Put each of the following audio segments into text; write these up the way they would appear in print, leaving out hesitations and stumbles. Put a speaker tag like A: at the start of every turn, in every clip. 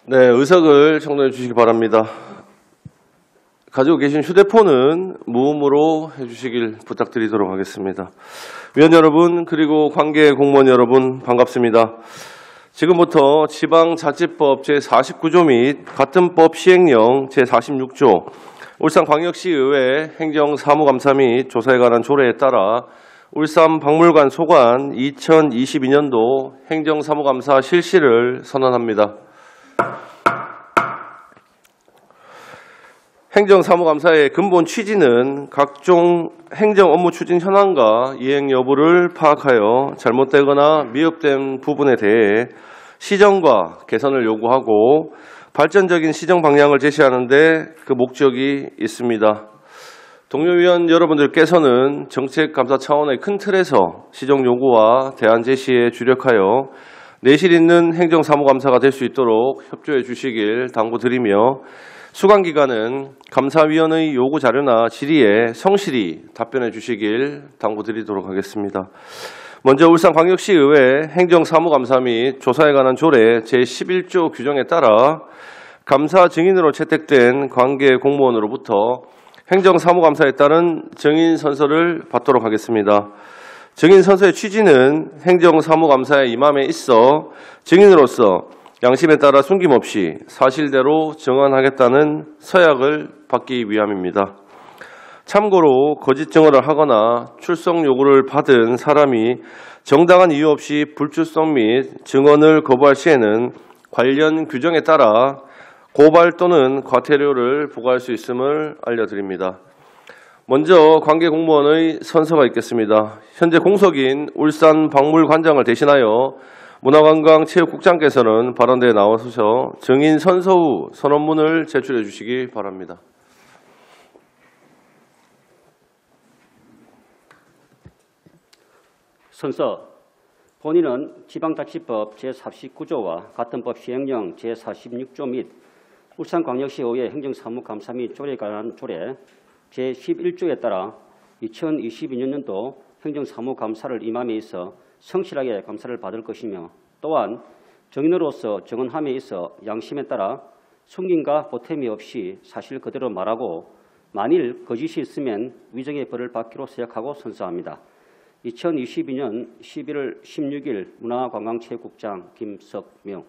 A: 네, 의석을 청동해 주시기 바랍니다. 가지고 계신 휴대폰은 무음으로 해주시길 부탁드리도록 하겠습니다. 위원 여러분, 그리고 관계 공무원 여러분, 반갑습니다. 지금부터 지방자치법 제49조 및 같은 법 시행령 제46조, 울산광역시의회 행정사무감사 및 조사에 관한 조례에 따라 울산박물관 소관 2022년도 행정사무감사 실시를 선언합니다. 행정사무감사의 근본 취지는 각종 행정 업무 추진 현황과 이행 여부를 파악하여 잘못되거나 미흡된 부분에 대해 시정과 개선을 요구하고 발전적인 시정 방향을 제시하는 데 그 목적이 있습니다. 동료위원 여러분들께서는 정책감사 차원의 큰 틀에서 시정 요구와 대안 제시에 주력하여 내실 있는 행정사무감사가 될 수 있도록 협조해 주시길 당부드리며 수강기간은 감사위원의 요구 자료나 질의에 성실히 답변해 주시길 당부드리도록 하겠습니다. 먼저 울산광역시의회 행정사무감사 및 조사에 관한 조례 제11조 규정에 따라 감사 증인으로 채택된 관계 공무원으로부터 행정사무감사에 따른 증인 선서를 받도록 하겠습니다. 증인 선서의 취지는 행정사무감사에 임함에 있어 증인으로서 양심에 따라 숨김없이 사실대로 증언하겠다는 서약을 받기 위함입니다. 참고로 거짓 증언을 하거나 출석 요구를 받은 사람이 정당한 이유 없이 불출석 및 증언을 거부할 시에는 관련 규정에 따라 고발 또는 과태료를 부과할 수 있음을 알려드립니다. 먼저 관계 공무원의 선서가 있겠습니다. 현재 공석인 울산박물관장을 대신하여 문화관광체육국장께서는 발언대에 나와서 증인 선서 후 선언문을 제출해 주시기 바랍니다.
B: 선서. 본인은 지방자치법 제49조와 같은 법 시행령 제46조 및 울산광역시의회 행정사무감사 및 조례에 관한 조례 제11조에 따라 2022년도 행정사무감사를 임함에 있어 성실하게 감사를 받을 것이며 또한 증인으로서 증언함에 있어 양심에 따라 숨김과 보탬이 없이 사실 그대로 말하고 만일 거짓이 있으면 위정의 벌을 받기로 생각하고 선서합니다. 2022년 11월 16일 문화관광체육국장 김석명.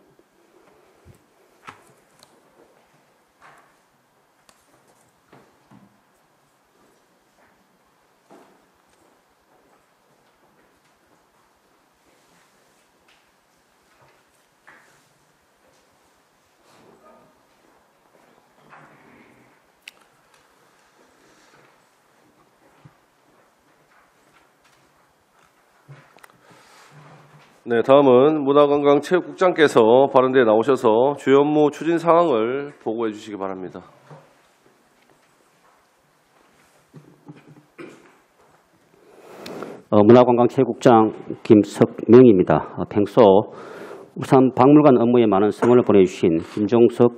A: 네, 다음은 문화관광체육국장께서 발언대에 나오셔서 주요 업무 추진 상황을 보고해 주시기 바랍니다.
B: 문화관광체육국장 김석명입니다. 평소 울산박물관 업무에 많은 성원을 보내주신 김종석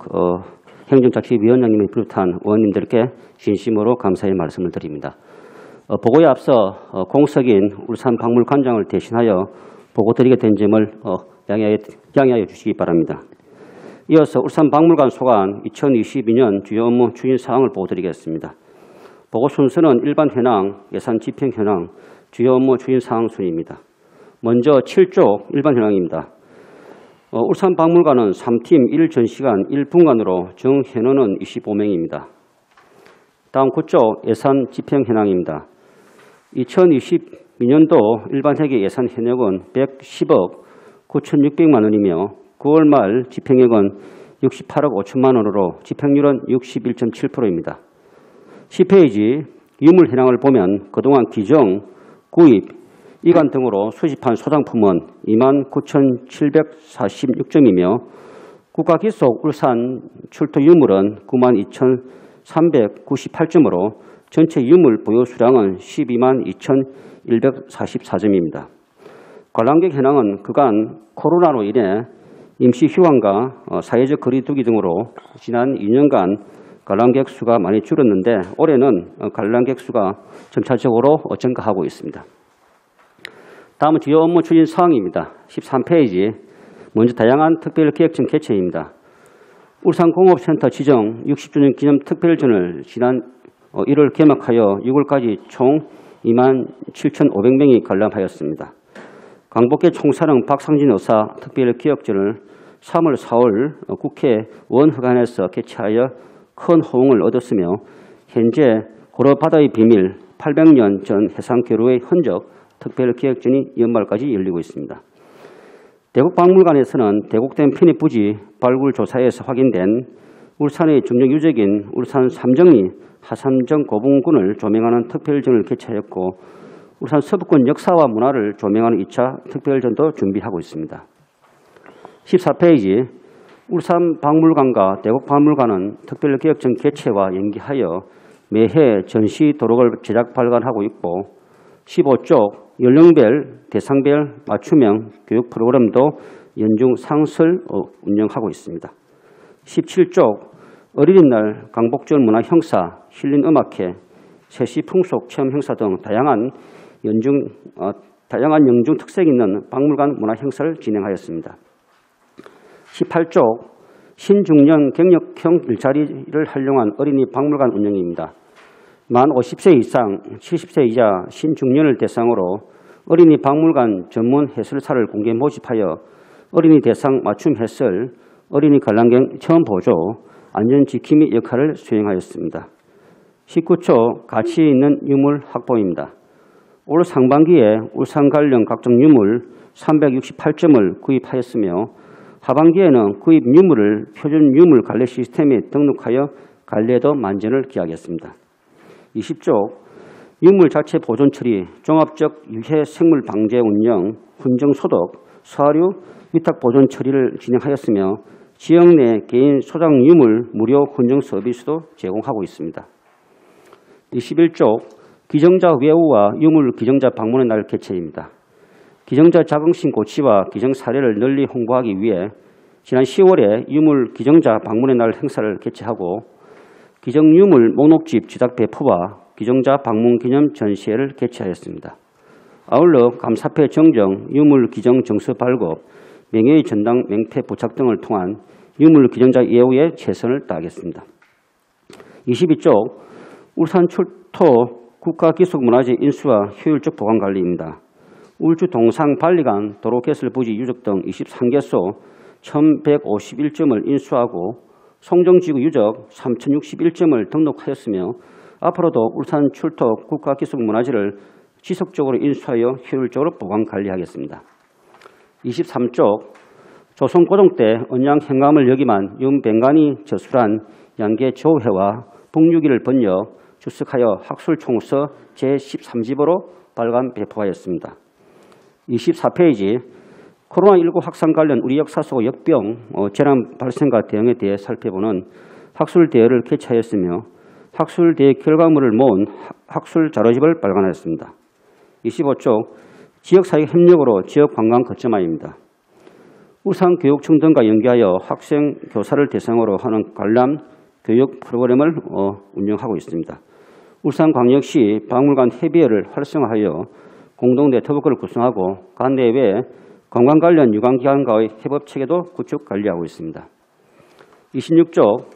B: 행정자치위원장님을 비롯한 의원님들께 진심으로 감사의 말씀을 드립니다. 보고에 앞서 공석인 울산박물관장을 대신하여 보고드리게 된 점을 양해하여 주시기 바랍니다. 이어서 울산박물관 소관 2022년 주요 업무 추진 사항을 보고드리겠습니다. 보고 순서는 일반 현황, 예산 집행 현황, 주요 업무 추진 사항 순입니다. 먼저 7조 일반 현황입니다. 울산박물관은 3팀 1전시관 1분관으로 정현원은 25명입니다. 다음 9조 예산 집행 현황입니다. 2022년도 일반 회계 예산 현역은 110억 9,600만 원이며 9월 말 집행액은 68억 5천만 원으로 집행률은 61.7%입니다. 10페이지 유물 현황을 보면 그동안 기증, 구입, 이관 등으로 수집한 소장품은 29,746점이며 국가기속 울산 출토 유물은 92,398점으로 전체 유물 보유 수량은 122,2,144점입니다. 관람객 현황은 그간 코로나로 인해 임시 휴관과 사회적 거리 두기 등으로 지난 2년간 관람객 수가 많이 줄었는데 올해는 관람객 수가 점차적으로 증가하고 있습니다. 다음은 주요 업무 추진 사항입니다. 13페이지 먼저 다양한 특별기획청 개최입니다. 울산공업센터 지정 60주년 기념 특별전을 지난 1월 개막하여 6월까지 총 27,500명이 관람하였습니다. 강복계 총사령 박상진 의사 특별기억전을 3월, 4월 국회 원회관에서 개최하여 큰 호응을 얻었으며 현재 고려바다의 비밀 800년 전 해상교류의 흔적 특별기획전이 연말까지 열리고 있습니다. 대국박물관에서는 대곡댐 편입 부지 발굴 조사에서 확인된 울산의 중력 유적인 울산 삼정리 하삼정 고분군을 조명하는 특별전을 개최하였고 울산 서부권 역사와 문화를 조명하는 2차 특별전도 준비하고 있습니다. 14페이지 울산박물관과 대곡박물관은 특별기획전 개최와 연기하여 매해 전시 도록을 제작 발간하고 있고 15쪽 연령별, 대상별 맞춤형 교육 프로그램도 연중 상설 운영하고 있습니다. 17쪽 어린이날 강복절 문화 행사, 힐링 음악회, 세시 풍속 체험 행사 등 다양한 영중 특색 있는 박물관 문화 행사를 진행하였습니다. 18쪽 신중년 경력형 일자리를 활용한 어린이 박물관 운영입니다. 만 50세 이상, 70세 이하 신중년을 대상으로 어린이 박물관 전문 해설사를 공개 모집하여 어린이 대상 맞춤 해설, 어린이 관람객 체험 보조, 안전 지킴이 역할을 수행하였습니다. 19초 가치 있는 유물 확보입니다. 올 상반기에 울산 관련 각종 유물 368점을 구입하였으며 하반기에는 구입 유물을 표준 유물 관리 시스템에 등록하여 관리에도 만전을 기하겠습니다. 20쪽 유물 자체 보존 처리, 종합적 유해 생물 방제 운영, 훈정 소독, 서류 위탁 보존 처리를 진행하였으며 지역 내 개인 소장 유물 무료 훈정 서비스도 제공하고 있습니다. 21쪽 기증자 외우와 유물 기증자 방문의 날 개최입니다. 기증자 자긍심 고취와 기증 사례를 널리 홍보하기 위해 지난 10월에 유물 기증자 방문의 날 행사를 개최하고 기증 유물 목록집 지작 배포와 기증자 방문 기념 전시회를 개최하였습니다. 아울러 감사패 정정, 유물 기증 정서 발급, 명예의 전당 명패 부착 등을 통한 유물 기증자 예우에 최선을 다하겠습니다. 22쪽 울산 출토 국가기록문화재 인수와 효율적 보관관리입니다. 울주 동상 발리간 도로 개설 부지 유적 등 23개소 1,151점을 인수하고 송정지구 유적 3,061점을 등록하였으며 앞으로도 울산 출토 국가기록문화재를 지속적으로 인수하여 효율적으로 보관관리하겠습니다. 23쪽 조선고종 때 언양 행감을 역임한 윤뱅간이 저술한 양계 조회와 북유기를 번역 출석하여 학술총서 제13집으로 발간 배포하였습니다. 24페이지 코로나19 확산 관련 우리 역사 속 역병 재난 발생과 대응에 대해 살펴보는 학술대회를 개최하였으며 학술대회 결과물을 모은 학술 자료집을 발간하였습니다. 25쪽 지역사회 협력으로 지역관광 거점화입니다. 울산교육청 등과 연계하여 학생, 교사를 대상으로 하는 관람 교육 프로그램을 운영하고 있습니다. 울산광역시 박물관 협의회를 활성화하여 공동 네트워크를 구성하고 관내외 관광 관련 유관기관과의 협업체계도 구축 관리하고 있습니다. 26쪽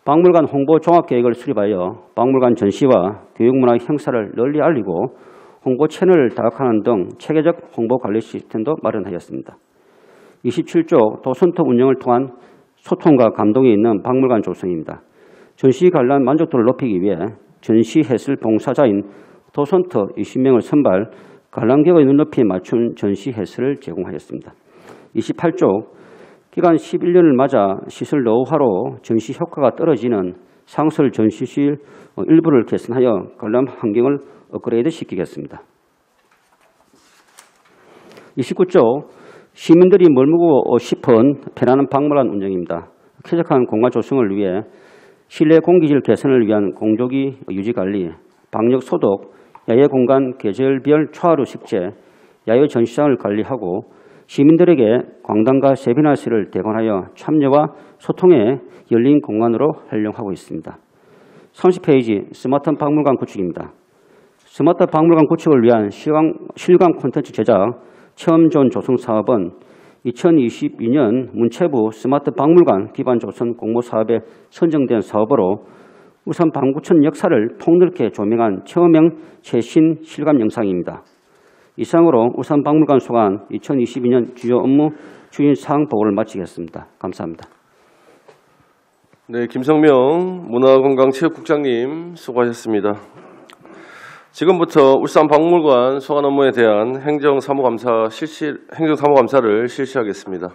B: 박물관 홍보 종합계획을 수립하여 박물관 전시와 교육문화 행사를 널리 알리고 홍보 채널을 다각화하는 등 체계적 홍보 관리 시스템도 마련하였습니다. 27쪽 도선터 운영을 통한 소통과 감동이 있는 박물관 조성입니다. 전시 관람 만족도를 높이기 위해 전시 해설 봉사자인 도선터 20명을 선발, 관람객의 눈높이에 맞춘 전시 해설을 제공하였습니다. 28쪽 기간 11년을 맞아 시설 노후화로 전시 효과가 떨어지는 상설 전시실 일부를 개선하여 관람 환경을 업그레이드 시키겠습니다. 29쪽 시민들이 머물고 싶은 편안한 박물관 운영입니다. 쾌적한 공간 조성을 위해 실내 공기질 개선을 위한 공조기 유지관리, 방역 소독, 야외 공간 계절별 초하루 식재, 야외 전시장을 관리하고 시민들에게 광장과 세미나실을 대관하여 참여와 소통에 열린 공간으로 활용하고 있습니다. 30페이지 스마트 박물관 구축입니다. 스마트 박물관 구축을 위한 실감 콘텐츠 제작, 체험존 조성 사업은 2022년 문체부 스마트 박물관 기반 조성 공모 사업에 선정된 사업으로 울산 방구천 역사를 폭넓게 조명한 체험형 최신 실감 영상입니다. 이상으로 울산 박물관 소관 2022년 주요 업무 추진 사항 보고를 마치겠습니다. 감사합니다.
A: 네, 김성명 문화관광체육국장님 수고하셨습니다. 지금부터 울산 박물관 소관 업무에 대한 행정사무감사를 실시하겠습니다.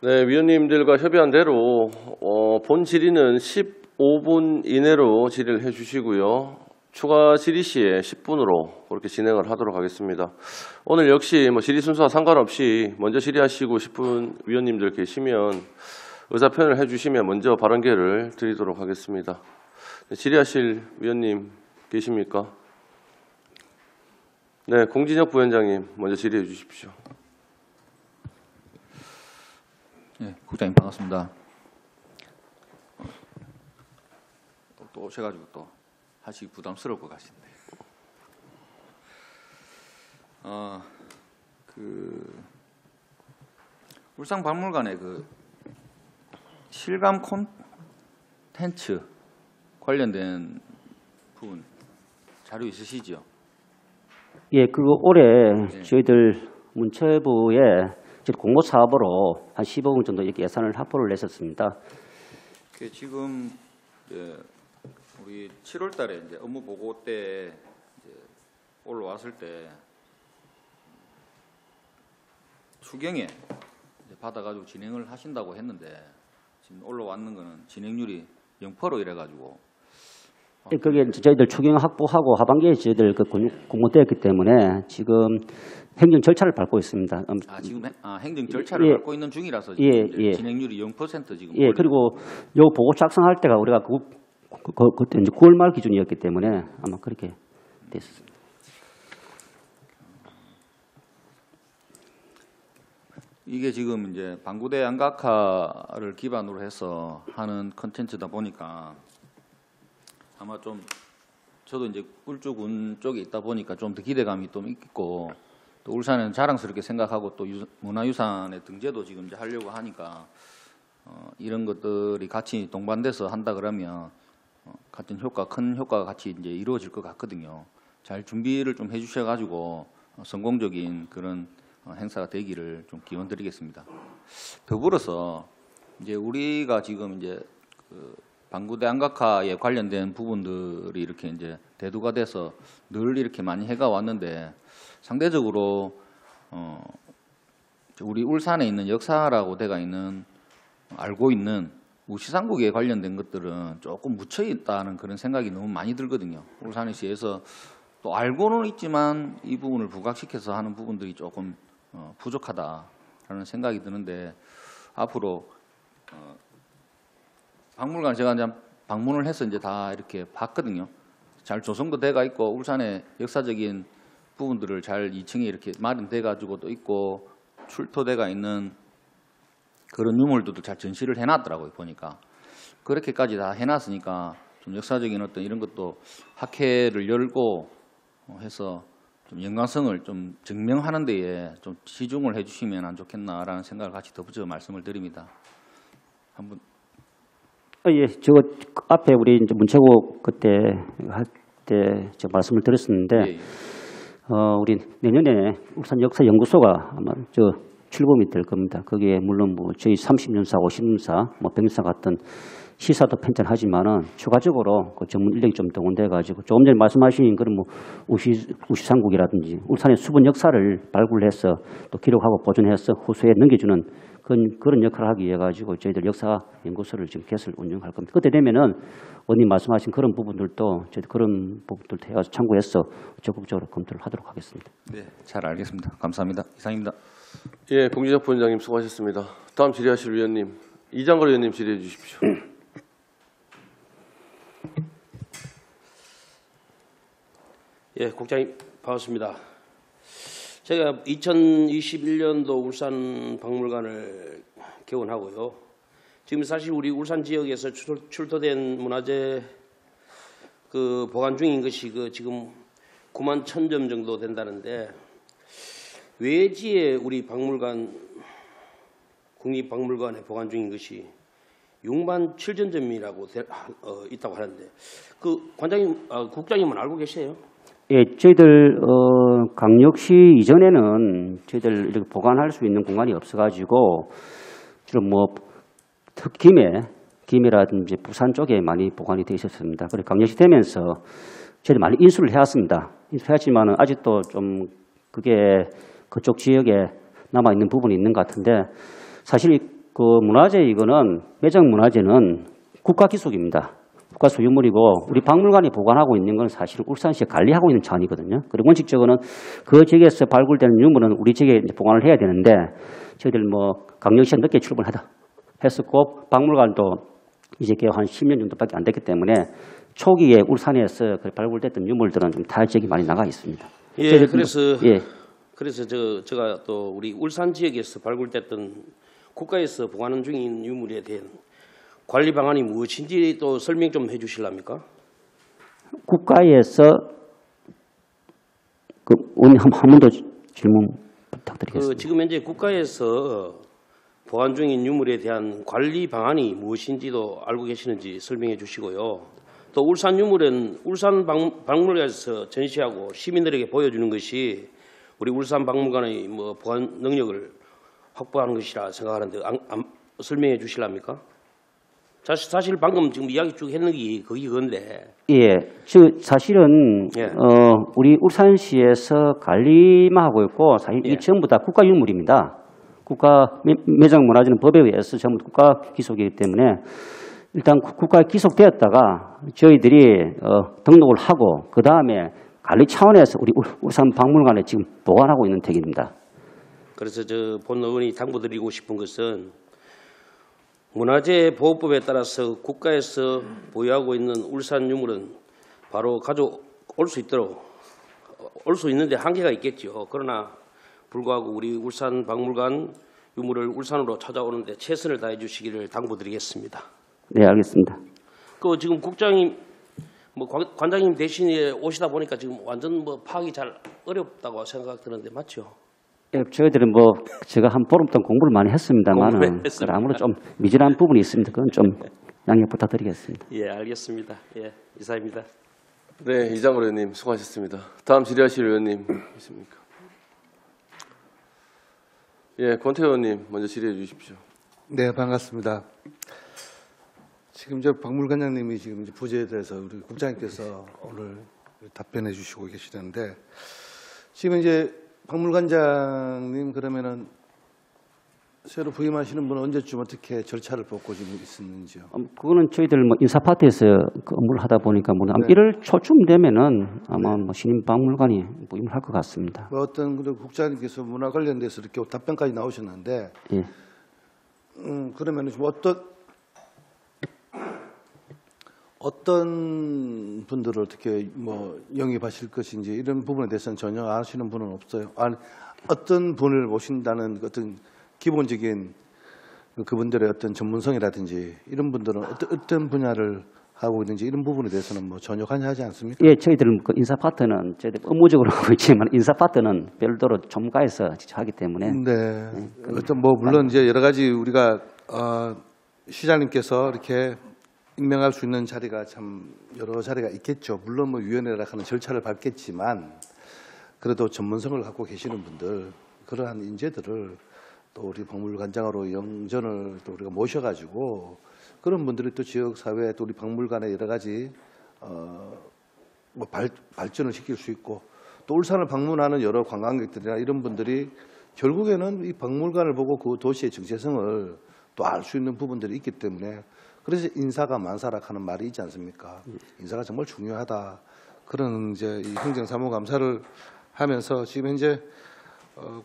A: 네, 위원님들과 협의한 대로 본 질의는 15분 이내로 질의를 해주시고요. 추가 질의 시에 10분으로 그렇게 진행을 하도록 하겠습니다. 오늘 역시 질의 순서와 상관없이 먼저 질의하시고 싶은 위원님들 계시면 의사 표현을 해주시면 먼저 발언 기회를 드리도록 하겠습니다. 질의하실 위원님 계십니까? 네, 공진혁 부위원장님 먼저 질의해 주십시오.
C: 네, 국장님 반갑습니다. 또 오셔가지고 또 하시기 부담스러울 것 같은데. 울산 박물관의 실감 콘텐츠 관련된 부분 자료 있으시죠?
B: 예, 올해
C: 네.
B: 저희들 문체부에 공모 사업으로 한 15억 정도 이렇게 예산을 확보를 했었습니다.
C: 지금 우리 7월달에 이제 업무 보고 때 올라왔을 때 수경에 받아가지고 진행을 하신다고 했는데 지금 올라왔는 거는 진행률이 0%로 이래가지고.
B: 그게 저희들 추경 확보하고 하반기에 저희들 공모되었기 때문에 지금 행정 절차를 밟고 있습니다.
C: 지금 행정 절차를 밟고 있는 중이라서 지금 진행률이 0% 지금.
B: 예, 그리고 요 보고 작성할 때가 우리가 그때 이제 9월 말 기준이었기 때문에 아마 그렇게 됐습니다.
C: 이게 지금 이제 방구대 양각화를 기반으로 해서 하는 컨텐츠다 보니까 아마 좀 저도 이제 울주군 쪽에 있다 보니까 좀 더 기대감이 좀 있고 또 울산은 자랑스럽게 생각하고 또 문화유산의 등재도 지금 이제 하려고 하니까 이런 것들이 같이 동반돼서 한다 그러면 같은 큰 효과가 같이 이제 이루어질 것 같거든요. 잘 준비를 좀 해주셔가지고 성공적인 그런 행사가 되기를 좀 기원드리겠습니다. 더불어서 이제 우리가 지금 이제 방구대 양각화에 관련된 부분들이 이렇게 이제 대두가 돼서 늘 이렇게 많이 해가 왔는데 상대적으로 우리 울산에 있는 역사라고 돼가 있는 알고 있는 우시상국에 관련된 것들은 조금 묻혀 있다는 그런 생각이 너무 많이 들거든요. 울산시에서 또 알고는 있지만 이 부분을 부각시켜서 하는 부분들이 조금 부족하다라는 생각이 드는데 앞으로 박물관 제가 이제 방문을 해서 이제 다 이렇게 봤거든요. 잘 조성도 돼가 있고 울산의 역사적인 부분들을 잘 2층에 이렇게 마련돼 가지고 또 있고 출토돼가 있는 그런 유물들도 잘 전시를 해놨더라고요. 보니까 그렇게까지 다 해놨으니까 좀 역사적인 어떤 이런 것도 학회를 열고 해서 좀 연관성을 좀 증명하는 데에 좀 치중을 해주시면 안 좋겠나라는 생각을 같이 덧붙여 말씀을 드립니다. 한번.
B: 예, 저거 앞에 우리 이제 문체부 그때 할 때 제가 말씀을 드렸었는데,
C: 예.
B: 우리 내년에 울산 역사연구소가 아마 출범이 될 겁니다. 거기에 물론 저희 30년사, 50년사, 백년사 같은 시사도 편찬하지만은 추가적으로 전문 인력이 좀 동원돼가지고 조금 전에 말씀하신 그런 우시상국이라든지 울산의 수분 역사를 발굴해서 또 기록하고 보존해서 후세에 넘겨주는 그런 역할을 하기 위해 가지고 저희들 역사연구소를 지금 개설 운영할 겁니다. 그때 되면은 원님 말씀하신 그런 부분들도 저희 그런 부분들 참고해서 적극적으로 검토를 하도록 하겠습니다.
C: 네, 잘 알겠습니다. 감사합니다. 이상입니다.
A: 예, 공진혁 부원장님 수고하셨습니다. 다음 질의하실 위원님 이장걸 의원님 질의해 주십시오.
D: 예, 국장님 반갑습니다. 제가 2021년도 울산 박물관을 개원하고요. 지금 사실 우리 울산 지역에서 출토된 문화재 보관 중인 것이 지금 9만 1,000점 정도 된다는데 외지에 우리 박물관 국립박물관에 보관 중인 것이 6만 7천 점이라고 있다고 하는데 그 국장님은 알고 계세요?
B: 예, 저희들 강력시 이전에는 저희들 이렇게 보관할 수 있는 공간이 없어가지고 주로 뭐 김해라든지 부산 쪽에 많이 보관이 돼 있었습니다. 그리고 강력시 되면서 저희들 많이 인수를 해왔습니다. 인수했지만은 아직도 좀 그게 그쪽 지역에 남아 있는 부분이 있는 것 같은데 사실 그 문화재 이거는 매장 문화재는 국가 기속입니다. 국가 소유물이고 우리 박물관이 보관하고 있는 건 사실 울산시가 관리하고 있는 자원이거든요. 그리고 원칙적으로는 그 지역에서 발굴되는 유물은 우리 지역에 이제 보관을 해야 되는데 저희들 뭐 강력시가 늦게 출범하다 했었고 박물관도 이제 개업 한 10년 정도밖에 안 됐기 때문에 초기에 울산에서 발굴됐던 유물들은 좀 다 지역이 많이 나가 있습니다.
D: 예, 그래서 제가 또 우리 울산 지역에서 발굴됐던 국가에서 보관 중인 유물에 대한 관리 방안이 무엇인지 또 설명 좀 해주실랍니까?
B: 국가에서 한 번 더 질문 부탁드리겠습니다.
D: 지금 현재 국가에서 보관 중인 유물에 대한 관리 방안이 무엇인지도 알고 계시는지 설명해 주시고요. 또 울산 유물은 울산 박물관에서 전시하고 시민들에게 보여주는 것이 우리 울산 박물관의 뭐 보관 능력을 확보하는 것이라 생각하는데 설명해 주실랍니까? 사실 방금 지금 이야기 쭉 했는 게 그건데.
B: 예, 사실은
D: 예.
B: 우리 울산시에서 관리만 하고 있고 사실
D: 예.
B: 이 전부 다 국가 유물입니다. 국가 매장 문화재는 법에 의해서 전부 국가 기속이기 때문에 일단 국가에 기속되었다가 저희들이 등록을 하고 그 다음에 관리 차원에서 우리 울산 박물관에 지금 보관하고 있는 택입니다.
D: 그래서 본 의원이 당부드리고 싶은 것은 문화재보호법에 따라서 국가에서 보유하고 있는 울산 유물은 바로 가져올 수 있도록 올 수 있는데 한계가 있겠죠. 그러나 불구하고 우리 울산 박물관 유물을 울산으로 찾아오는데 최선을 다해 주시기를 당부드리겠습니다.
B: 네, 알겠습니다.
D: 지금 국장님, 관장님 대신에 오시다 보니까 지금 완전 파악이 잘 어렵다고 생각 드는데 맞죠?
B: 예, 저희들은 제가 한 보름 동안 공부를 많이 했습니다만 아무래도 좀 미진한 부분이 있습니다. 그건 좀 양해 부탁드리겠습니다.
D: 예, 알겠습니다. 예, 이사입니다.
A: 네, 이장걸 의원님 수고하셨습니다. 다음 질의하실 의원님 있습니까? 예, 권태 의원님 먼저 질의해 주십시오.
E: 네, 반갑습니다. 지금 저 박물관장님이 지금 이제 부재에 대해서 우리 국장님께서 오늘 답변해 주시고 계시는데 지금 이제 박물관장님 그러면은 새로 부임하시는 분은 언제쯤 어떻게 절차를 밟고 지금 있었는지요?
B: 그거는 저희들 인사 파트에서 그 업무를 하다 보니까 네. 1월 초쯤 되면은 아마 신임 박물관이 부임을 할 것 같습니다.
E: 어떤 국장님께서 문화 관련돼서 이렇게 답변까지 나오셨는데,
B: 예.
E: 그러면은 좀 어떤 분들을 어떻게 영입하실 것인지 이런 부분에 대해서는 전혀 아시는 분은 없어요. 어떤 분을 모신다는 어떤 기본적인 그분들의 어떤 전문성이라든지 이런 분들은 어떤 분야를 하고 있는지 이런 부분에 대해서는 전혀 관여하지 않습니까?
B: 예, 저희들은 그 인사 파트는 저희들 업무적으로 하고 있지만 인사 파트는 별도로 전문가에서 하기 때문에.
E: 네. 어떤 물론 이제 여러 가지 우리가 시장님께서 이렇게 임명할 수 있는 자리가 참 여러 자리가 있겠죠. 물론 위원회라 하는 절차를 밟겠지만 그래도 전문성을 갖고 계시는 분들 그러한 인재들을 또 우리 박물관장으로 영전을 또 우리가 모셔가지고 그런 분들이 또 지역 사회 또 우리 박물관의 여러 가지 발전을 시킬 수 있고 또 울산을 방문하는 여러 관광객들이나 이런 분들이 결국에는 이 박물관을 보고 그 도시의 정체성을 또 알 수 있는 부분들이 있기 때문에 그래서 인사가 만사락하는 말이 있지 않습니까? 인사가 정말 중요하다. 그런 이제 이 행정사무감사를 하면서 지금 현재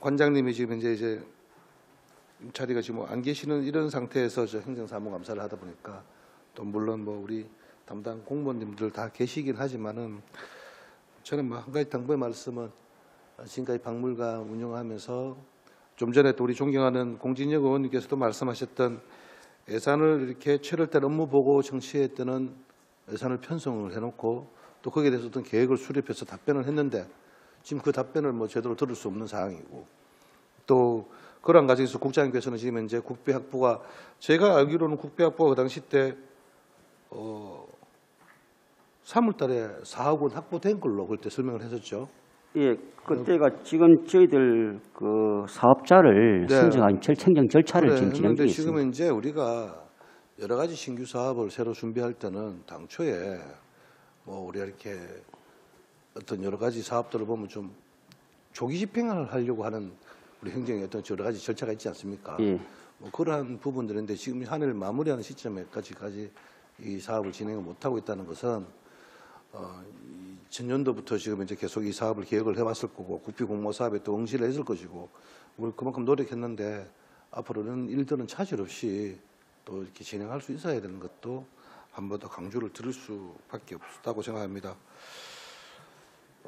E: 관장님이 지금 이제 자리가 지금 안 계시는 이런 상태에서 저 행정사무감사를 하다 보니까 또 물론 우리 담당 공무원님들 다 계시긴 하지만은 저는 한 가지 당부의 말씀은 지금까지 박물관 운영하면서 좀 전에 또 우리 존경하는 공진혁 의원님께서도 말씀하셨던 예산을 이렇게 최를된 업무 보고 정치에 때는 예산을 편성을 해놓고 또 거기에 대해서 어떤 계획을 수립해서 답변을 했는데 지금 그 답변을 제대로 들을 수 없는 상황이고 또 그런 과정에서 국장님께서는 지금 현재 국배 확보가 제가 알기로는 국배 확보가 그 당시 때 3월달에 4억 원 확보된 걸로 그때 설명을 했었죠.
B: 예, 그때가 지금 저희들 그 사업자를
E: 네.
B: 선정한 행정 절차를 지금 진행 중에
E: 그런데
B: 있습니다.
E: 지금 이제 우리가 여러 가지 신규 사업을 새로 준비할 때는 당초에 뭐 우리가 이렇게 어떤 여러 가지 사업들을 보면 좀 조기 집행을 하려고 하는 우리 행정의 어떤 여러 가지 절차가 있지 않습니까?
B: 예.
E: 뭐 그러한 부분들인데 지금 한 해를 마무리하는 시점에까지 이 사업을 진행을 못하고 있다는 것은 전년도부터 지금 이제 계속 이 사업을 계획을 해왔을 거고 국비 공모 사업에 또 응시를 했을 것이고 우리 그만큼 노력했는데 앞으로는 일들은 차질 없이 또 이렇게 진행할 수 있어야 되는 것도 한 번 더 강조를 드릴 수밖에 없다고 생각합니다.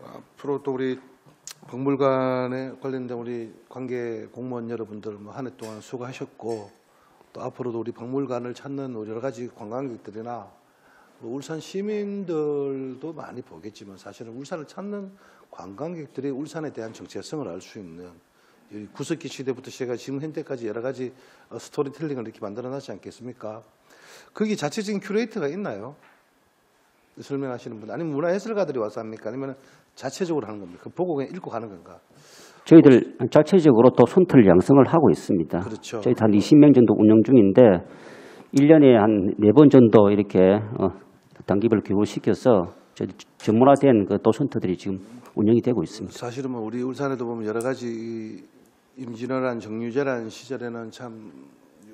E: 앞으로 또 우리 박물관에 관련된 우리 관계 공무원 여러분들 뭐 한 해 동안 수고하셨고 또 앞으로도 우리 박물관을 찾는 여러 가지 관광객들이나 울산 시민들도 많이 보겠지만 사실은 울산을 찾는 관광객들이 울산에 대한 정체성을 알 수 있는 이 구석기 시대부터 제가 지금 현대까지 여러 가지 스토리텔링을 이렇게 만들어놨지 않겠습니까? 거기 자체적인 큐레이터가 있나요? 설명하시는 분 아니면 문화예술가들이 와서 합니까? 아니면 자체적으로 하는 겁니까? 보고 그냥 읽고 가는 건가?
B: 저희들 자체적으로 또 손틀 양성을 하고 있습니다.
E: 그렇죠.
B: 저희 한 20명 정도 운영 중인데 1년에 한 4번 정도 이렇게 단기별 교육을 시켜서 저희 전문화된 그 도슨터들이 지금 운영이 되고 있습니다.
E: 사실은 뭐 우리 울산에도 보면 여러 가지 임진왜란, 정유재란 시절에는 참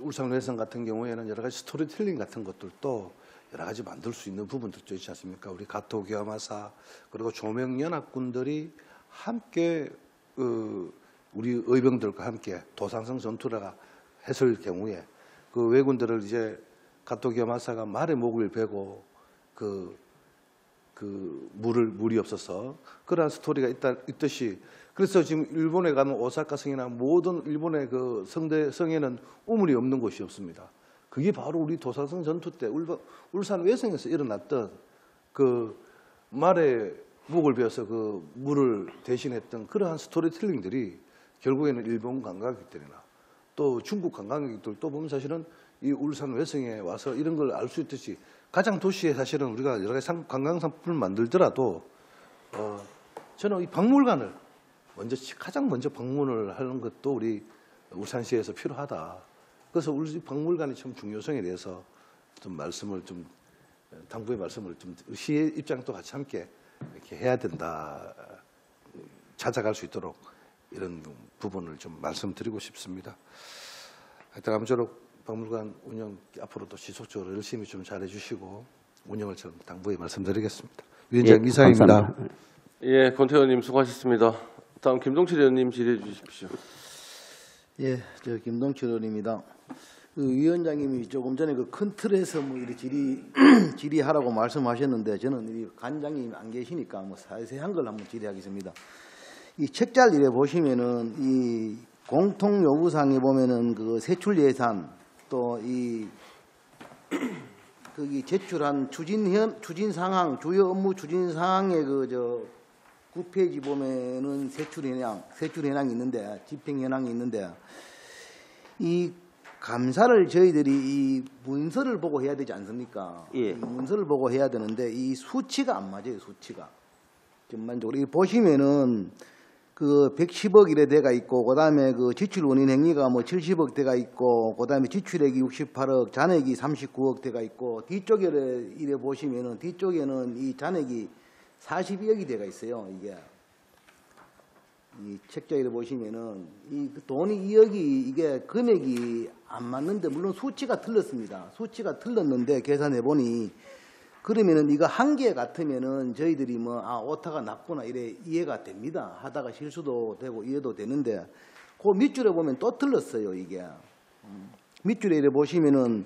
E: 울산 외성 같은 경우에는 여러 가지 스토리텔링 같은 것들도 여러 가지 만들 수 있는 부분들도 있지 않습니까? 우리 가토 기와마사 그리고 조명연합군들이 함께 우리 의병들과 함께 도산성 전투라가 했을 경우에 그 왜군들을 이제 가토 기와마사가 말의 목을 베고 물이 없어서 그러한 스토리가 있듯이 그래서 지금 일본에 가면 오사카 성이나 모든 일본의 그 성에는 우물이 없는 곳이 없습니다. 그게 바로 우리 도산성 전투 때 울산 외성에서 일어났던 그 말의 목을 베어서 그 물을 대신했던 그러한 스토리텔링들이 결국에는 일본 관광객들이나 또 중국 관광객들도 보면 사실은 이 울산 외성에 와서 이런 걸 알 수 있듯이 가장 도시에 사실은 우리가 여러 가지 관광 상품을 만들더라도 저는 이 박물관을 가장 먼저 방문을 하는 것도 우리 울산시에서 필요하다. 그래서 우리 박물관의 참 중요성에 대해서 좀 말씀을 좀 당부의 말씀을 좀 시의 입장도 같이 함께 이렇게 해야 된다. 찾아갈 수 있도록 이런 부분을 좀 말씀드리고 싶습니다. 하여튼 아무쪼록 박물관 운영 앞으로도 지속적으로 열심히 좀 잘해주시고 운영을 좀 당부의 말씀드리겠습니다. 위원장 이상입니다.
B: 감사합니다.
A: 예, 권태 의원님 수고하셨습니다. 다음 김동철 의원님 질의해 주십시오.
F: 예, 저 김동철 의원입니다. 그 위원장님이 조금 전에 그 큰 틀에서 뭐 이렇게 질의하라고 말씀하셨는데 저는 이 관장님이 안 계시니까 뭐 세세한 걸 한번 질의하겠습니다. 이 책자를 이래 보시면은 이 공통 요구사항에 보면은 그 세출 예산 또 이 거기 제출한 추진 상황 주요 업무 추진 상황의 그 9페이지 보면은 세출 현황이 있는데 집행 현황이 있는데 이 감사를 저희들이 이 문서를 보고 해야 되지 않습니까?
B: 예.
F: 이 문서를 보고 해야 되는데 이 수치가 안 맞아요. 수치가 전반적으로 이 보시면은 그 110억 이래 돼가 있고 그다음에 그 지출 원인 행위가 뭐 70억 돼가 있고 그다음에 지출액이 68억 잔액이 39억 돼가 있고 뒤쪽에 이래 보시면은 뒤쪽에는 이 잔액이 42억이 돼가 있어요. 이게 이 책자에 보시면은 이 돈이 2억이 이게 금액이 안 맞는데 물론 수치가 틀렸습니다. 수치가 틀렸는데 계산해 보니 그러면은 이거 한 개 같으면은 저희들이 뭐 오타가 났구나 이래 이해가 됩니다. 하다가 실수도 되고 이해도 되는데 그 밑줄에 보면 또 틀렸어요. 이게 밑줄에 이래 보시면은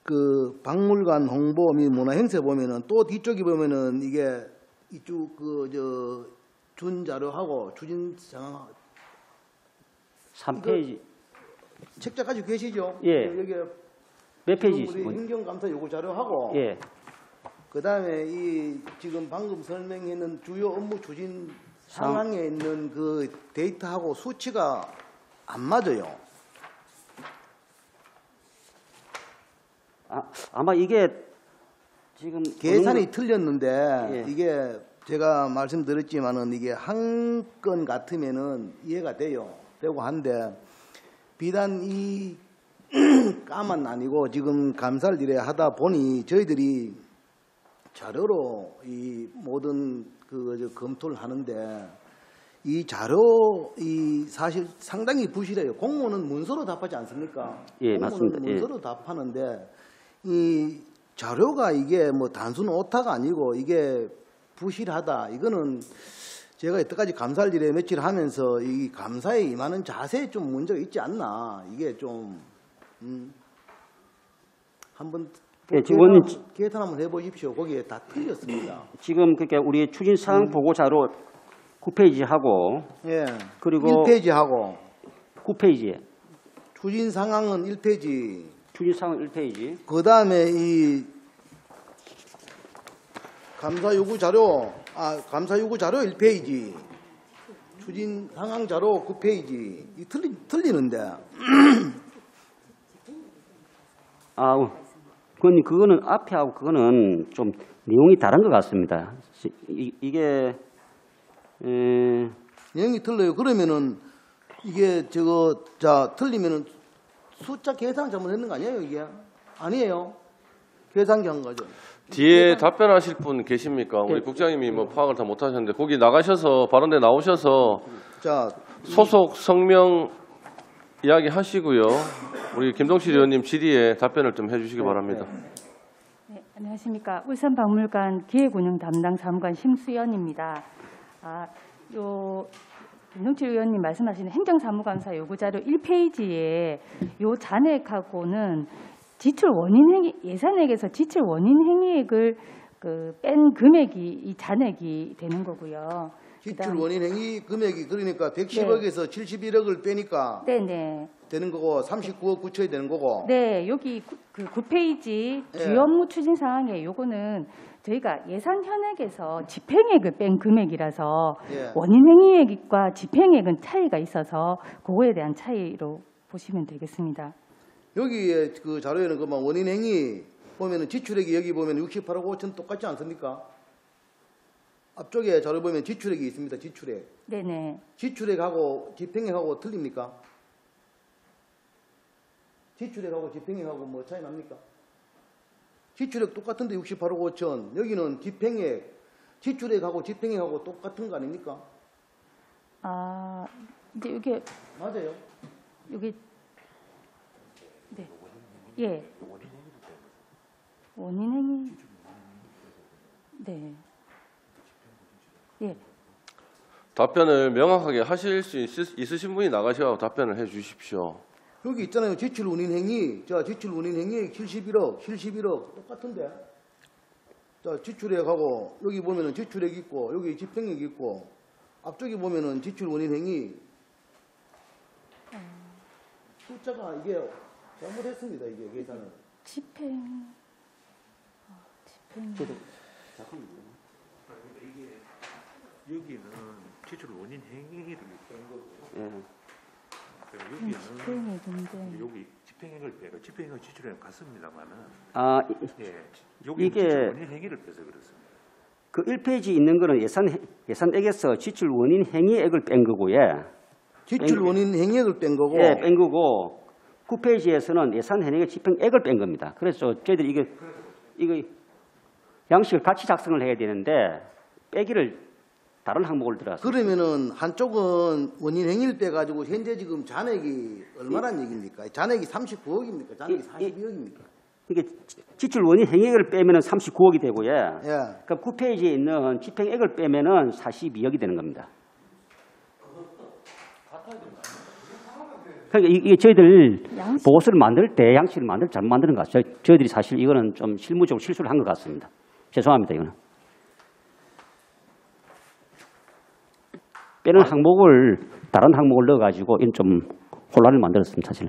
F: 그 박물관 홍보 및 문화행사 보면은 또 뒤쪽에 보면은 이게 이쪽 준 자료하고 추진 상황
B: 3페이지
F: 책자 가지고 계시죠?
B: 예.
F: 여기
B: 몇 페이지
F: 우리 행정감사 요구 자료하고
B: 예.
F: 그다음에 이 지금 방금 설명했는 주요 업무 추진 상황에 있는 그 데이터하고 수치가 안 맞아요.
B: 아마 이게 지금
F: 계산이 틀렸는데
B: 예.
F: 이게 제가 말씀드렸지만은 이게 한 건 같으면은 이해가 되고 한데 비단 이 까만 아니고 지금 감사를 이래 하다 보니 저희들이 자료로 이 모든 검토를 하는데 이 자료 이 사실 상당히 부실해요. 공무원은 문서로 답하지 않습니까?
B: 예,
F: 공무원은
B: 맞습니다. 예.
F: 문서로 답하는데 이 자료가 이게 뭐 단순 오타가 아니고 이게 부실하다. 이거는 제가 여태까지 감사를 이래 며칠 하면서 이 감사에 임하는 자세에 좀 문제가 있지 않나. 이게 좀 한번
B: 예, 지금
F: 계산 한번 해보십시오. 거기에 다 틀렸습니다.
B: 지금 그러니까 우리 추진 사항 보고 자료 9페이지 하고
F: 예.
B: 그리고
F: 1페이지 하고
B: 9페이지에
F: 추진 상황은 1페이지.
B: 추진 사항 1페이지.
F: 그다음에 이 감사 요구 자료 1페이지. 추진 상황 자료 9페이지. 이 틀리는데.
B: 그거는 앞에 하고 그거는 좀 내용이 다른 것 같습니다. 이게
F: 내용이 틀려요. 그러면은 이게 틀리면은 숫자 계산 잘못했는 거 아니에요, 이게? 아니에요. 계산한 거죠.
A: 뒤에 답변하실 분 계십니까? 우리 국장님이 뭐 파악을 다 못하셨는데 거기 나가셔서 발언대 나오셔서
F: 자,
A: 소속 성명 이야기 하시고요. 우리 김동실 의원님 질의에 답변을 좀 해주시기 바랍니다.
G: 네, 안녕하십니까. 울산박물관 기획운영 담당 사무관 심수연입니다. 김동실 의원님 말씀하시는 행정사무감사 요구자료 1페이지에 요 잔액하고는 지출 원인 행위 예산액에서 지출 원인 행위액을 뺀 금액이 이 잔액이 되는 거고요.
F: 지출 원인 행위 금액이 그러니까 110억에서 71억을 빼니까
G: 네네.
F: 되는 거고 39억 9천이 되는 거고.
G: 네, 여기 9페이지
F: 예.
G: 주요 업무 추진 사항에 요거는 저희가 예산 현액에서 집행액을 뺀 금액이라서
F: 예.
G: 원인 행위액과 집행액은 차이가 있어서 그거에 대한 차이로 보시면 되겠습니다.
F: 여기에 그 자료에는 그만 원인 행위 보면은 지출액이 여기 보면 68억 5천 똑같지 않습니까? 앞쪽에 자료 보면 지출액이 있습니다. 지출액.
G: 네네.
F: 지출액하고 집행액하고 틀립니까? 지출액하고 집행액하고 뭐 차이 납니까? 지출액 똑같은데 68억 5천. 여기는 집행액, 지출액하고 집행액하고 똑같은 거 아닙니까?
G: 이제 이게
F: 맞아요.
G: 여기 네. 예. 원인 행위. 네. 예.
A: 답변을 명확하게 하실 수 있으신 분이 나가셔서 답변을 해 주십시오.
F: 여기 있잖아요. 지출 원인 행위. 자, 지출 원인 행위액 71억 똑같은데. 자, 지출액하고 여기 보면은 지출액 있고 여기 집행액 있고 앞쪽에 보면은 지출 원인 행위. 숫자가 이게 잘못했습니다. 이게 계산은.
G: 집행.
H: 여기는 지출 원인 행위를 뺀 거고, 여기는
G: 집행액인데.
H: 여기 집행액을 빼고 집행액은 지출액 같습니다만은, 여기
B: 이게
H: 지출 원인 행위를 빼서 그렇습니다.
B: 그 1페이지 있는 거는 예산액에서 지출 원인 행위액을 뺀 거고요.
F: 지출 원인 행위액을 뺀 거고.
B: 예, 뺀 거고 9페이지에서는 예산 현액의 집행액을 뺀 겁니다. 그래서 저희들이 이거 양식을 같이 작성을 해야 되는데 빼기를 다른 항목을 들어갔습니다.
F: 그러면은 한쪽은 원인 행위를 빼가지고 현재 지금 잔액이 얼마란 얘기입니까? 잔액이 39억입니까? 잔액이 42억입니까?
B: 이게 지출 원인 행위액을 빼면은 39억이 되고요.
F: 예.
B: 그럼 9페이지에 있는 집행액을 빼면은 42억이 되는 겁니다. 그러니까 이게 저희들 보고서를 만들 때 양식을 잘못 만드는 것 같아요. 저희들이 사실 이거는 좀 실무적으로 실수를 한 것 같습니다. 죄송합니다, 이거는. 빼는 항목을 다른 항목을 넣어가지고 이건 좀 혼란을 만들었습니다, 사실.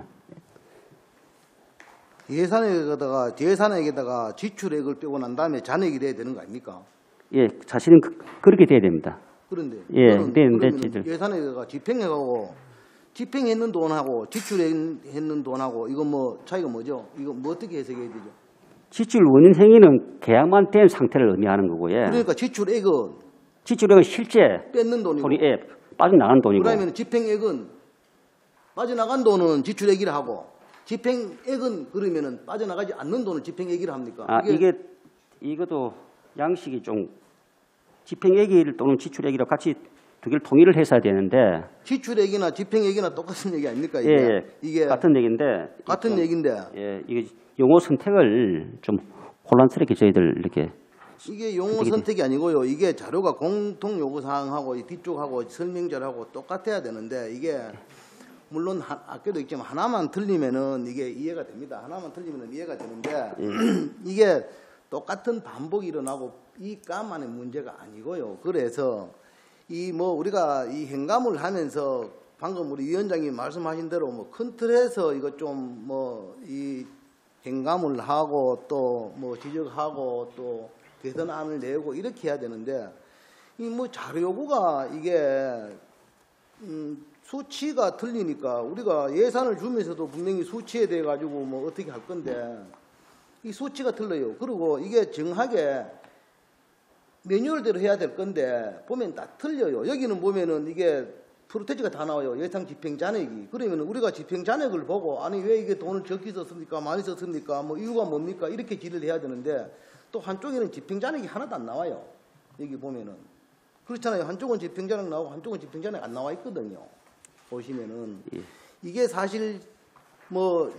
F: 예산액에다가 지출액을 빼고 난 다음에 잔액이 돼야 되는 거 아닙니까?
B: 예, 사실은 그렇게 돼야 됩니다.
F: 그런데
B: 예, 되는데
F: 예산액에다가 집행액하고 집행했는 돈하고 지출했는 돈하고 이거 뭐 차이가 뭐죠? 이거 뭐 어떻게 해석해야 되죠?
B: 지출 원인 행위는 계약만 된 상태를 의미하는 거고요.
F: 그러니까 지출액은
B: 지출액은 실제
F: 뺏는 돈이고
B: 돈이 빠져나간 돈이고.
F: 그러면 집행액은 빠져나간 돈은 지출액이라 하고 집행액은 그러면은 빠져나가지 않는 돈을 집행액이라 합니까?
B: 이것도 양식이 좀 집행액일 또는 지출액이라 같이 두 개를 통일을 했어야 되는데
F: 지출액이나 집행액이나 똑같은 얘기 아닙니까? 이게
B: 같은 얘기인데
F: 같은 얘기인데
B: 이게 용어 선택을 좀 혼란스럽게 저희들 이렇게
F: 이게 용어 선택이 아니고요. 이게 자료가 공통 요구 사항하고 뒤쪽하고 설명자하고 똑같아야 되는데 이게 물론 아까도 있지만 하나만 틀리면은 이게 이해가 됩니다. 하나만 틀리면은 이해가 되는데 이게 똑같은 반복이 일어나고 이 값만의 문제가 아니고요. 그래서 우리가 이 행감을 하면서 방금 우리 위원장이 말씀하신 대로 뭐 큰 틀에서 이거 좀 이 행감을 하고 또 지적하고 또 개선안을 내고 이렇게 해야 되는데 이 자료 요구가 이게 수치가 틀리니까 우리가 예산을 주면서도 분명히 수치에 대해 가지고 어떻게 할 건데 이 수치가 틀려요. 그리고 이게 정확하게 매뉴얼대로 해야 될 건데 보면 다 틀려요. 여기는 보면은 이게 프로테지가 다 나와요. 예상 집행 잔액이. 그러면 우리가 집행 잔액을 보고 아니 왜 이게 돈을 적게 썼습니까? 많이 썼습니까? 이유가 뭡니까? 이렇게 질의를 해야 되는데 또 한쪽에는 집행 잔액이 하나도 안 나와요. 여기 보면은 그렇잖아요. 한쪽은 집행 잔액 나오고 한쪽은 집행 잔액 안 나와 있거든요. 보시면은 이게 사실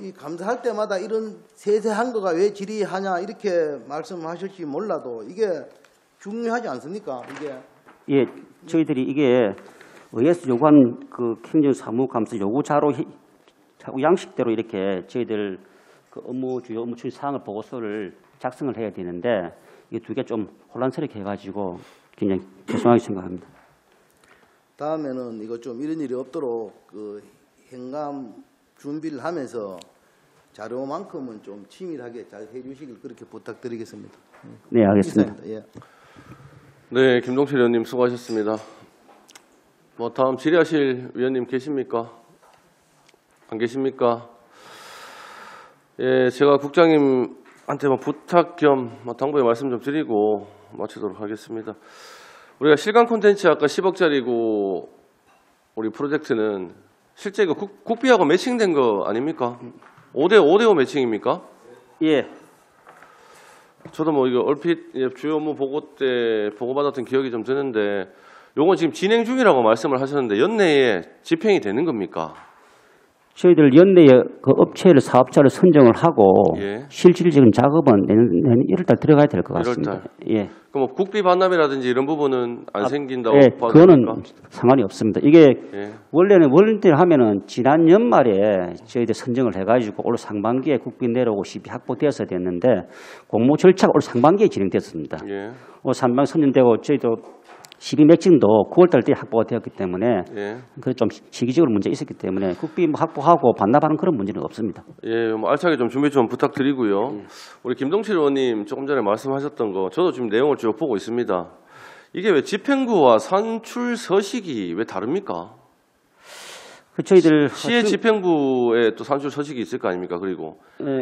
F: 이 감사할 때마다 이런 세세한 거가 왜 질의하냐 이렇게 말씀하실지 몰라도 이게 중요하지 않습니까? 이게
B: 저희들이 이게 의회에서 요구한 그 행정사무감사 요구 자료 양식대로 이렇게 저희들 그 주요 업무 추진 사항을 보고서를 작성을 해야 되는데 이게 두 개 좀 혼란스럽게 해가지고 굉장히 죄송하게 생각합니다.
F: 다음에는 이거 좀 이런 일이 없도록 그 행감 준비를 하면서 자료만큼은 좀 치밀하게 잘 해주시길 그렇게 부탁드리겠습니다.
B: 네, 알겠습니다.
A: 네, 김동철 의원님 수고하셨습니다. 다음 질의하실 위원님 계십니까? 안 계십니까? 예, 제가 국장님한테 부탁 겸 당부의 말씀 좀 드리고 마치도록 하겠습니다. 우리가 실감 콘텐츠 아까 10억짜리고 우리 프로젝트는 실제 이거 국비하고 매칭된 거 아닙니까? 5대5 매칭입니까?
B: 예.
A: 저도 이거 얼핏 주요 업무 보고 때 보고받았던 기억이 좀 드는데 요건 지금 진행 중이라고 말씀을 하셨는데 연내에 집행이 되는 겁니까?
B: 저희들 연내에 그 업체를 사업자를 선정을 하고 실질적인 작업은 내년 1월달 들어가야 될 것 같습니다.
A: 1월달. 예. 그럼 국비 반납이라든지 이런 부분은 안 생긴다고 봐도
B: 그거는
A: 됩니까?
B: 상관이 없습니다. 이게 원래는 월인들 하면은 지난 연말에 저희들 선정을 해가지고 올 상반기에 국비 내려오고 시비 확보되어서 됐는데 공모 절차가 올 상반기에 진행됐습니다. 올 상반기 선정되고 저희도 시비 매칭도 9월달 때 확보가 되었기 때문에 그 좀 시기적으로 문제 있었기 때문에 국비 확보하고 반납하는 그런 문제는 없습니다.
A: 예, 알차게 좀 준비 좀 부탁드리고요. 우리 김동철 의원님 조금 전에 말씀하셨던 거 저도 지금 내용을 쭉 보고 있습니다. 이게 왜 집행부와 산출 서식이 왜 다릅니까?
B: 저희들
A: 시의 집행부에 또 산출 서식이 있을 거 아닙니까? 그리고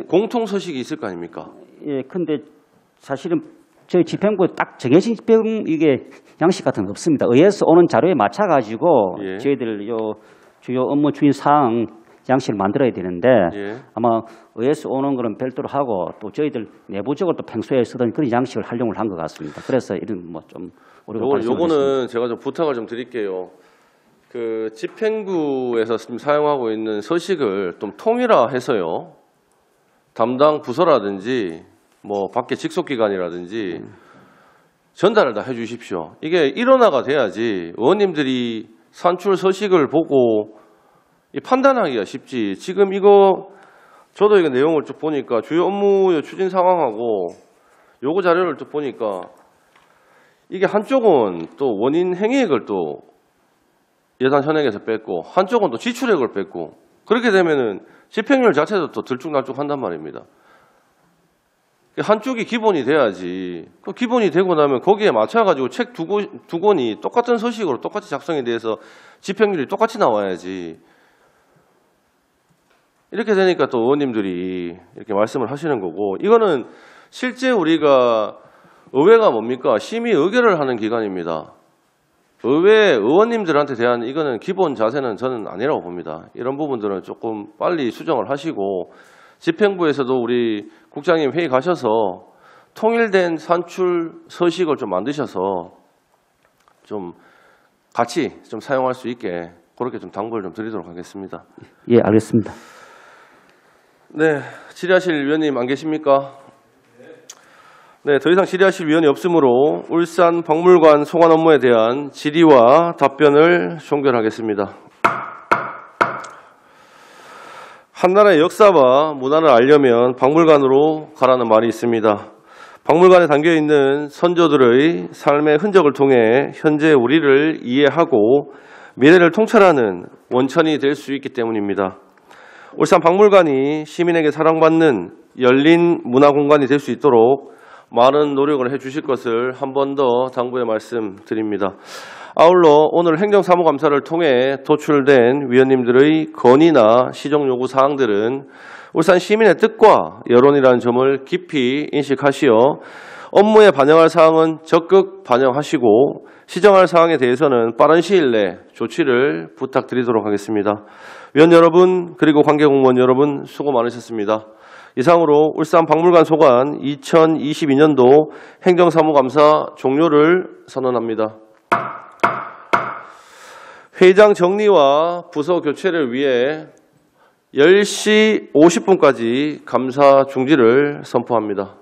A: 공통 서식이 있을 거 아닙니까?
B: 예, 근데 사실은 저희 집행부에 딱 정해진 집행 이게 양식 같은 거 없습니다. 의회에서 오는 자료에 맞춰 가지고 저희들 주요 업무 추진 사항 양식을 만들어야 되는데 아마 의회에서 오는 거는 별도로 하고 또 저희들 내부적으로 또 평소에 쓰던 그런 양식을 활용을 한 것 같습니다. 그래서 이런 좀 우리가
A: 요거는 제가 좀 부탁을 좀 드릴게요. 그 집행부에서 지금 사용하고 있는 서식을 좀 통일화해서요. 담당 부서라든지 밖에 직속기관이라든지 전달을 다 해주십시오. 이게 일원화가 돼야지 의원님들이 산출 서식을 보고 판단하기가 쉽지. 지금 이거 저도 이거 내용을 쭉 보니까 주요 업무 추진 상황하고 요구 자료를 쭉 보니까 이게 한쪽은 또 원인 행위액을 또 예산 현액에서 뺐고 한쪽은 또 지출액을 뺐고 그렇게 되면은 집행률 자체도 또 들쭉날쭉한단 말입니다. 한쪽이 기본이 돼야지. 그 기본이 되고 나면 거기에 맞춰가지고 책 두 권이 똑같은 서식으로 똑같이 작성이 돼서 집행률이 똑같이 나와야지. 이렇게 되니까 또 의원님들이 이렇게 말씀을 하시는 거고, 이거는 실제 우리가 의회가 뭡니까? 심의 의결을 하는 기관입니다. 의회 의원님들한테 대한 이거는 기본 자세는 저는 아니라고 봅니다. 이런 부분들은 조금 빨리 수정을 하시고, 집행부에서도 우리 국장님 회의 가셔서 통일된 산출 서식을 좀 만드셔서 좀 같이 좀 사용할 수 있게 그렇게 좀 당부를 좀 드리도록 하겠습니다.
B: 예, 알겠습니다.
A: 네, 질의하실 위원님 안 계십니까? 네, 더 이상 질의하실 위원이 없으므로 울산 박물관 소관 업무에 대한 질의와 답변을 종결하겠습니다. 한나라의 역사와 문화를 알려면 박물관으로 가라는 말이 있습니다. 박물관에 담겨있는 선조들의 삶의 흔적을 통해 현재 우리를 이해하고 미래를 통찰하는 원천이 될 수 있기 때문입니다. 울산 박물관이 시민에게 사랑받는 열린 문화공간이 될 수 있도록 많은 노력을 해주실 것을 한 번 더 당부의 말씀드립니다. 아울러 오늘 행정사무감사를 통해 도출된 위원님들의 건의나 시정요구 사항들은 울산 시민의 뜻과 여론이라는 점을 깊이 인식하시어 업무에 반영할 사항은 적극 반영하시고 시정할 사항에 대해서는 빠른 시일 내 조치를 부탁드리도록 하겠습니다. 위원 여러분 그리고 관계공무원 여러분 수고 많으셨습니다. 이상으로 울산 박물관 소관 2022년도 행정사무감사 종료를 선언합니다. 회의장 정리와 부서 교체를 위해 10시 50분까지 감사 중지를 선포합니다.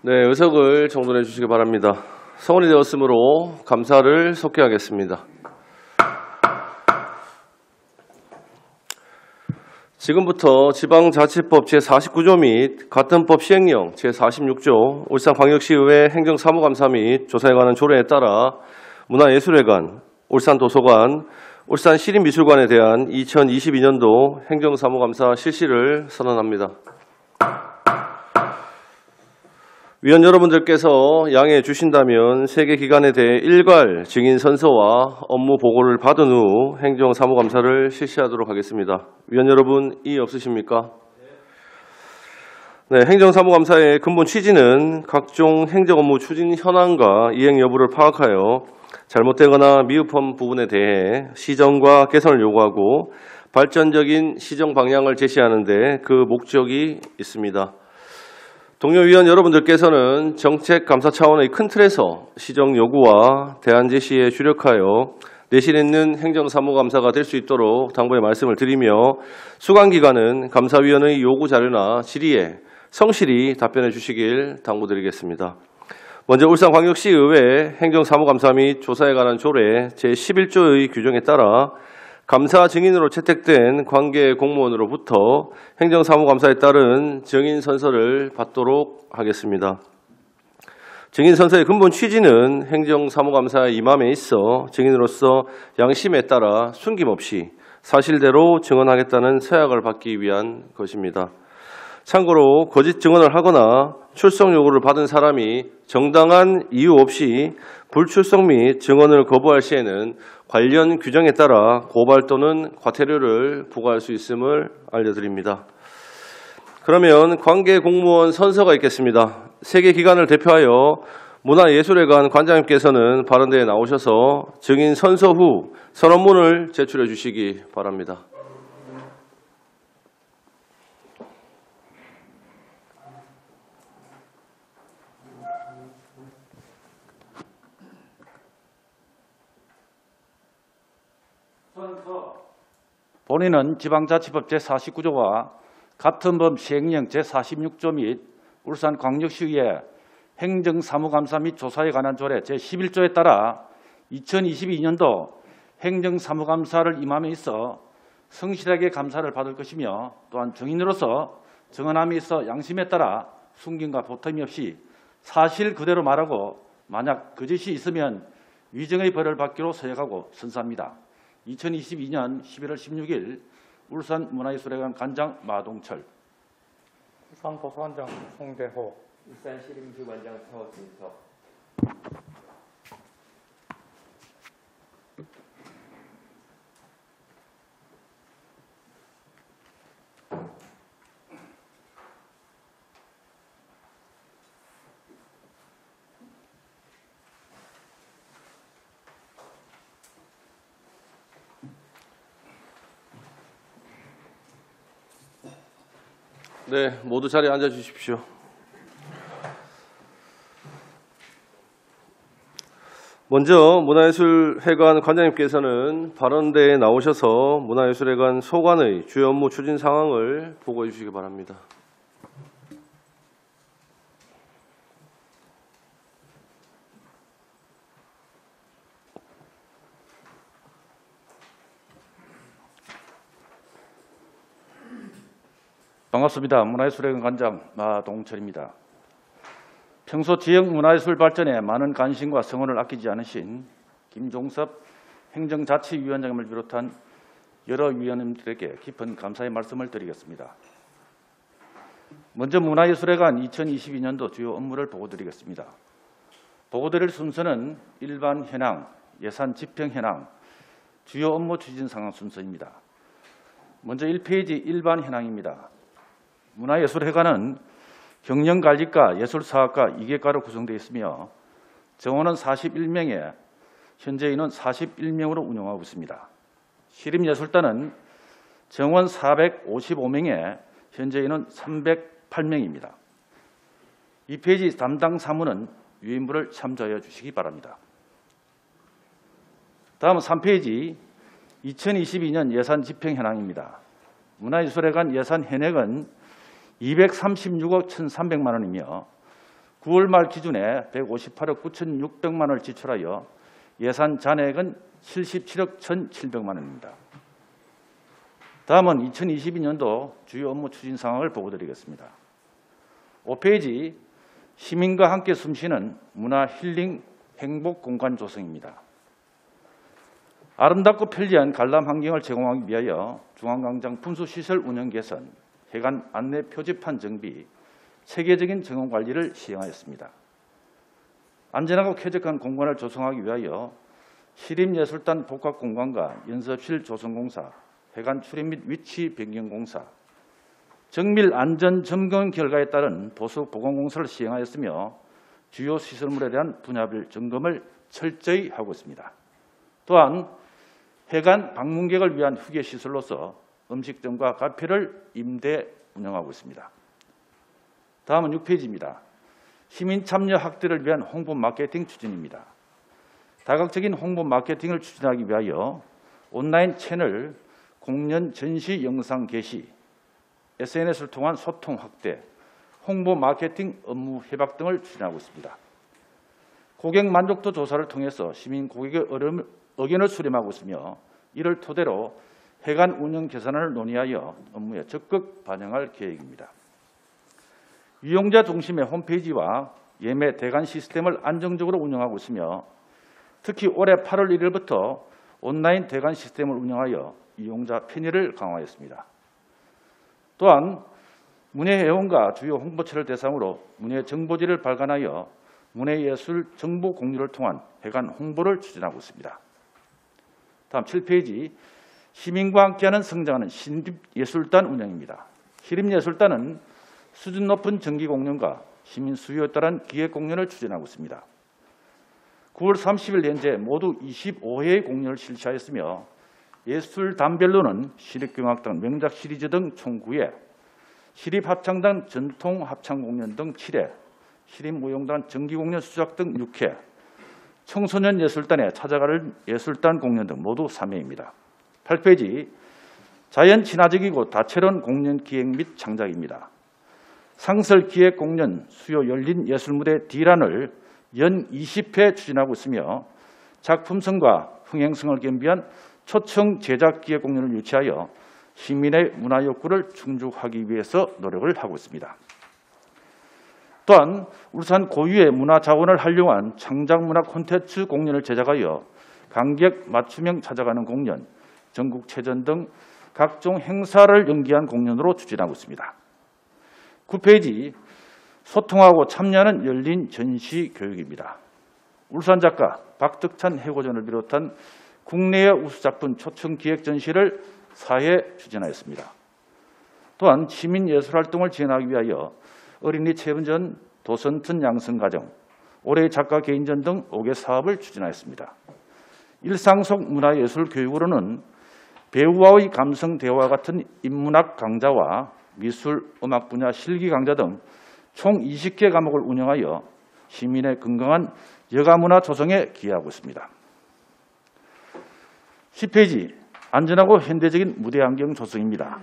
A: 네, 의석을 정돈해 주시기 바랍니다. 성원이 되었으므로 감사를 속개하겠습니다. 지금부터 지방자치법 제49조 및 같은 법 시행령 제46조 울산광역시의회 행정사무감사 및 조사에 관한 조례에 따라 문화예술회관, 울산도서관, 울산시립미술관에 대한 2022년도 행정사무감사 실시를 선언합니다. 위원 여러분들께서 양해해 주신다면 세 개 기관에 대해 일괄 증인 선서와 업무 보고를 받은 후 행정사무감사를 실시하도록 하겠습니다. 위원 여러분 이의 없으십니까? 네, 행정사무감사의 근본 취지는 각종 행정업무 추진 현황과 이행 여부를 파악하여 잘못되거나 미흡한 부분에 대해 시정과 개선을 요구하고 발전적인 시정 방향을 제시하는 데 그 목적이 있습니다. 동료 위원 여러분들께서는 정책 감사 차원의 큰 틀에서 시정 요구와 대안 제시에 주력하여 내실 있는 행정사무감사가 될 수 있도록 당부의 말씀을 드리며 수관기관은 감사위원의 요구 자료나 질의에 성실히 답변해 주시길 당부드리겠습니다. 먼저 울산광역시의회 행정사무감사 및 조사에 관한 조례 제11조의 규정에 따라 감사 증인으로 채택된 관계 공무원으로부터 행정사무감사에 따른 증인 선서를 받도록 하겠습니다. 증인 선서의 근본 취지는 행정사무감사에 임함에 있어 증인으로서 양심에 따라 숨김없이 사실대로 증언하겠다는 서약을 받기 위한 것입니다. 참고로 거짓 증언을 하거나 출석 요구를 받은 사람이 정당한 이유 없이 불출석 및 증언을 거부할 시에는 관련 규정에 따라 고발 또는 과태료를 부과할 수 있음을 알려드립니다. 그러면 관계 공무원 선서가 있겠습니다. 세 개 기관을 대표하여 문화예술회관 관장님께서는 발언대에 나오셔서 증인 선서 후 선언문을 제출해 주시기 바랍니다.
I: 본인은 지방자치법 제49조와 같은 법 시행령 제46조 및 울산광역시의회 행정사무감사 및 조사에 관한 조례 제11조에 따라 2022년도 행정사무감사를 임함에 있어 성실하게 감사를 받을 것이며 또한 증인으로서 증언함에 있어 양심에 따라 숨김과 보탬이 없이 사실 그대로 말하고 만약 거짓이 있으면 위정의 벌을 받기로 서약하고 선서합니다. 2022년 11월 16일 울산문화예술회관 관장 마동철,
J: 울산도서관장 송대호, 울산시립미술관장 서진석.
A: 네, 모두 자리에 앉아 주십시오. 먼저 문화예술회관 관장님께서는 발언대에 나오셔서 문화예술회관 소관의 주요 업무 추진 상황을 보고해 주시기 바랍니다.
I: 반갑습니다. 문화예술회관 관장 마동철입니다. 평소 지역 문화예술 발전에 많은 관심과 성원을 아끼지 않으신 김종섭 행정자치위원장님을 비롯한 여러 위원님들에게 깊은 감사의 말씀을 드리겠습니다. 먼저 문화예술회관 2022년도 주요 업무를 보고드리겠습니다. 보고드릴 순서는 일반 현황, 예산 집행 현황, 주요 업무 추진 상황 순서입니다. 먼저 1페이지 일반 현황입니다. 문화예술회관은 경영관리과, 예술사학과 2개과로 구성되어 있으며 정원은 41명에 현재 인원 41명으로 운영하고 있습니다. 시립예술단은 정원 455명에 현재 인원 308명입니다. 이 페이지 담당 사무는 유인물을 참조하여 주시기 바랍니다. 다음은 3페이지 2022년 예산 집행 현황입니다. 문화예술회관 예산 현액은 236억 1,300만 원이며 9월 말 기준에 158억 9,600만 원을 지출하여 예산 잔액은 77억 1,700만 원입니다. 다음은 2022년도 주요 업무 추진 상황을 보고드리겠습니다. 5페이지 시민과 함께 숨쉬는 문화 힐링 행복 공간 조성입니다. 아름답고 편리한 관람 환경을 제공하기 위하여 중앙광장 분수시설 운영 개선, 해관 안내 표지판 정비, 체계적인 정원 관리를 시행하였습니다. 안전하고 쾌적한 공간을 조성하기 위하여 시립예술단 복합 공간과 연습실 조성공사, 해관 출입 및 위치 변경 공사, 정밀 안전 점검 결과에 따른 보수 보건 공사를 시행하였으며 주요 시설물에 대한 분야별 점검을 철저히 하고 있습니다. 또한 해관 방문객을 위한 휴게 시설로서 음식점과 카페를 임대 운영하고 있습니다. 다음은 6페이지입니다. 시민 참여 확대를 위한 홍보 마케팅 추진입니다. 다각적인 홍보 마케팅을 추진하기 위하여 온라인 채널, 공연 전시 영상 게시, SNS를 통한 소통 확대, 홍보 마케팅 업무 협약 등을 추진하고 있습니다. 고객 만족도 조사를 통해서 시민 고객의 의견을 수렴하고 있으며 이를 토대로 해관 운영 개선을 논의하여 업무에 적극 반영할 계획입니다. 이용자 중심의 홈페이지와 예매 대관 시스템을 안정적으로 운영하고 있으며 특히 올해 8월 1일부터 온라인 대관 시스템을 운영하여 이용자 편의를 강화했습니다. 또한 문예회원과 주요 홍보처를 대상으로 문예정보지를 발간하여 문예예술 정보 공유를 통한 해관 홍보를 추진하고 있습니다. 다음 7페이지 시민과 함께하는 성장하는 시립예술단 운영입니다. 시립예술단은 수준 높은 정기 공연과 시민 수요에 따른 기획 공연을 추진하고 있습니다. 9월 30일 현재 모두 25회의 공연을 실시하였으며 예술단별로는 시립경악단 명작 시리즈 등 총 9회, 시립합창단 전통합창공연 등 7회, 시립무용단 정기공연 수작 등 6회, 청소년예술단에 찾아가는 예술단 공연 등 모두 3회입니다. 8페이지 자연 친화적이고 다채로운 공연 기획 및 창작입니다. 상설 기획 공연 수요 열린 예술무대 D란을 연 20회 추진하고 있으며 작품성과 흥행성을 겸비한 초청 제작 기획 공연을 유치하여 시민의 문화 욕구를 충족하기 위해서 노력을 하고 있습니다. 또한 울산 고유의 문화 자원을 활용한 창작문화 콘텐츠 공연을 제작하여 관객 맞춤형 찾아가는 공연, 전국체전 등 각종 행사를 연기한 공연으로 추진하고 있습니다. 9페이지 소통하고 참여하는 열린 전시 교육입니다. 울산 작가 박덕찬 해고전을 비롯한 국내의 우수작품 초청 기획 전시를 4회 추진하였습니다. 또한 시민예술활동을 지원하기 위하여 어린이 체험전, 도슨튼 양성과정, 올해의 작가 개인전 등 5개 사업을 추진하였습니다. 일상 속 문화예술 교육으로는 배우와의 감성 대화와 같은 인문학 강좌와 미술, 음악 분야 실기 강좌 등 총 20개 과목을 운영하여 시민의 건강한 여가문화 조성에 기여하고 있습니다. 10페이지, 안전하고 현대적인 무대 환경 조성입니다.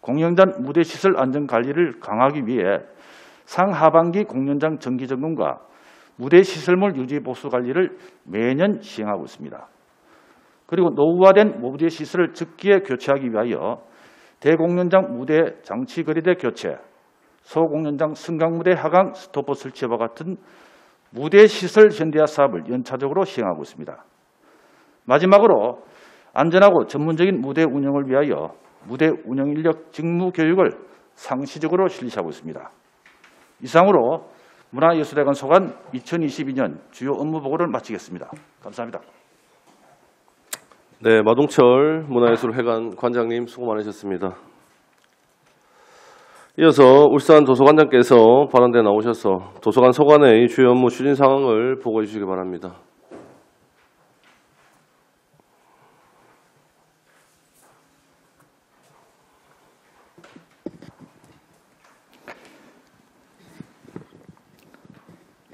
I: 공연장 무대 시설 안전 관리를 강화하기 위해 상하반기 공연장 정기 점검과 무대 시설물 유지 보수 관리를 매년 시행하고 있습니다. 그리고 노후화된 무대 시설을 즉기에 교체하기 위하여 대공연장 무대 장치 거리대 교체, 소공연장 승강무대 하강 스토퍼 설치와 같은 무대 시설 현대화 사업을 연차적으로 시행하고 있습니다. 마지막으로 안전하고 전문적인 무대 운영을 위하여 무대 운영 인력 직무 교육을 상시적으로 실시하고 있습니다. 이상으로 문화예술회관 소관 2022년 주요 업무 보고를 마치겠습니다. 감사합니다.
A: 네, 마동철 문화예술회관 관장님 수고 많으셨습니다. 이어서 울산 도서관장께서 발언대에 나오셔서 도서관 소관의 주요 업무 추진 상황을 보고해 주시기 바랍니다.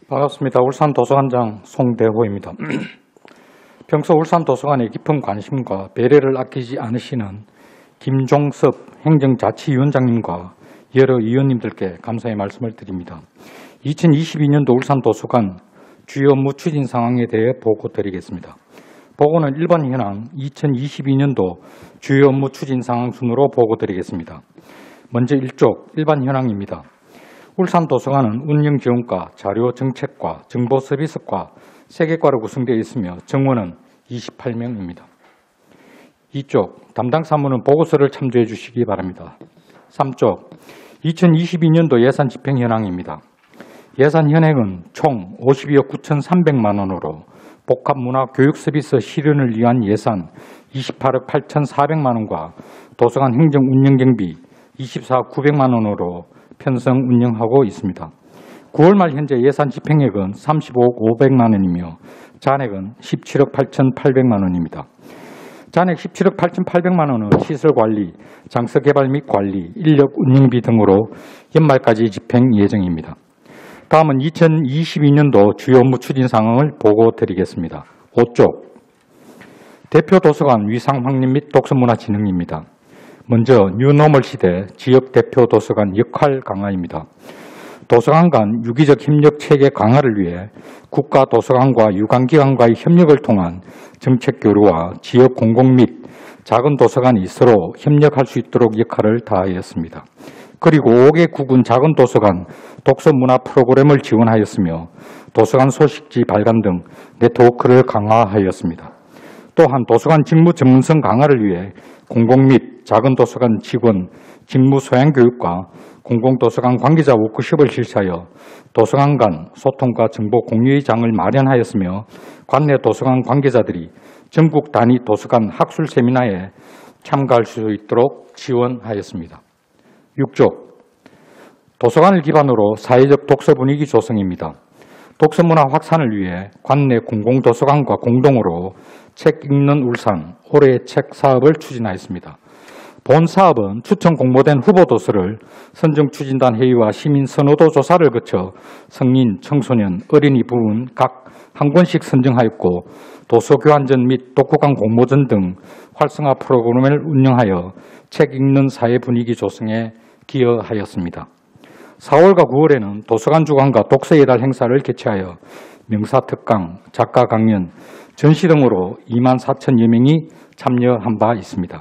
K: 반갑습니다. 울산 도서관장 송대호입니다. 평소 울산 도서관에 깊은 관심과 배려를 아끼지 않으시는 김종섭 행정자치위원장님과 여러 위원님들께 감사의 말씀을 드립니다. 2022년도 울산 도서관 주요 업무 추진 상황에 대해 보고드리겠습니다. 보고는 1번 현황 2022년도 주요 업무 추진 상황 순으로 보고드리겠습니다. 먼저 1쪽 일반 현황입니다. 울산 도서관은 운영 지원과 자료 정책과 정보 서비스과 3개과로 구성되어 있으며 정원은 28명입니다. 2쪽 담당 사무는 보고서를 참조해 주시기 바랍니다. 3쪽 2022년도 예산 집행 현황입니다. 예산 현액은 총 52억 9,300만 원으로 복합문화교육서비스 실현을 위한 예산 28억 8,400만 원과 도서관 행정 운영경비 24억 900만 원으로 편성 운영하고 있습니다. 9월 말 현재 예산 집행액은 35억 500만 원이며 잔액은 17억 8,800만 원입니다. 잔액 17억 8,800만 원은 시설관리, 장소개발 및 관리, 인력 운영비 등으로 연말까지 집행 예정입니다. 다음은 2022년도 주요 업무 추진 상황을 보고드리겠습니다. 5쪽 대표 도서관 위상 확립 및 독서문화 진흥입니다. 먼저 뉴노멀 시대 지역 대표 도서관 역할 강화입니다. 도서관 간 유기적 협력 체계 강화를 위해 국가 도서관과 유관기관과의 협력을 통한 정책 교류와 지역 공공 및 작은 도서관이 서로 협력할 수 있도록 역할을 다하였습니다. 그리고 5개 구군 작은 도서관 독서문화 프로그램을 지원하였으며 도서관 소식지 발간 등 네트워크를 강화하였습니다. 또한 도서관 직무 전문성 강화를 위해 공공 및 작은 도서관 직원 직무 소양 교육과 공공도서관 관계자 워크숍을 실시하여 도서관 간 소통과 정보 공유의 장을 마련하였으며 관내 도서관 관계자들이 전국 단위 도서관 학술 세미나에 참가할 수 있도록 지원하였습니다. 6쪽 도서관을 기반으로 사회적 독서 분위기 조성입니다. 독서문화 확산을 위해 관내 공공도서관과 공동으로 책 읽는 울산 올해의 책 사업을 추진하였습니다. 본 사업은 추천 공모된 후보 도서를 선정추진단 회의와 시민 선호도 조사를 거쳐 성인, 청소년, 어린이 부분 각 한 권씩 선정하였고 도서 교환전 및 독후감 공모전 등 활성화 프로그램을 운영하여 책 읽는 사회 분위기 조성에 기여하였습니다. 4월과 9월에는 도서관 주간과 독서의 달 행사를 개최하여 명사특강, 작가 강연, 전시 등으로 24,000여 명이 참여한 바 있습니다.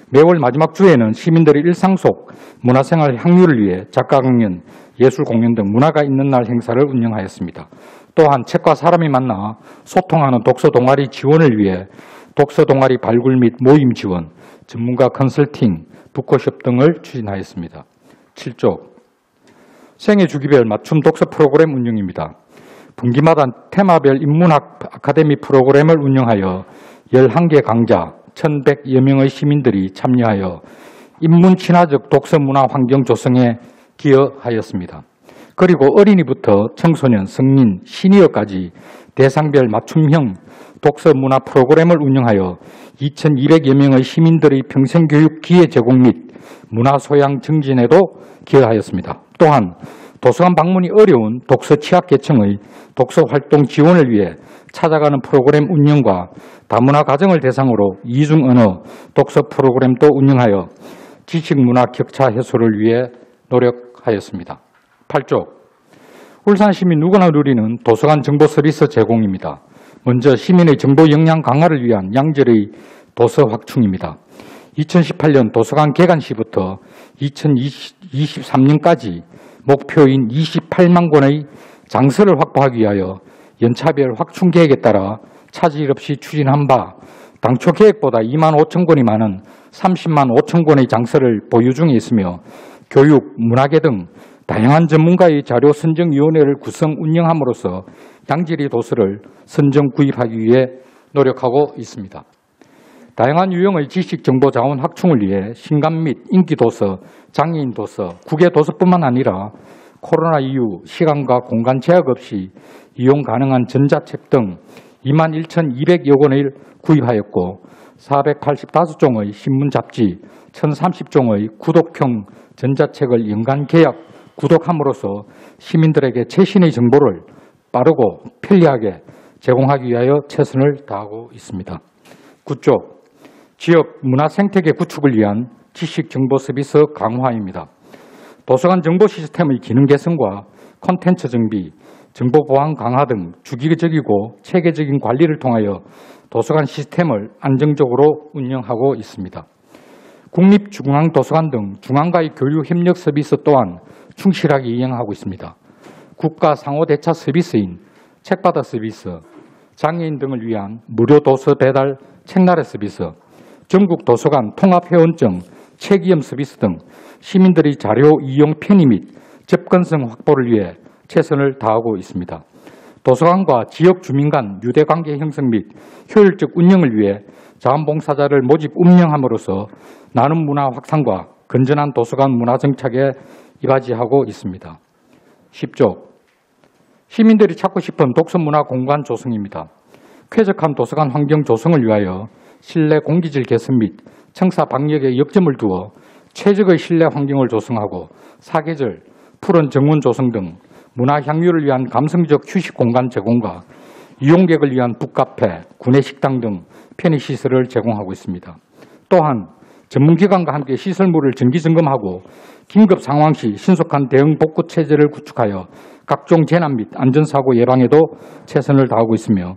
K: 매월 마지막 주에는 시민들의 일상 속 문화생활 향유를 위해 작가 강연, 예술 공연 등 문화가 있는 날 행사를 운영하였습니다. 또한 책과 사람이 만나 소통하는 독서 동아리 지원을 위해 독서 동아리 발굴 및 모임 지원, 전문가 컨설팅, 북커숍 등을 추진하였습니다. 7쪽 생애 주기별 맞춤 독서 프로그램 운영입니다. 분기마다 테마별 인문학 아카데미 프로그램을 운영하여 11개 강좌, 1,100여 명의 시민들이 참여하여 인문 친화적 독서 문화 환경 조성에 기여하였습니다. 그리고 어린이부터 청소년, 성인, 시니어까지 대상별 맞춤형 독서 문화 프로그램을 운영하여 2,200여 명의 시민들의 평생교육 기회 제공 및 문화 소양 증진에도 기여하였습니다. 또한 도서관 방문이 어려운 독서 취약계층의 독서 활동 지원을 위해 찾아가는 프로그램 운영과 다문화 가정을 대상으로 이중언어 독서 프로그램도 운영하여 지식문화 격차 해소를 위해 노력하였습니다. 8쪽, 울산 시민 누구나 누리는 도서관 정보 서비스 제공입니다. 먼저 시민의 정보 역량 강화를 위한 양질의 도서 확충입니다. 2018년 도서관 개관 시부터 2023년까지 목표인 28만 권의 장서를 확보하기 위하여 연차별 확충 계획에 따라 차질 없이 추진한 바 당초 계획보다 2만 5천 권이 많은 30만 5천 권의 장서를 보유 중에 있으며 교육, 문화계 등 다양한 전문가의 자료 선정위원회를 구성 운영함으로써 양질의 도서를 선정 구입하기 위해 노력하고 있습니다. 다양한 유형의 지식 정보 자원 확충을 위해 신간 및 인기 도서, 장애인 도서, 국외 도서뿐만 아니라 코로나 이후 시간과 공간 제약 없이 이용 가능한 전자책 등 21,200여 권을 구입하였고 485종의 신문 잡지, 1,030종의 구독형 전자책을 연간 계약 구독함으로써 시민들에게 최신의 정보를 빠르고 편리하게 제공하기 위하여 최선을 다하고 있습니다. 9쪽, 지역 문화 생태계 구축을 위한 지식 정보 서비스 강화입니다. 도서관 정보 시스템의 기능 개선과 콘텐츠 정비, 정보 보안 강화 등 주기적이고 체계적인 관리를 통하여 도서관 시스템을 안정적으로 운영하고 있습니다. 국립중앙도서관 등 중앙과의 교류 협력 서비스 또한 충실하게 이행하고 있습니다. 국가 상호대차 서비스인 책바다 서비스, 장애인 등을 위한 무료 도서 배달 책나래 서비스, 전국 도서관 통합회원증 책이염 서비스 등 시민들의 자료 이용 편의 및 접근성 확보를 위해 최선을 다하고 있습니다. 도서관과 지역 주민 간 유대관계 형성 및 효율적 운영을 위해 자원봉사자를 모집 운영함으로써 나눔 문화 확산과 건전한 도서관 문화 정착에 이바지하고 있습니다. 10조, 시민들이 찾고 싶은 독서 문화 공간 조성입니다. 쾌적한 도서관 환경 조성을 위하여 실내 공기질 개선 및 청사 방역에 역점을 두어 최적의 실내 환경을 조성하고 사계절, 푸른 정원 조성 등 문화 향유를 위한 감성적 휴식 공간 제공과 이용객을 위한 북카페, 구내식당 등 편의시설을 제공하고 있습니다. 또한 전문기관과 함께 시설물을 정기점검하고 긴급 상황 시 신속한 대응 복구 체제를 구축하여 각종 재난 및 안전사고 예방에도 최선을 다하고 있으며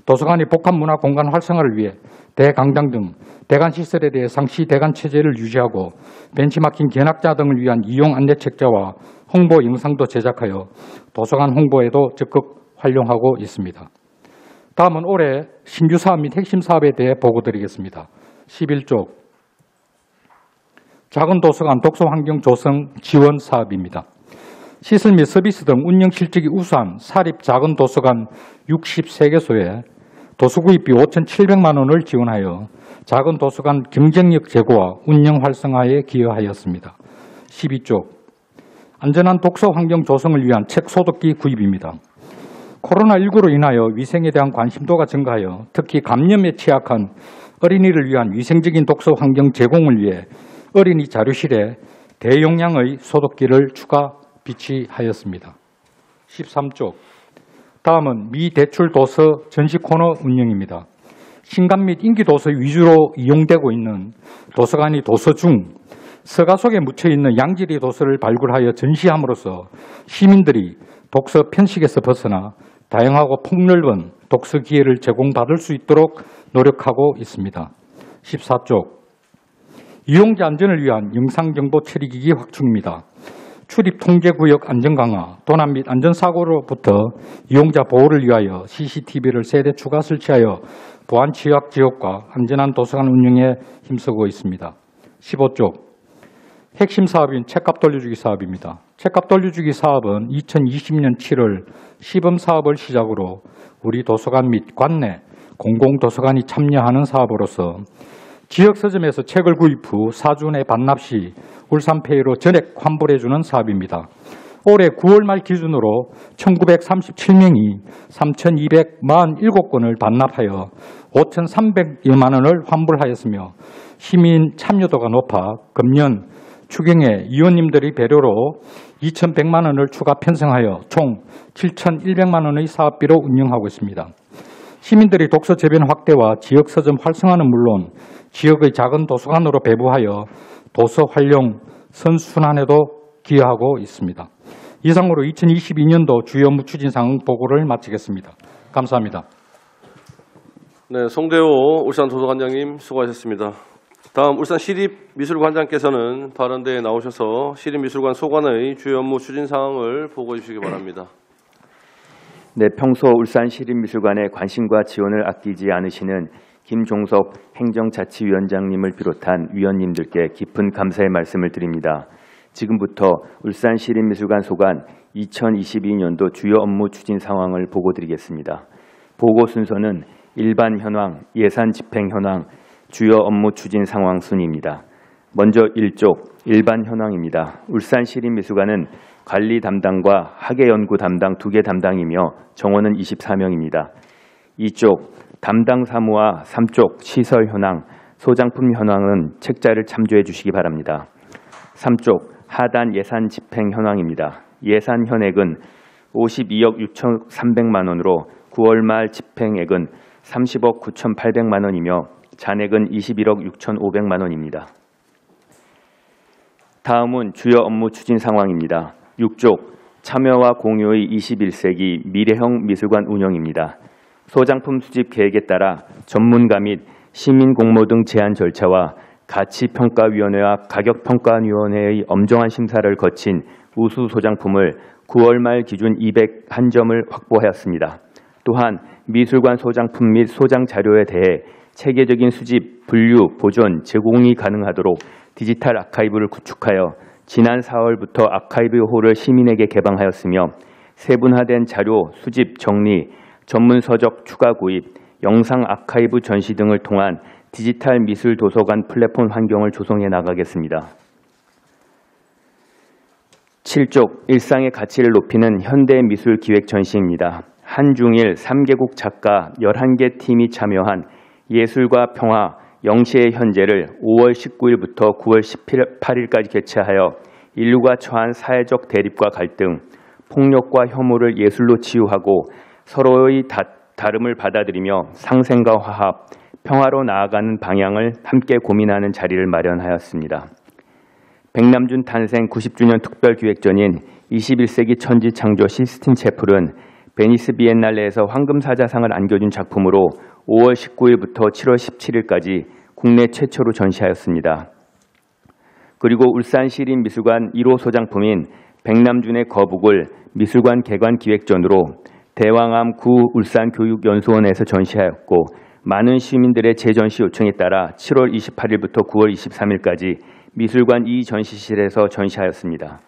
K: 도서관의 복합문화 공간 활성화를 위해 대강당 등 대관 시설에 대해 상시 대관 체제를 유지하고 벤치마킹 견학자 등을 위한 이용 안내 책자와 홍보 영상도 제작하여 도서관 홍보에도 적극 활용하고 있습니다. 다음은 올해 신규 사업 및 핵심 사업에 대해 보고드리겠습니다. 11조, 작은 도서관 독서 환경 조성 지원 사업입니다. 시설 및 서비스 등 운영 실적이 우수한 사립 작은 도서관 63개소에 도서 구입비 5,700만 원을 지원하여 작은 도서관 경쟁력 제고와 운영 활성화에 기여하였습니다. 12조, 안전한 독서 환경 조성을 위한 책 소독기 구입입니다. 코로나19로 인하여 위생에 대한 관심도가 증가하여 특히 감염에 취약한 어린이를 위한 위생적인 독서 환경 제공을 위해 어린이 자료실에 대용량의 소독기를 추가 비치하였습니다. 13조, 다음은 미대출 도서 전시 코너 운영입니다. 신간 및 인기 도서 위주로 이용되고 있는 도서관이 도서 중 서가 속에 묻혀있는 양질의 도서를 발굴하여 전시함으로써 시민들이 독서 편식에서 벗어나 다양하고 폭넓은 독서 기회를 제공받을 수 있도록 노력하고 있습니다. 14조, 이용자 안전을 위한 영상정보 처리기기 확충입니다. 출입 통제구역 안전 강화, 도난 및 안전사고로부터 이용자 보호를 위하여 CCTV를 세대 추가 설치하여 보안 취약 지역과 안전한 도서관 운영에 힘쓰고 있습니다. 15조, 핵심 사업인 책값 돌려주기 사업입니다. 책값 돌려주기 사업은 2020년 7월 시범 사업을 시작으로 우리 도서관 및 관내 공공도서관이 참여하는 사업으로서 지역 서점에서 책을 구입 후 사주 내 반납 시 울산페이로 전액 환불해주는 사업입니다. 올해 9월 말 기준으로 1937명이 3,247건을 반납하여 5,300여만 원을 환불하였으며 시민 참여도가 높아 금년 추경에 위원님들의 배려로 2,100만 원을 추가 편성하여 총 7,100만 원의 사업비로 운영하고 있습니다. 시민들의 독서 재변 확대와 지역 서점 활성화는 물론 지역의 작은 도서관으로 배부하여 도서 활용 선순환에도 기여하고 있습니다. 이상으로 2022년도 주요 업무 추진 상황 보고를 마치겠습니다. 감사합니다.
A: 네, 송대호 울산도서관장님 수고하셨습니다. 다음 울산시립미술관장께서는 발언대에 나오셔서 시립미술관 소관의 주요 업무 추진 사항을 보고해 주시기 바랍니다.
J: 네, 평소 울산시립미술관의 관심과 지원을 아끼지 않으시는 김종석 행정자치위원장님을 비롯한 위원님들께 깊은 감사의 말씀을 드립니다. 지금부터 울산시립미술관 소관 2022년도 주요 업무 추진 상황을 보고드리겠습니다. 보고 순서는 일반 현황, 예산 집행 현황, 주요 업무 추진 상황 순입니다. 먼저 1쪽 일반 현황입니다. 울산시립미술관은 관리 담당과 학예연구 담당 2개 담당이며 정원은 24명입니다. 2쪽 담당 사무와 3쪽 시설 현황, 소장품 현황은 책자를 참조해 주시기 바랍니다. 3쪽 하단 예산 집행 현황입니다. 예산 현액은 52억 6,300만 원으로 9월 말 집행액은 30억 9,800만 원이며 잔액은 21억 6,500만 원입니다. 다음은 주요 업무 추진 상황입니다. 6쪽 참여와 공유의 21세기 미래형 미술관 운영입니다. 소장품 수집 계획에 따라 전문가 및 시민 공모 등 제한 절차와 가치평가위원회와 가격평가위원회의 엄정한 심사를 거친 우수 소장품을 9월 말 기준 201점을 확보하였습니다. 또한 미술관 소장품 및 소장 자료에 대해 체계적인 수집, 분류, 보존, 제공이 가능하도록 디지털 아카이브를 구축하여 지난 4월부터 아카이브홀을 시민에게 개방하였으며 세분화된 자료, 수집, 정리, 전문 서적 추가 구입, 영상 아카이브 전시 등을 통한 디지털 미술 도서관 플랫폼 환경을 조성해 나가겠습니다. 7쪽 일상의 가치를 높이는 현대 미술 기획 전시입니다. 한중일 3개국 작가 11개 팀이 참여한 예술과 평화, 영시의 현재를 5월 19일부터 9월 18일까지 개최하여 인류가 처한 사회적 대립과 갈등, 폭력과 혐오를 예술로 치유하고 서로의 다름을 받아들이며 상생과 화합, 평화로 나아가는 방향을 함께 고민하는 자리를 마련하였습니다. 백남준 탄생 90주년 특별기획전인 21세기 천지 창조 시스틴 채플은 베니스 비엔날레에서 황금사자상을 안겨준 작품으로 5월 19일부터 7월 17일까지 국내 최초로 전시하였습니다. 그리고 울산시립미술관 1호 소장품인 백남준의 거북을 미술관 개관 기획전으로 대왕암 구 울산교육연수원에서 전시하였고 많은 시민들의 재전시 요청에 따라 7월 28일부터 9월 23일까지 미술관 2전시실에서 전시하였습니다.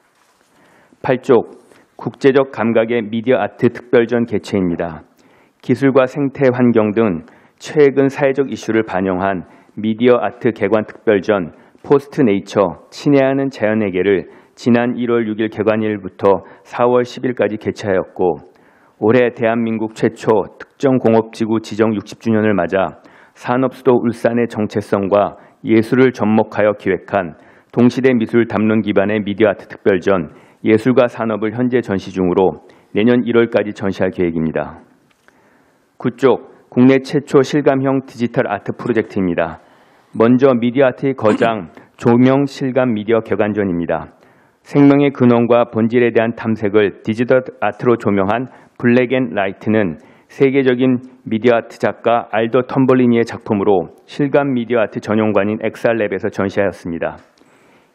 J: 8쪽 국제적 감각의 미디어 아트 특별전 개최입니다. 기술과 생태 환경 등 최근 사회적 이슈를 반영한 미디어 아트 개관 특별전 포스트 네이처 친애하는 자연에게를 지난 1월 6일 개관일부터 4월 10일까지 개최하였고 올해 대한민국 최초 특정공업지구 지정 60주년을 맞아 산업수도 울산의 정체성과 예술을 접목하여 기획한 동시대 미술 담론 기반의 미디어 아트 특별전 예술과 산업을 현재 전시 중으로 내년 1월까지 전시할 계획입니다. 9쪽 국내 최초 실감형 디지털 아트 프로젝트입니다. 먼저 미디어 아트의 거장 조명 실감 미디어 개관전입니다. 생명의 근원과 본질에 대한 탐색을 디지털 아트로 조명한 블랙 앤 라이트는 세계적인 미디어 아트 작가 알도 텀벌리니의 작품으로 실감 미디어 아트 전용관인 엑살랩에서 전시하였습니다.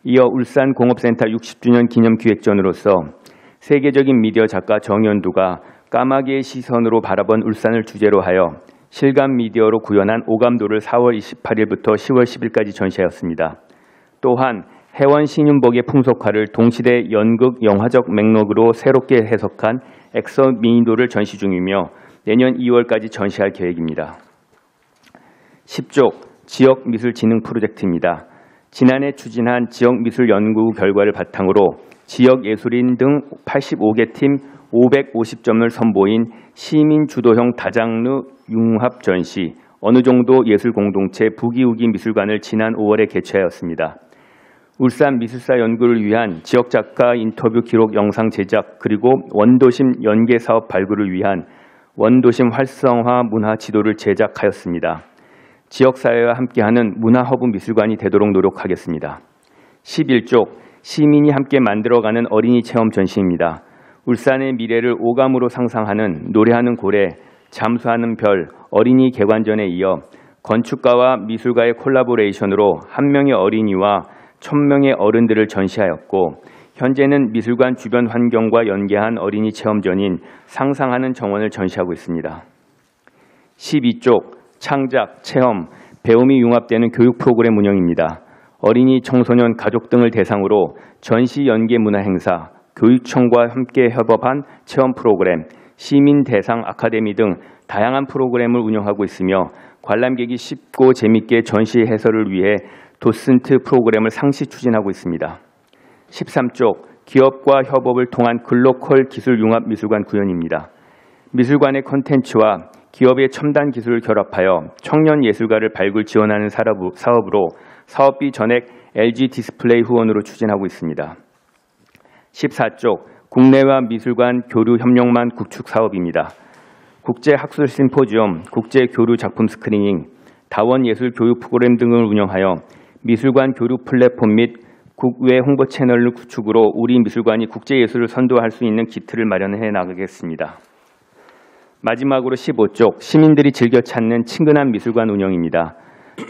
J: 이어 울산공업센터 60주년 기념기획전으로서 세계적인 미디어 작가 정연두가 까마귀의 시선으로 바라본 울산을 주제로 하여 실감 미디어로 구현한 오감도를 4월 28일부터 10월 10일까지 전시하였습니다. 또한 해원 신윤복의 풍속화를 동시대 연극 영화적 맥락으로 새롭게 해석한 엑서 미니도를 전시 중이며 내년 2월까지 전시할 계획입니다. 10쪽 지역미술진흥 프로젝트입니다. 지난해 추진한 지역미술연구 결과를 바탕으로 지역예술인 등 85개 팀 550점을 선보인 시민주도형 다장르 융합 전시 어느 정도 예술공동체 부기우기 미술관을 지난 5월에 개최하였습니다. 울산 미술사 연구를 위한 지역작가 인터뷰 기록 영상 제작 그리고 원도심 연계사업 발굴을 위한 원도심 활성화 문화 지도를 제작하였습니다. 지역사회와 함께하는 문화허브 미술관이 되도록 노력하겠습니다. 11쪽 시민이 함께 만들어가는 어린이 체험 전시입니다. 울산의 미래를 오감으로 상상하는 노래하는 고래, 잠수하는 별, 어린이 개관전에 이어 건축가와 미술가의 콜라보레이션으로 1명의 어린이와 1000명의 어른들을 전시하였고 현재는 미술관 주변 환경과 연계한 어린이 체험전인 상상하는 정원을 전시하고 있습니다. 12쪽 창작, 체험, 배움이 융합되는 교육 프로그램 운영입니다. 어린이, 청소년, 가족 등을 대상으로 전시 연계 문화 행사, 교육청과 함께 협업한 체험 프로그램, 시민 대상 아카데미 등 다양한 프로그램을 운영하고 있으며 관람객이 쉽고 재밌게 전시 해설을 위해 도슨트 프로그램을 상시 추진하고 있습니다. 13쪽 기업과 협업을 통한 글로컬 기술 융합 미술관 구현입니다. 미술관의 콘텐츠와 기업의 첨단 기술을 결합하여 청년 예술가를 발굴 지원하는 사업으로 사업비 전액 LG 디스플레이 후원으로 추진하고 있습니다. 14쪽 국내와 미술관 교류 협력망 구축 사업입니다. 국제학술 심포지엄, 국제교류 작품 스크리닝, 다원 예술 교육 프로그램 등을 운영하여 미술관 교류 플랫폼 및 국외 홍보 채널을 구축으로 우리 미술관이 국제예술을 선도할 수 있는 기틀을 마련해 나가겠습니다. 마지막으로 15쪽 시민들이 즐겨 찾는 친근한 미술관 운영입니다.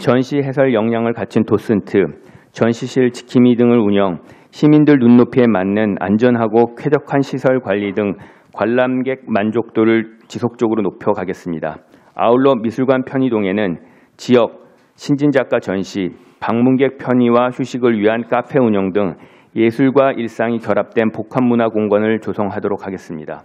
J: 전시 해설 역량을 갖춘 도슨트, 전시실 지킴이 등을 운영, 시민들 눈높이에 맞는 안전하고 쾌적한 시설 관리 등 관람객 만족도를 지속적으로 높여가겠습니다. 아울러 미술관 편의동에는 지역, 신진작가 전시, 방문객 편의와 휴식을 위한 카페 운영 등 예술과 일상이 결합된 복합문화 공간을 조성하도록 하겠습니다.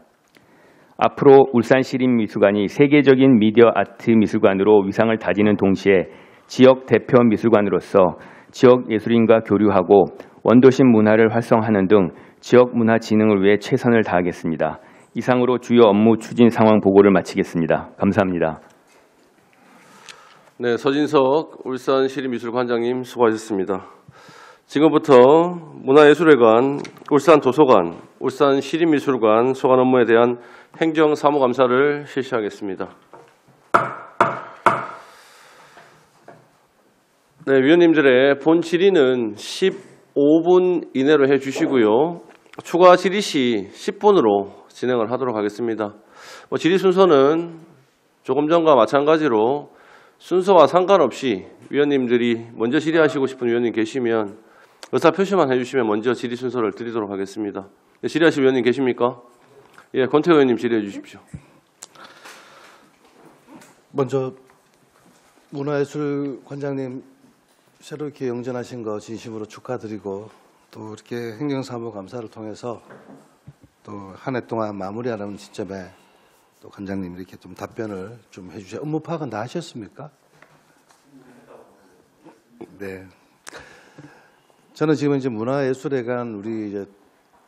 J: 앞으로 울산시립미술관이 세계적인 미디어 아트 미술관으로 위상을 다지는 동시에 지역 대표 미술관으로서 지역 예술인과 교류하고 원도심 문화를 활성화하는 등 지역 문화 진흥을 위해 최선을 다하겠습니다. 이상으로 주요 업무 추진 상황 보고를 마치겠습니다. 감사합니다.
A: 네, 서진석 울산시립미술관장님 수고하셨습니다. 지금부터 문화예술회관, 울산도서관, 울산시립미술관 소관 업무에 대한 행정사무감사를 실시하겠습니다. 네, 위원님들의 본 질의는 15분 이내로 해주시고요. 추가 질의 시 10분으로 진행을 하도록 하겠습니다. 질의 순서는 조금 전과 마찬가지로 순서와 상관없이 위원님들이 먼저 질의하시고 싶은 위원님 계시면 의사표시만 해주시면 먼저 질의 순서를 드리도록 하겠습니다. 질의하실 위원님 계십니까? 예, 권태호 의원님 질의해 주십시오.
E: 먼저 문화예술관장님 새로 이렇게 영전하신 거 진심으로 축하드리고 또 이렇게 행정사무감사를 통해서 또 한 해 동안 마무리하는 시점에 또 관장님 이렇게 좀 답변을 좀 해주세요. 업무 파악은 다 하셨습니까? 네. 저는 지금 이제 문화예술회관 우리 이제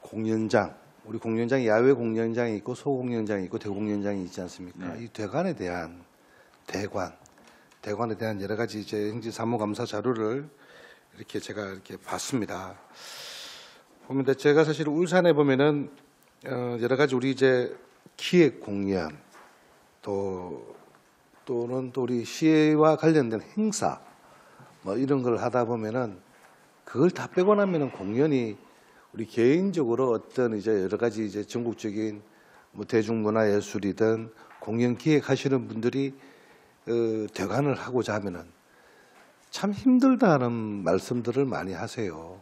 E: 공연장, 우리 공연장이 야외 공연장이 있고 소공연장이 있고 대공연장이 있지 않습니까? 네. 이 대관에 대한 대관에 대한 여러 가지 이제 행정사무감사 자료를 이렇게 제가 이렇게 봤습니다. 보면 제가 사실 울산에 보면은 여러 가지 우리 이제 기획 공연 또는 또 우리 시와 관련된 행사 뭐 이런 걸 하다 보면은 그걸 다 빼고 나면은 공연이 우리 개인적으로 어떤 이제 여러 가지 이제 전국적인 뭐 대중문화예술이든 공연 기획하시는 분들이 대관을 하고자 하면은 참 힘들다는 말씀들을 많이 하세요.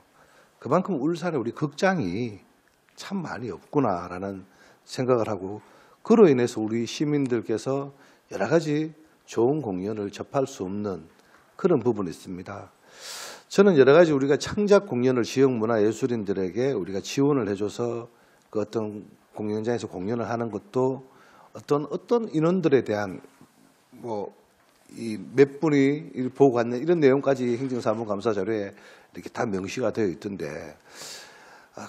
E: 그만큼 울산에 우리 극장이 참 많이 없구나라는 생각을 하고 그로 인해서 우리 시민들께서 여러 가지 좋은 공연을 접할 수 없는 그런 부분이 있습니다. 저는 여러 가지 우리가 창작 공연을 지역 문화예술인들에게 우리가 지원을 해줘서 그 어떤 공연장에서 공연을 하는 것도 어떤 인원들에 대한 뭐 이 몇 분이 보고 갔냐 이런 내용까지 행정사무감사 자료에 이렇게 다 명시가 되어 있던데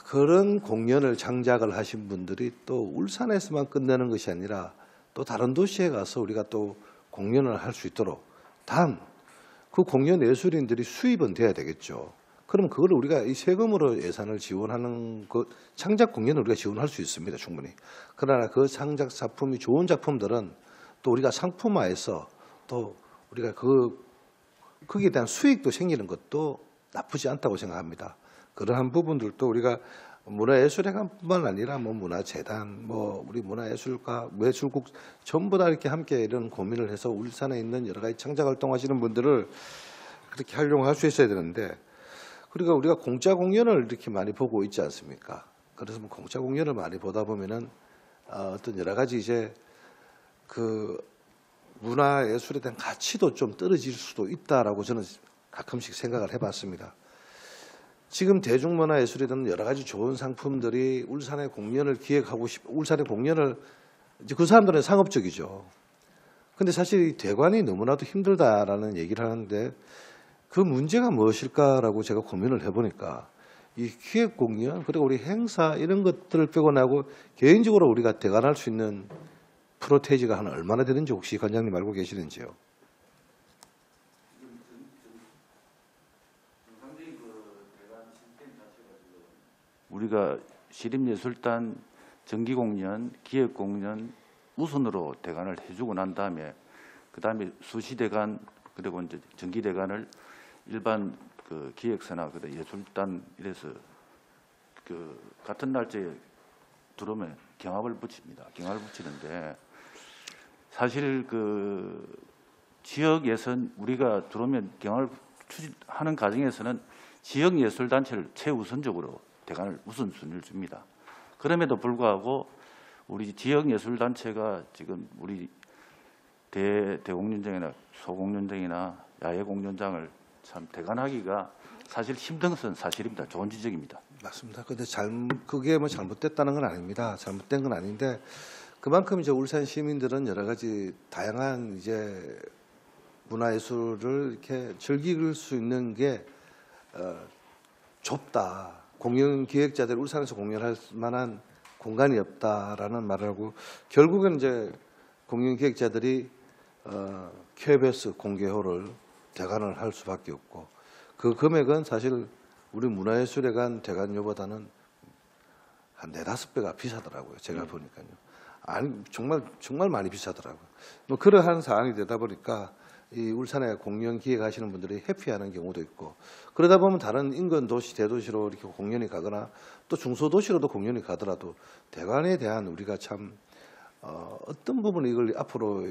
E: 그런 공연을 창작을 하신 분들이 또 울산에서만 끝내는 것이 아니라 또 다른 도시에 가서 우리가 또 공연을 할 수 있도록 단 그 공연 예술인들이 수입은 돼야 되겠죠. 그럼 그걸 우리가 이 세금으로 예산을 지원하는 그 창작 공연을 우리가 지원할 수 있습니다. 충분히. 그러나 그 창작 작품이 좋은 작품들은 또 우리가 상품화해서 또 우리가 거기에 대한 수익도 생기는 것도 나쁘지 않다고 생각합니다. 그러한 부분들도 우리가 문화예술회관뿐만 아니라 뭐 문화재단, 뭐 우리 문화예술가, 예술국 전부 다 이렇게 함께 이런 고민을 해서 울산에 있는 여러 가지 창작 활동하시는 분들을 그렇게 활용할 수 있어야 되는데, 그러니까 우리가 공짜 공연을 이렇게 많이 보고 있지 않습니까? 그래서 뭐 공짜 공연을 많이 보다 보면은 어떤 여러 가지 이제 그 문화예술에 대한 가치도 좀 떨어질 수도 있다라고 저는 가끔씩 생각을 해봤습니다. 지금 대중문화예술이든 여러 가지 좋은 상품들이 울산의 공연을 기획하고 울산의 공연을 이제 그 사람들은 상업적이죠. 근데 사실 대관이 너무나도 힘들다라는 얘기를 하는데 그 문제가 무엇일까라고 제가 고민을 해보니까 이 기획 공연 그리고 우리 행사 이런 것들을 빼고나고 개인적으로 우리가 대관할 수 있는 프로테이지가 한 얼마나 되는지 혹시 관장님 알고 계시는지요?
I: 우리가 시립예술단 정기공연, 기획공연 우선으로 대관을 해주고 난 다음에 그 다음에 수시대관 그리고 이제 정기대관을 일반 그 기획사나 그 예술단 이래서 그 같은 날짜에 들어오면 경합을 붙입니다. 경합을 붙이는데 사실 그 지역 예선 우리가 들어오면 경합을 추진하는 과정에서는 지역 예술단체를 최우선적으로 대관을 우선순위를 줍니다. 그럼에도 불구하고 우리 지역예술단체가 지금 우리 대공연장이나 소공연장이나 야외공연장을 참 대관하기가 사실 힘든 것은 사실입니다. 좋은 지적입니다.
E: 맞습니다. 근데 그게 뭐 잘못됐다는 건 아닙니다. 잘못된 건 아닌데 그만큼 이제 울산 시민들은 여러 가지 다양한 이제 문화예술을 이렇게 즐길 수 있는 게 좁다. 공연 기획자들 울산에서 공연할 만한 공간이 없다라는 말을 하고 결국은 이제 공연 기획자들이 KBS 공개호를 대관을 할 수밖에 없고 그 금액은 사실 우리 문화예술회관 대관료보다는 한 4-5배가 비싸더라고요. 제가 보니까요. 아니 정말 많이 비싸더라고요. 뭐 그러한 상황이 되다 보니까 이 울산에 공연 기획하시는 분들이 회피하는 경우도 있고 그러다 보면 다른 인근 도시 대도시로 이렇게 공연이 가거나 또 중소도시로도 공연이 가더라도 대관에 대한 우리가 참 어떤 부분을 이걸 앞으로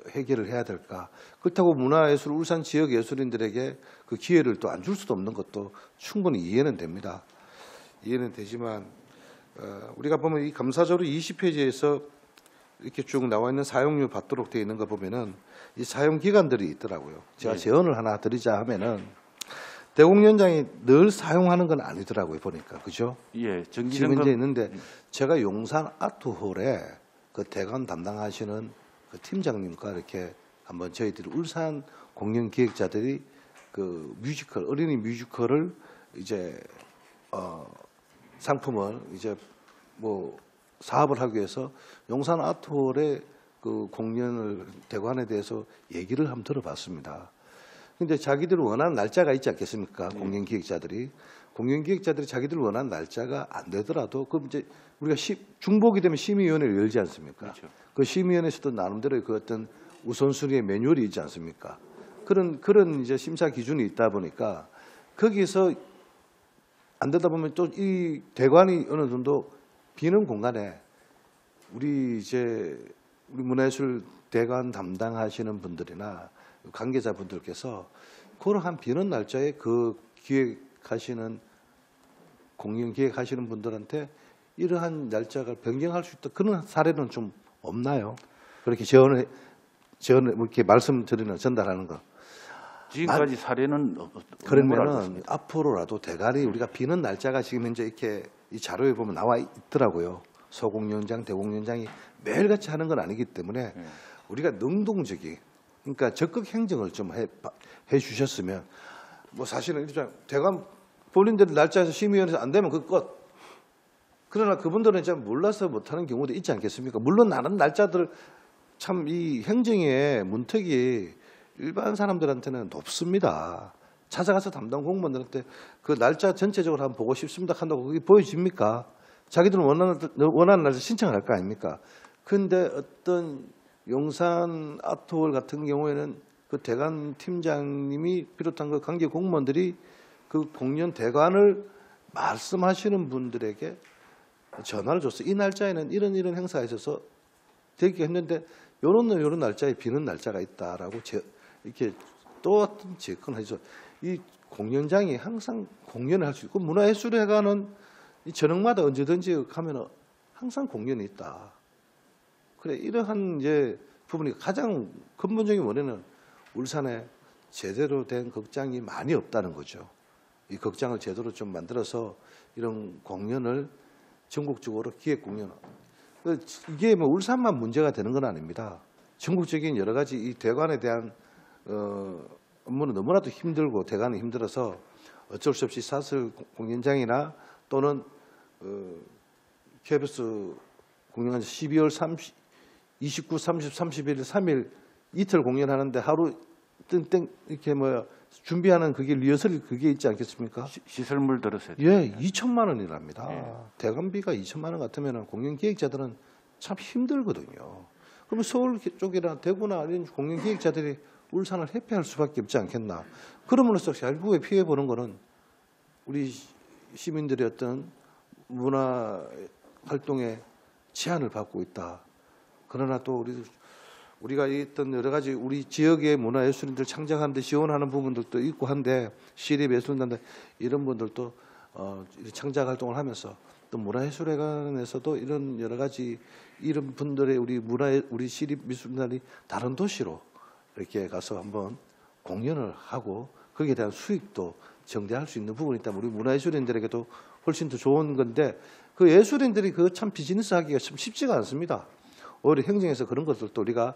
E: 해결을 해야 될까. 그렇다고 문화예술 울산 지역 예술인들에게 그 기회를 또 안 줄 수도 없는 것도 충분히 이해는 됩니다. 이해는 되지만 우리가 보면 이 감사자료 20페이지에서 이렇게 쭉 나와 있는 사용료 받도록 되어 있는 거 보면은 이 사용 기간들이 있더라고요. 제가 제언을 하나 드리자 하면은 대공연장이 늘 사용하는 건 아니더라고요. 보니까 그죠?
I: 예,
E: 지금 현재 있는데 제가 용산 아트홀에 그 대관 담당하시는 그 팀장님과 이렇게 한번 저희들이 울산 공연 기획자들이 그 뮤지컬 어린이 뮤지컬을 이제 상품을 이제 뭐 사업을 하기 위해서 용산 아트홀의 그 공연을 대관에 대해서 얘기를 한번 들어봤습니다. 근데 자기들 원하는 날짜가 있지 않겠습니까? 네. 공연 기획자들이 자기들 원하는 날짜가 안 되더라도 그럼 이제 우리가 중복이 되면 심의위원회를 열지 않습니까? 그렇죠. 그 심의위원회에서도 나름대로 그 어떤 우선순위의 매뉴얼이 있지 않습니까? 그런 이제 심사 기준이 있다 보니까 거기서 안 되다 보면 또 이 대관이 어느 정도 비는 공간에 우리 문화예술 대관 담당하시는 분들이나 관계자분들께서 그러한 비는 날짜에 그 기획하시는 공연 기획하시는 분들한테 이러한 날짜를 변경할 수 있다 그런 사례는 좀 없나요? 그렇게 제언을 이렇게 말씀드리는 전달하는 거.
I: 지금까지 사례는
E: 그러면은 앞으로라도 대관이 우리가 비는 날짜가 지금 현재 이렇게 이 자료에 보면 나와 있더라고요. 소공연장, 대공연장이 매일같이 하는 건 아니기 때문에 우리가 그러니까 적극 행정을 좀 해 주셨으면 뭐 사실은 일단 대관 본인들 날짜에서 심의위원회에서 안 되면 그 끝. 그러나 그분들은 참 몰라서 못하는 경우도 있지 않겠습니까? 물론 나는 날짜들 참 이 행정의 문턱이 일반 사람들한테는 높습니다. 찾아가서 담당 공무원들한테 그 날짜 전체적으로 한번 보고 싶습니다 한다고 그게 보여집니까? 자기들은 원하는 날짜 신청을 할 거 아닙니까? 그런데 어떤 용산 아트홀 같은 경우에는 그 대관 팀장님이 비롯한 그 관계 공무원들이 그 공연 대관을 말씀하시는 분들에게 전화를 줬어. 이 날짜에는 이런 행사가 있어서 되게 했는데 요런 날짜에 비는 날짜가 있다라고 이렇게 또 어떤 접근을 해서 이 공연장이 항상 공연을 할 수 있고 문화예술회관은 이 저녁마다 언제든지 가면은 항상 공연이 있다. 그래 이러한 이제 부분이 가장 근본적인 원인은 울산에 제대로 된 극장이 많이 없다는 거죠. 이 극장을 제대로 좀 만들어서 이런 공연을 전국적으로 기획 공연 이게 뭐 울산만 문제가 되는 건 아닙니다. 전국적인 여러 가지 이 대관에 대한 업무는 너무나도 힘들고 대관이 힘들어서 어쩔 수 없이 사설 공연장이나 또는 KBS 공연한 12월 29, 30, 31일 3일 이틀 공연하는데 하루 땡땡 이렇게 준비하는 그게 리허설이 그게 있지 않겠습니까?
I: 시설물 들었어요.
E: 예, 2천만 원이랍니다.
I: 예.
E: 대관비가 2천만 원 같으면 공연 기획자들은 참 힘들거든요. 그러면 서울 쪽이나 대구나 이런 공연 기획자들이 울산을 회피할 수밖에 없지 않겠나. 그럼으로써 결국에 피해 보는 거는 우리 시민들의 어떤 문화 활동에 제한을 받고 있다. 그러나 또 우리가 있던 여러 가지 우리 지역의 문화예술인들 창작하는 데 지원하는 부분들도 있고 한데 시립예술단들 이런 분들도 창작 활동을 하면서 또 문화예술회관에서도 이런 여러 가지 이런 분들의 우리 시립미술단이 다른 도시로 이렇게 가서 한번 공연을 하고 거기에 대한 수익도 정대할 수 있는 부분이 있다면 우리 문화예술인들에게도 훨씬 더 좋은 건데 그 예술인들이 그 참 비즈니스 하기가 참 쉽지가 않습니다. 오히려 행정에서 그런 것들도 우리가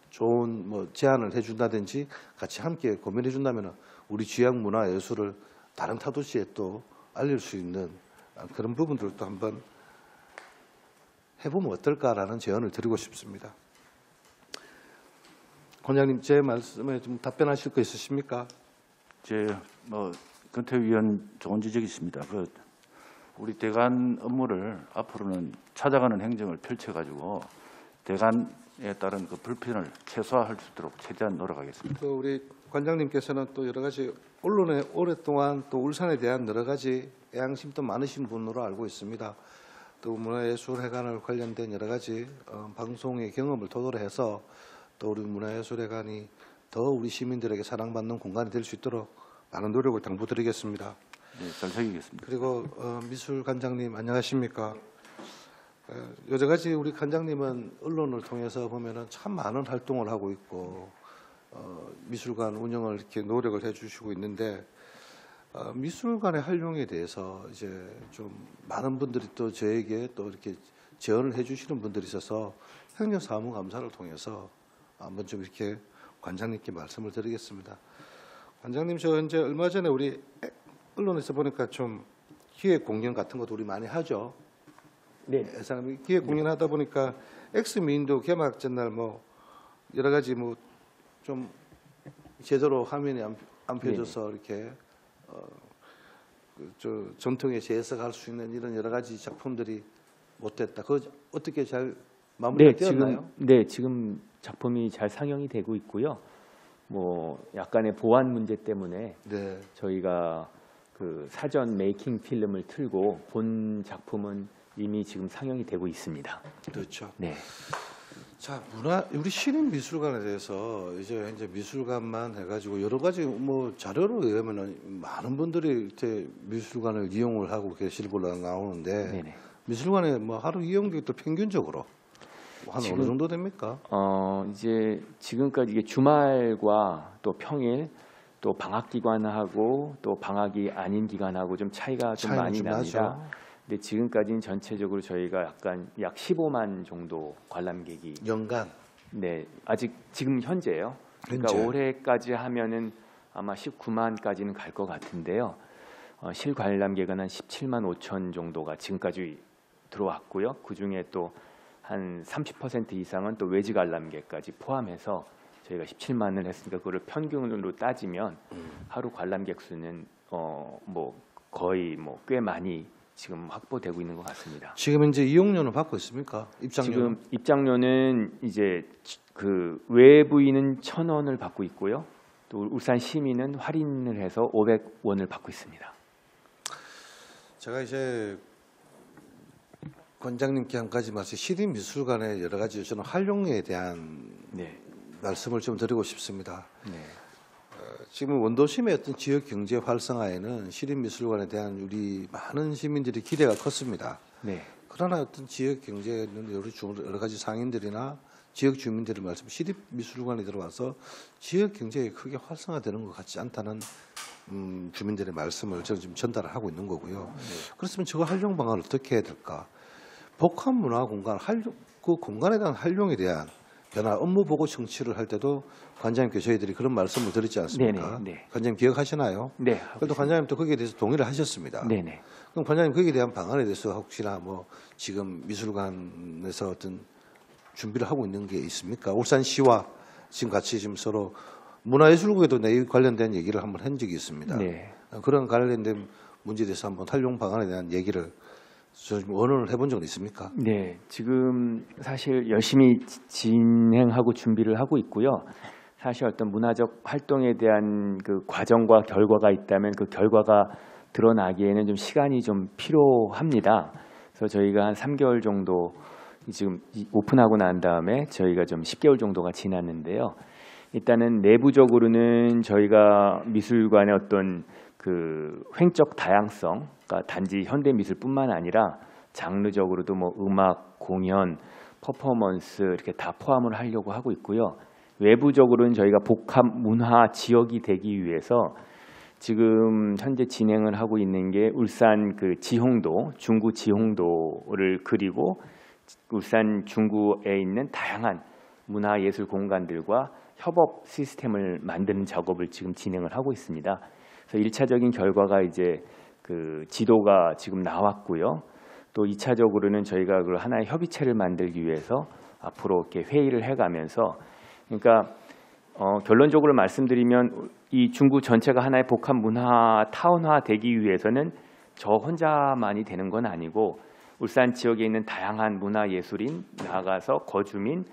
E: 좋은 제안을 해준다든지 같이 함께 고민해 준다면 우리 지역 문화 예술을 다른 타도시에 또 알릴 수 있는 그런 부분들도 한번 해보면 어떨까라는 제안을 드리고 싶습니다. 권장님 제 말씀에 좀 답변하실 거 있으십니까?
I: 근태 위원 좋은 지적이 있습니다. 우리 대관 업무를 앞으로는 찾아가는 행정을 펼쳐가지고 대관에 따른 그 불편을 최소화할 수 있도록 최대한 노력하겠습니다.
E: 또 우리 관장님께서는 또 여러 가지 언론에 오랫동안 또 울산에 대한 여러 가지 애향심도 많으신 분으로 알고 있습니다. 또 문화예술회관을 관련된 여러 가지 방송의 경험을 토대로 해서 또 우리 문화예술회관이 더 우리 시민들에게 사랑받는 공간이 될 수 있도록 많은 노력을 당부드리겠습니다.
I: 네, 잘 새기겠습니다.
E: 그리고 미술관장님 안녕하십니까? 여러 가지 우리 관장님은 언론을 통해서 보면은 참 많은 활동을 하고 있고 미술관 운영을 이렇게 노력을 해주시고 있는데 미술관의 활용에 대해서 이제 좀 많은 분들이 또 저에게 또 이렇게 제언을 해주시는 분들이 있어서 행정사무감사를 통해서 한번 좀 이렇게 관장님께 말씀을 드리겠습니다. 관장님 저 이제 얼마 전에 우리 언론에서 보니까 좀 기획 공연 같은 것도 우리 많이 하죠.
J: 네.
E: 기획 공연 하다 보니까 엑스미인도 개막 전날 여러 가지 좀 제대로 화면이 안 펴져서 이렇게 전통에 재해석할 수 있는 이런 여러 가지 작품들이 못됐다. 그거 어떻게 잘 마무리가 되었나요?
J: 지금 작품이 잘 상영이 되고 있고요. 약간의 보안 문제 때문에 저희가 그 사전 메이킹 필름을 틀고 본 작품은 이미 지금 상영이 되고 있습니다.
E: 그렇죠.
J: 네.
E: 자, 우리 시립미술관에 대해서 이제 미술관만 해가지고 여러 가지 자료로 의하면은 많은 분들이 이렇게 미술관을 이용을 하고 계실 걸로 나오는데
J: 네네.
E: 미술관에 하루 이용객도 평균적으로 한 어느 정도 됩니까?
J: 이제 지금까지 이게 주말과 또 평일 또 방학 기간하고 또 방학이 아닌 기간하고 좀 차이가 좀 많이 납니다. 근데 지금까지는 전체적으로 저희가 약 15만 정도 관람객이
E: 연간
J: 네, 아직 지금 현재요. 그러니까
E: 현재.
J: 올해까지 하면은 아마 19만까지는 갈 것 같은데요. 실관람객은 한 17만 5천 정도가 지금까지 들어왔고요. 그 중에 또 한 30% 이상은 또 외지 관람객까지 포함해서 저희가 17만을 했으니까 그거를 평균으로 따지면 하루 관람객 수는 뭐 거의 뭐 꽤 많이 지금 확보되고 있는 것 같습니다.
E: 지금 이제 이용료는 받고 있습니까? 입장료?
J: 지금 입장료는 이제 그 외부인은 1,000원을 받고 있고요. 또 울산 시민은 할인을 해서 500원을 받고 있습니다.
E: 제가 이제 관장님께 한 가지 말씀, 시립미술관의 여러 가지 저는 활용에 대한
J: 네.
E: 말씀을 좀 드리고 싶습니다.
J: 네.
E: 지금 원도심의 어떤 지역 경제 활성화에는 시립미술관에 대한 우리 많은 시민들이 기대가 컸습니다.
J: 네.
E: 그러나 어떤 지역 경제는 여러 가지 상인들이나 지역 주민들의 말씀, 시립미술관에 들어와서 지역 경제가 크게 활성화되는 것 같지 않다는 주민들의 말씀을 저는 지금 전달을 하고 있는 거고요.
J: 네.
E: 그렇으면 저 활용 방안을 어떻게 해야 될까? 복합문화공간, 그 공간에 대한 활용에 대한 변화, 업무 보고 청취를 할 때도 관장님께 저희들이 그런 말씀을 드렸지 않습니까?
J: 네네, 네.
E: 관장님 기억하시나요?
J: 네.
E: 그래도 관장님도 거기에 대해서 동의를 하셨습니다.
J: 네네.
E: 그럼 관장님 거기에 대한 방안에 대해서 혹시나 뭐 지금 미술관에서 어떤 준비를 하고 있는 게 있습니까? 울산시와 지금 같이 지금 서로 문화예술국에도 내 관련된 얘기를 한번 한 적이 있습니다.
J: 네.
E: 그런 관련된 문제에 대해서 한번 활용 방안에 대한 얘기를 좀 의논을 해본 적은 있습니까?
J: 네, 지금 사실 열심히 진행하고 준비를 하고 있고요. 사실 어떤 문화적 활동에 대한 그 과정과 결과가 있다면 그 결과가 드러나기에는 좀 시간이 좀 필요합니다. 그래서 저희가 한 3개월 정도 지금 오픈하고 난 다음에 저희가 좀 10개월 정도가 지났는데요. 일단은 내부적으로는 저희가 미술관의 어떤 그 횡적 다양성, 그러니까 단지 현대 미술뿐만 아니라 장르적으로도 뭐 음악, 공연, 퍼포먼스 이렇게 다 포함을 하려고 하고 있고요. 외부적으로는 저희가 복합 문화 지역이 되기 위해서 지금 현재 진행을 하고 있는 게 울산 그 지홍도, 중구 지홍도를 그리고 울산 중구에 있는 다양한 문화예술 공간들과 협업 시스템을 만드는 작업을 지금 진행을 하고 있습니다. 그래서 1차적인 결과가 이제 그 지도가 지금 나왔고요. 또 2차적으로는 저희가 그 하나의 협의체를 만들기 위해서 앞으로 이렇게 회의를 해가면서 그러니까 결론적으로 말씀드리면 이 중구 전체가 하나의 복합 문화 타운화 되기 위해서는 저 혼자만이 되는 건 아니고 울산 지역에 있는 다양한 문화예술인 나아가서 거주민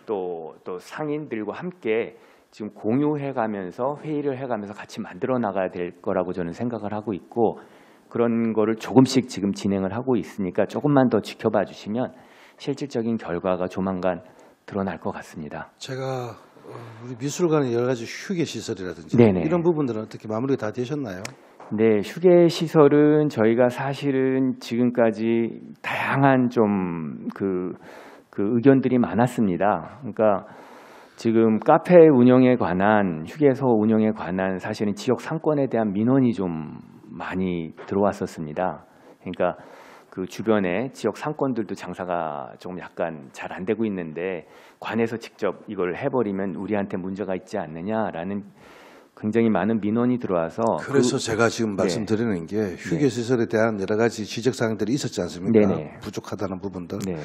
J: 또 상인들과 함께 지금 공유해가면서 회의를 해가면서 같이 만들어 나가야 될 거라고 저는 생각을 하고 있고 그런 거를 조금씩 지금 진행을 하고 있으니까 조금만 더 지켜봐 주시면 실질적인 결과가 조만간 드러날 것 같습니다.
E: 제가 우리 미술관의 여러 가지 휴게 시설이라든지
J: 네네.
E: 이런 부분들은 어떻게 마무리가 다 되셨나요?
J: 네, 휴게 시설은 저희가 사실은 지금까지 다양한 좀 그 의견들이 많았습니다. 그러니까 지금 카페 운영에 관한 휴게소 운영에 관한 사실은 지역 상권에 대한 민원이 좀 많이 들어왔었습니다. 그러니까 그 주변에 지역 상권들도 장사가 좀 약간 잘 안 되고 있는데 관에서 직접 이걸 해버리면 우리한테 문제가 있지 않느냐라는 굉장히 많은 민원이 들어와서
E: 그래서 제가 지금 말씀드리는 게 휴게 시설에 대한 여러 가지 지적 사항들이 있었지 않습니까?
J: 네네.
E: 부족하다는 부분들.
J: 네.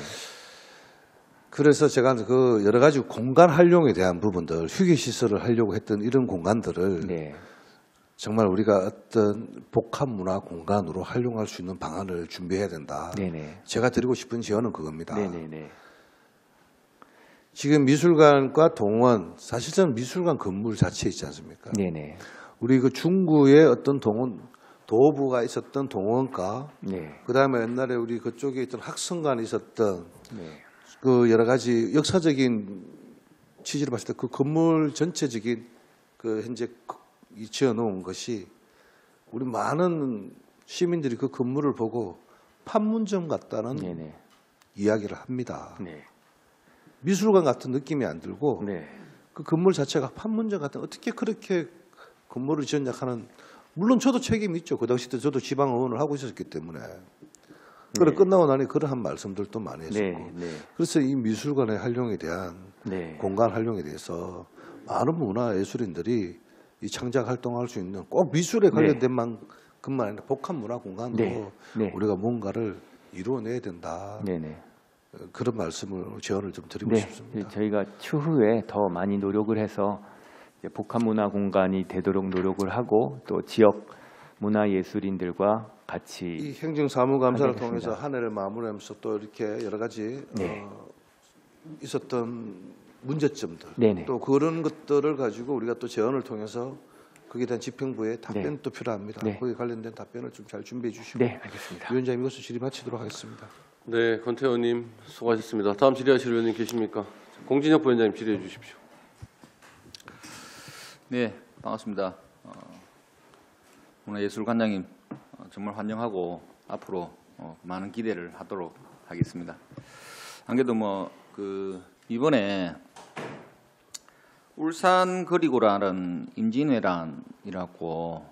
E: 그래서 제가 그 여러 가지 공간 활용에 대한 부분들, 휴게 시설을 하려고 했던 이런 공간들을
J: 네.
E: 정말 우리가 어떤 복합 문화 공간으로 활용할 수 있는 방안을 준비해야 된다.
J: 네네.
E: 제가 드리고 싶은 제언은 그겁니다.
J: 네네네.
E: 지금 미술관과 동원, 사실상 미술관 건물 자체 있지 않습니까?
J: 네네.
E: 우리 그 중구의 어떤 동원, 도부가 있었던 동원과,
J: 네.
E: 그 다음에 옛날에 우리 그쪽에 있던 학성관이 있었던
J: 네.
E: 그 여러 가지 역사적인 취지를 봤을 때 그 건물 전체적인 그 현재 지어놓은 것이 우리 많은 시민들이 그 건물을 보고 판문점 같다는
J: 네네.
E: 이야기를 합니다.
J: 네.
E: 미술관 같은 느낌이 안 들고
J: 네.
E: 그 건물 자체가 판문점 같은 어떻게 그렇게 건물을 지었냐 하는 물론 저도 책임이 있죠. 그 당시 때 저도 지방의원을 하고 있었기 때문에 그래 끝나고 나니 그러한 말씀들도 많이 했었고
J: 네.
E: 그래서 이 미술관의 활용에 대한 네. 공간 활용에 대해서 많은 문화예술인들이 이 창작 활동할 수 있는 꼭 미술에 관련된 것만 아니라 복합 문화 공간으로 우리가 뭔가를 이루어내야 된다. 그런 말씀을 제언을 좀 드리고 싶습니다.
J: 저희가 추후에 더 많이 노력을 해서 복합 문화 공간이 되도록 노력을 하고 또 지역 문화예술인들과 같이
E: 이 행정사무감사를 통해서 한 해를 마무리하면서 또 이렇게 여러 가지 있었던 문제점들 또 그런 것들을 가지고 우리가 또 제언을 통해서 거기에 대한 집행부의 답변도 필요합니다. 거기에 관련된 답변을 좀 잘 준비해 주시고
J: 알겠습니다.
E: 위원장님 이것을 질의 마치도록 하겠습니다.
A: 네, 권태호님 수고하셨습니다. 다음 질의하실 의원님 계십니까? 공진혁 부위원장님 질의해 주십시오.
C: 네, 반갑습니다. 문화예술관장님 정말 환영하고 앞으로 많은 기대를 하도록 하겠습니다. 안 그래도 이번에 울산 그리고라는 임진왜란이라고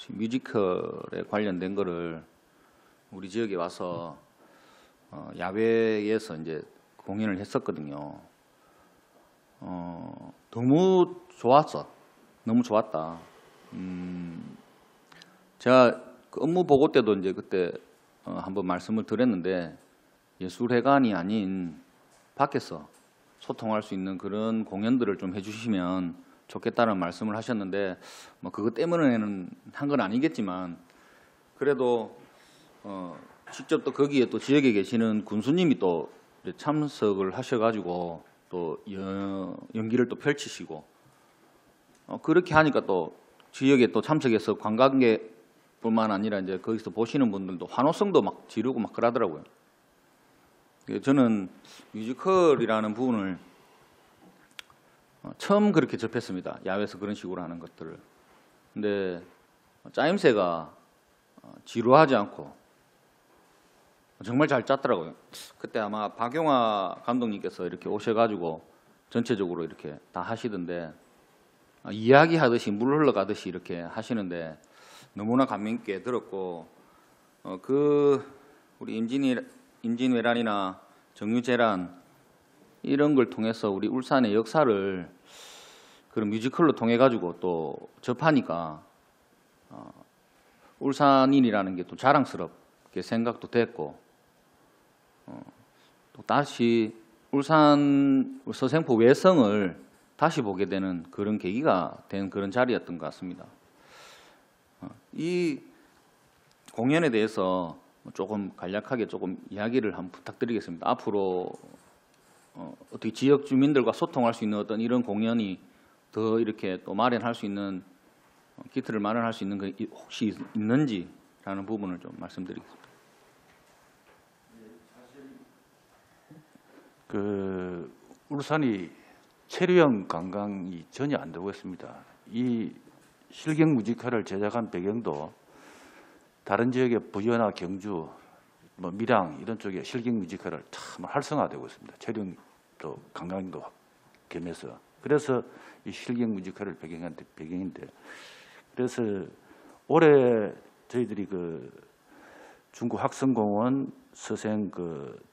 C: 뮤지컬에 관련된 거를 우리 지역에 와서 야외에서 이제 공연을 했었거든요. 너무 좋았어. 너무 좋았다. 제가 그 업무 보고 때도 이제 그때 한번 말씀을 드렸는데 예술회관이 아닌 밖에서 소통할 수 있는 그런 공연들을 좀 해주시면 좋겠다는 말씀을 하셨는데 그것 때문에는 한 건 아니겠지만 그래도 직접 또 거기에 또 지역에 계시는 군수님이 또 참석을 하셔가지고 또 연기를 또 펼치시고 그렇게 하니까 또 지역에 또 참석해서 관광객뿐만 아니라 이제 거기서 보시는 분들도 환호성도 막 지르고 막 그러더라고요. 저는 뮤지컬이라는 부분을 처음 그렇게 접했습니다. 야외에서 그런 식으로 하는 것들을. 근데 짜임새가 지루하지 않고 정말 잘 짰더라고요. 그때 아마 박용화 감독님께서 이렇게 오셔가지고 전체적으로 이렇게 다 하시던데 이야기하듯이 물 흘러가듯이 이렇게 하시는데 너무나 감명 있게 들었고 우리 임진왜란이나 정유재란 이런 걸 통해서 우리 울산의 역사를 그런 뮤지컬로 통해 가지고 또 접하니까 울산인이라는 게 또 자랑스럽게 생각도 됐고 또 다시 울산 서생포 외성을 다시 보게 되는 그런 계기가 된 그런 자리였던 것 같습니다. 이 공연에 대해서 조금 간략하게 조금 이야기를 한번 부탁드리겠습니다. 앞으로 어떻게 지역 주민들과 소통할 수 있는 어떤 이런 공연이 더 이렇게 또 마련할 수 있는 기틀을 마련할 수 있는 게 혹시 있는지라는 부분을 좀 말씀드리겠습니다.
I: 울산이 체류형 관광이 전혀 안 되고 있습니다. 이 실경 뮤지컬을 제작한 배경도 다른 지역의 부여나 경주, 밀양 이런 쪽에 실경 뮤지컬을 참 활성화되고 있습니다. 체류형도 관광도 겸해서. 그래서 이 실경 뮤지컬을 배경인데 그래서 올해 저희들이 중구 학성공원, 서생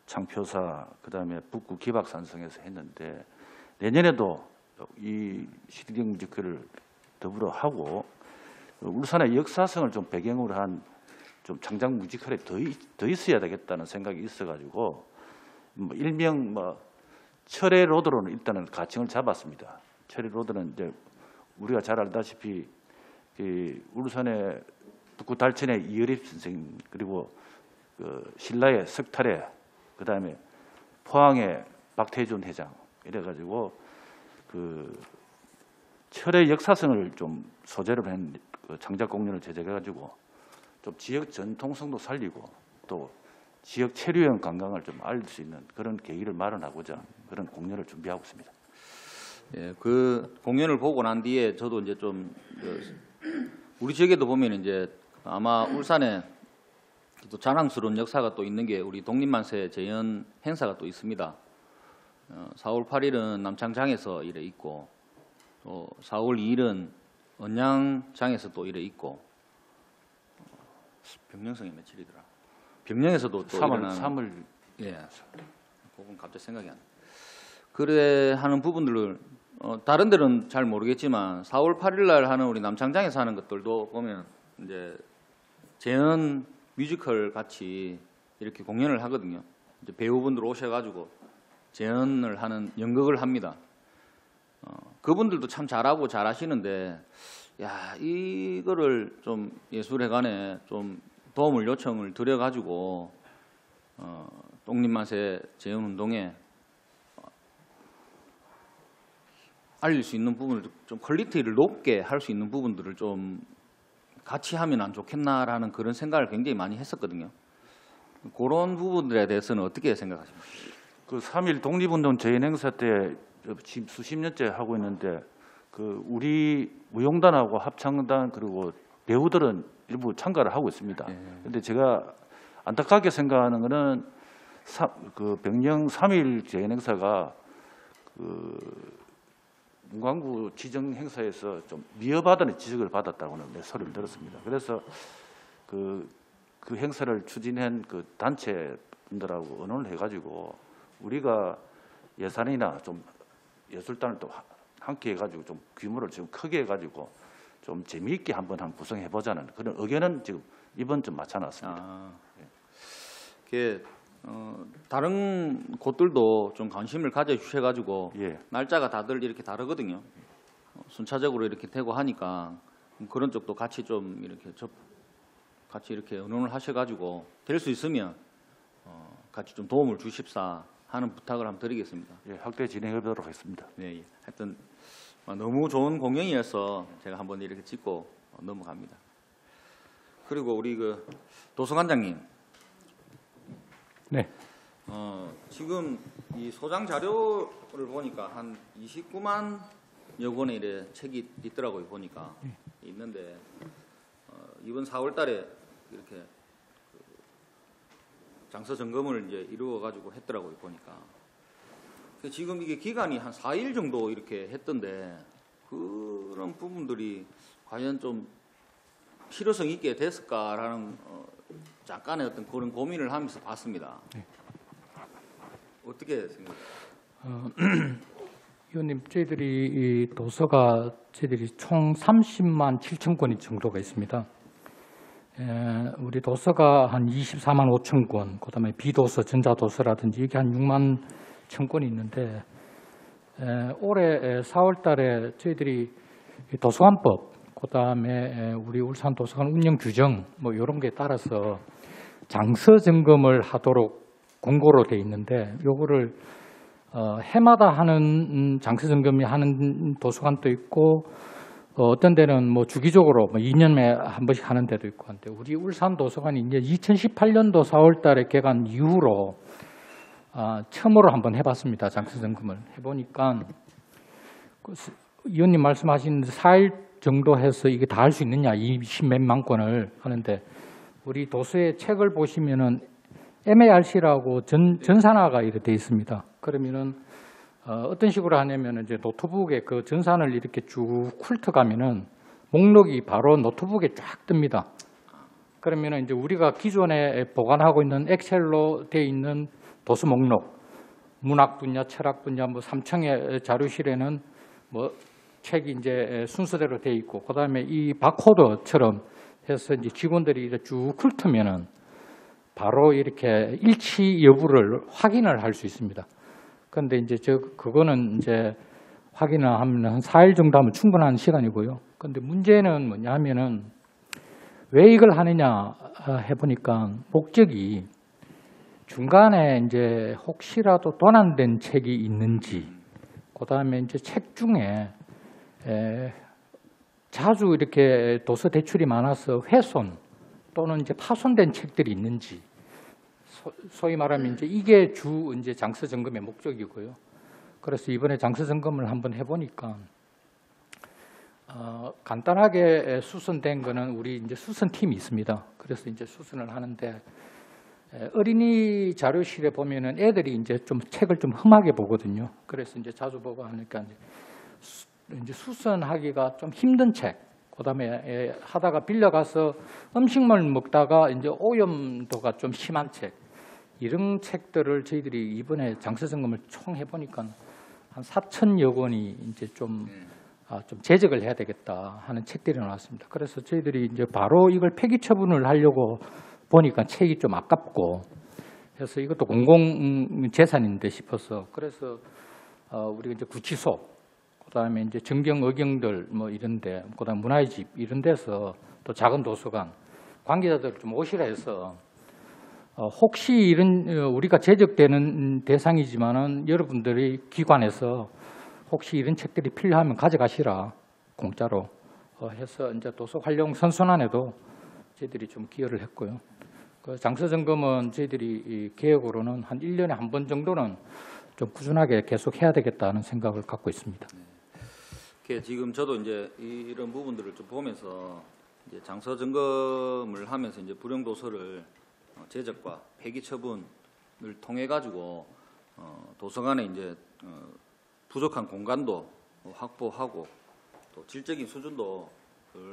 I: 장표사, 그다음에 북구 기박산성에서 했는데 내년에도 이 실경 뮤지컬을 더불어 하고 울산의 역사성을 좀 배경으로 한 좀 창작 뮤지컬에 더 있어야 되겠다는 생각이 있어가지고 일명 철의 로드로는 일단은 가칭을 잡았습니다. 철의 로드는 이제 우리가 잘 알다시피 울산의 북구 달천의 이어립 선생님 그리고 신라의 석탈의 그다음에 포항의 박태준 회장 이래가지고 철의 역사성을 좀 소재로 한 창작 공연을 제작해가지고 좀 지역 전통성도 살리고 또 지역 체류형 관광을 좀 알릴 수 있는 그런 계기를 마련하고자 그런 공연을 준비하고 있습니다.
C: 예, 그 공연을 보고 난 뒤에 저도 이제 좀 우리 지역에도 보면 이제 아마 울산에 또 자랑스러운 역사가 또 있는 게 우리 독립만세 재연 행사가 또 있습니다. 4월 8일은 남창장에서 이래 있고 또 4월 2일은 언양장에서 또 이래 있고 병령성이 며칠이더라. 병령에서도 또
I: 3월
C: 예, 그건 갑자기 생각이 안 나. 그래 하는 부분들을 다른 데는 잘 모르겠지만 4월 8일 날 하는 우리 남창장에서 하는 것들도 보면 이제 재연 뮤지컬 같이 이렇게 공연을 하거든요. 이제 배우분들 오셔가지고 재연을 하는 연극을 합니다. 그분들도 참 잘하고 잘하시는데, 야, 이거를 좀 예술회관에 좀 도움을 요청을 드려가지고 똥님맛의 재연운동에 알릴 수 있는 부분을 좀 퀄리티를 높게 할 수 있는 부분들을 좀 같이 하면 안 좋겠나라는 그런 생각을 굉장히 많이 했었거든요. 그런 부분들에 대해서는 어떻게 생각하십니까?
I: 그 3.1 독립운동 재연 행사 때 지금 수십 년째 하고 있는데 그 우리 무용단하고 합창단 그리고 배우들은 일부 참가를 하고 있습니다. 그런데 제가 안타깝게 생각하는 거는 그 병영 3.1 재연 행사가 그 문광구 지정 행사에서 좀 미화받은 지적을 받았다고는 소리를 들었습니다. 그래서 그 행사를 추진한 그 단체 분들하고 의논을 해가지고 우리가 예산이나 좀 예술단을 또 함께 해가지고 좀 규모를 좀 크게 해가지고 좀 재미있게 한번 구성해보자는 그런 의견은 지금 이번 좀 맞춰놨습니다.
C: 그 다른 곳들도 좀 관심을 가져주셔가지고 날짜가 다들 이렇게 다르거든요. 순차적으로 이렇게 되고 하니까 그런 쪽도 같이 좀 이렇게 같이 이렇게 의논을 하셔가지고 될 수 있으면 같이 좀 도움을 주십사 하는 부탁을 한번 드리겠습니다.
I: 확대 진행해보도록 하겠습니다.
C: 네, 하여튼 너무 좋은 공연이어서 제가 한번 이렇게 짚고 넘어갑니다. 그리고 우리 그 도서관장님,
K: 네.
C: 지금 이 소장 자료를 보니까 한 29만여 권의 이래 책이 있더라고요. 보니까 있는데 이번 4월달에 이렇게 장서 점검을 이제 이루어 가지고 했더라고요. 보니까 지금 이게 기간이 한 4일 정도 이렇게 했던데 그런 부분들이 과연 좀 필요성 있게 됐을까라는 잠깐의 어떤 그런 고민을 하면서 봤습니다. 어떻게 생각하세요?
K: 의원님, 저희들이 이 도서가 저희들이 총 30만 7천 권이 정도가 있습니다. 우리 도서가 한 24만 5천 권, 그다음에 비도서, 전자도서라든지 이게 한 6만 1천 권이 있는데 올해 4월달에 저희들이 도서관법, 그다음에 우리 울산 도서관 운영 규정 뭐 이런 게 따라서 장서 점검을 하도록 공고로 돼 있는데 요거를 해마다 하는 장서 점검이 하는 도서관도 있고 어떤 데는 뭐 주기적으로 뭐 2년에 한 번씩 하는 데도 있고 한데 우리 울산 도서관이 이제 2018년도 4월달에 개관 이후로 처음으로 한번 해봤습니다. 장서 점검을 해보니까 의원님 말씀하신 4일 정도 해서 이게 다 할 수 있느냐 20몇만 권을 하는데 우리 도서의 책을 보시면은 MARC라고 전산화가 이렇게 돼 있습니다. 그러면은 어떤 식으로 하냐면 이제 노트북에 그 전산을 이렇게 쭉 훑어가면은 목록이 바로 노트북에 쫙 뜹니다. 그러면은 이제 우리가 기존에 보관하고 있는 엑셀로 돼 있는 도서 목록, 문학 분야, 철학 분야, 뭐 3층의 자료실에는 뭐 책이 이제 순서대로 돼 있고, 그 다음에 이 바코드처럼 해서 이제 직원들이 이렇게 쭉 훑으면은 바로 이렇게 일치 여부를 확인을 할 수 있습니다. 그런데 이제 그거는 이제 확인을 하면 한 4일 정도 하면 충분한 시간이고요. 그런데 문제는 뭐냐 하면은 왜 이걸 하느냐 해보니까 목적이 중간에 이제 혹시라도 도난된 책이 있는지, 그 다음에 이제 책 중에 자주 이렇게 도서 대출이 많아서 훼손 또는 이제 파손된 책들이 있는지, 소위 말하면 이제 이게 주 이제 장서 점검의 목적이고요. 그래서 이번에 장서 점검을 한번 해보니까 간단하게 수선된 거는 우리 이제 수선 팀이 있습니다. 그래서 이제 수선을 하는데 어린이 자료실에 보면은 애들이 이제 좀 책을 좀 험하게 보거든요. 그래서 이제 자주 보고 하니까 이제 수선하기가 좀 힘든 책, 그다음에 하다가 빌려가서 음식물 먹다가 이제 오염도가 좀 심한 책, 이런 책들을 저희들이 이번에 장서 점검을 총 해보니까 한 4천여 권이 이제 좀 제적을 해야 되겠다 하는 책들이 나왔습니다. 그래서 저희들이 이제 바로 이걸 폐기 처분을 하려고 보니까 책이 좀 아깝고 해서 이것도 공공 재산인데 싶어서 그래서 우리가 이제 구치소, 그다음에 이제 정경 의경들 뭐 이런데, 그다음 문화의 집 이런 데서 또 작은 도서관 관계자들 좀 오시라 해서 혹시 이런 우리가 제적되는 대상이지만은 여러분들이 기관에서 혹시 이런 책들이 필요하면 가져가시라 공짜로 해서 이제 도서 활용 선순환에도 저희들이 좀 기여를 했고요. 그 장서 점검은 저희들이 계획으로는 한 1년에 한 번 정도는 좀 꾸준하게 계속 해야 되겠다는 생각을 갖고 있습니다.
C: 지금 저도 이제 이런 부분들을 좀 보면서 이제 장서 점검을 하면서 이제 불용 도서를 제적과 폐기 처분을 통해 가지고 도서관에 이제 부족한 공간도 확보하고 또 질적인 수준도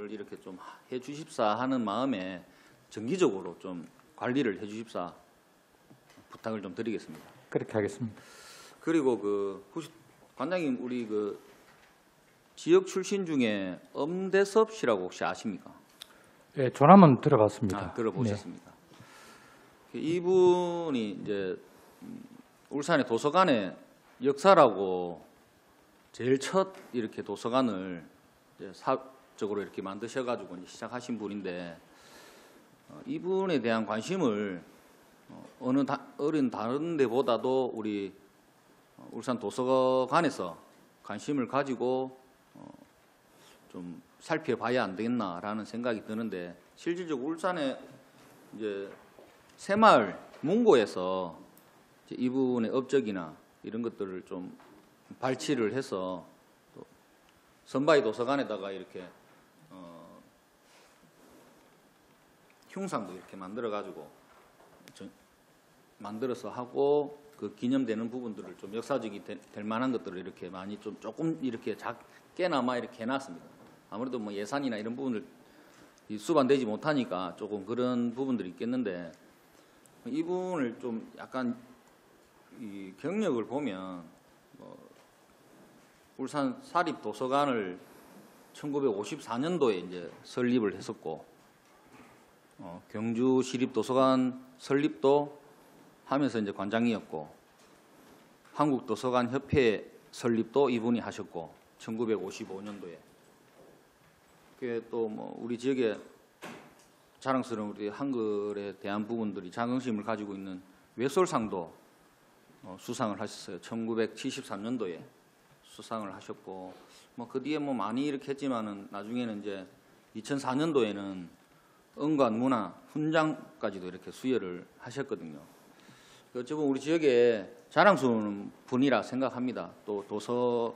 C: 이렇게 좀 해주십사 하는 마음에 정기적으로 좀 관리를 해주십사 부탁을 좀 드리겠습니다.
K: 그렇게 하겠습니다.
C: 그리고 혹시 관장님 우리 지역 출신 중에 엄대섭 씨라고 혹시 아십니까?
K: 네, 전화만 들어봤습니다.
C: 들어보셨습니까? 네. 이분이 이제 울산의 도서관의 역사라고 제일 첫 이렇게 도서관을 이제 사업적으로 이렇게 만드셔가지고 이제 시작하신 분인데 이분에 대한 관심을 어느 다른 데보다도 우리 울산 도서관에서 관심을 가지고 좀 살펴봐야 안 되겠나라는 생각이 드는데 실질적으로 울산의 이제 새마을 문고에서 이제 이분의 업적이나 이런 것들을 좀 발치를 해서 또 선바위 도서관에다가 이렇게 흉상도 이렇게 만들어 가지고 만들어서 하고 그 기념되는 부분들을 좀 역사적이 될 만한 것들을 이렇게 많이 좀 조금 이렇게 작게나마 이렇게 해놨습니다. 아무래도 뭐 예산이나 이런 부분을 수반되지 못하니까 조금 그런 부분들이 있겠는데 이 부분을 좀 약간 이 경력을 보면 울산 사립도서관을 1954년도에 이제 설립을 했었고 경주 시립도서관 설립도 하면서 이제 관장이었고 한국도서관 협회 설립도 이분이 하셨고 1955년도에 그게 또 뭐 우리 지역에 자랑스러운 우리 한글에 대한 부분들이 자긍심을 가지고 있는 외솔상도 수상을 하셨어요. 1973년도에 수상을 하셨고 뭐 그 뒤에 뭐 많이 이렇게 했지만은 나중에는 이제 2004년도에는 은관문화 훈장까지도 이렇게 수여를 하셨거든요. 어찌 보면 우리 지역에 자랑스러운 분이라 생각합니다. 또 도서관에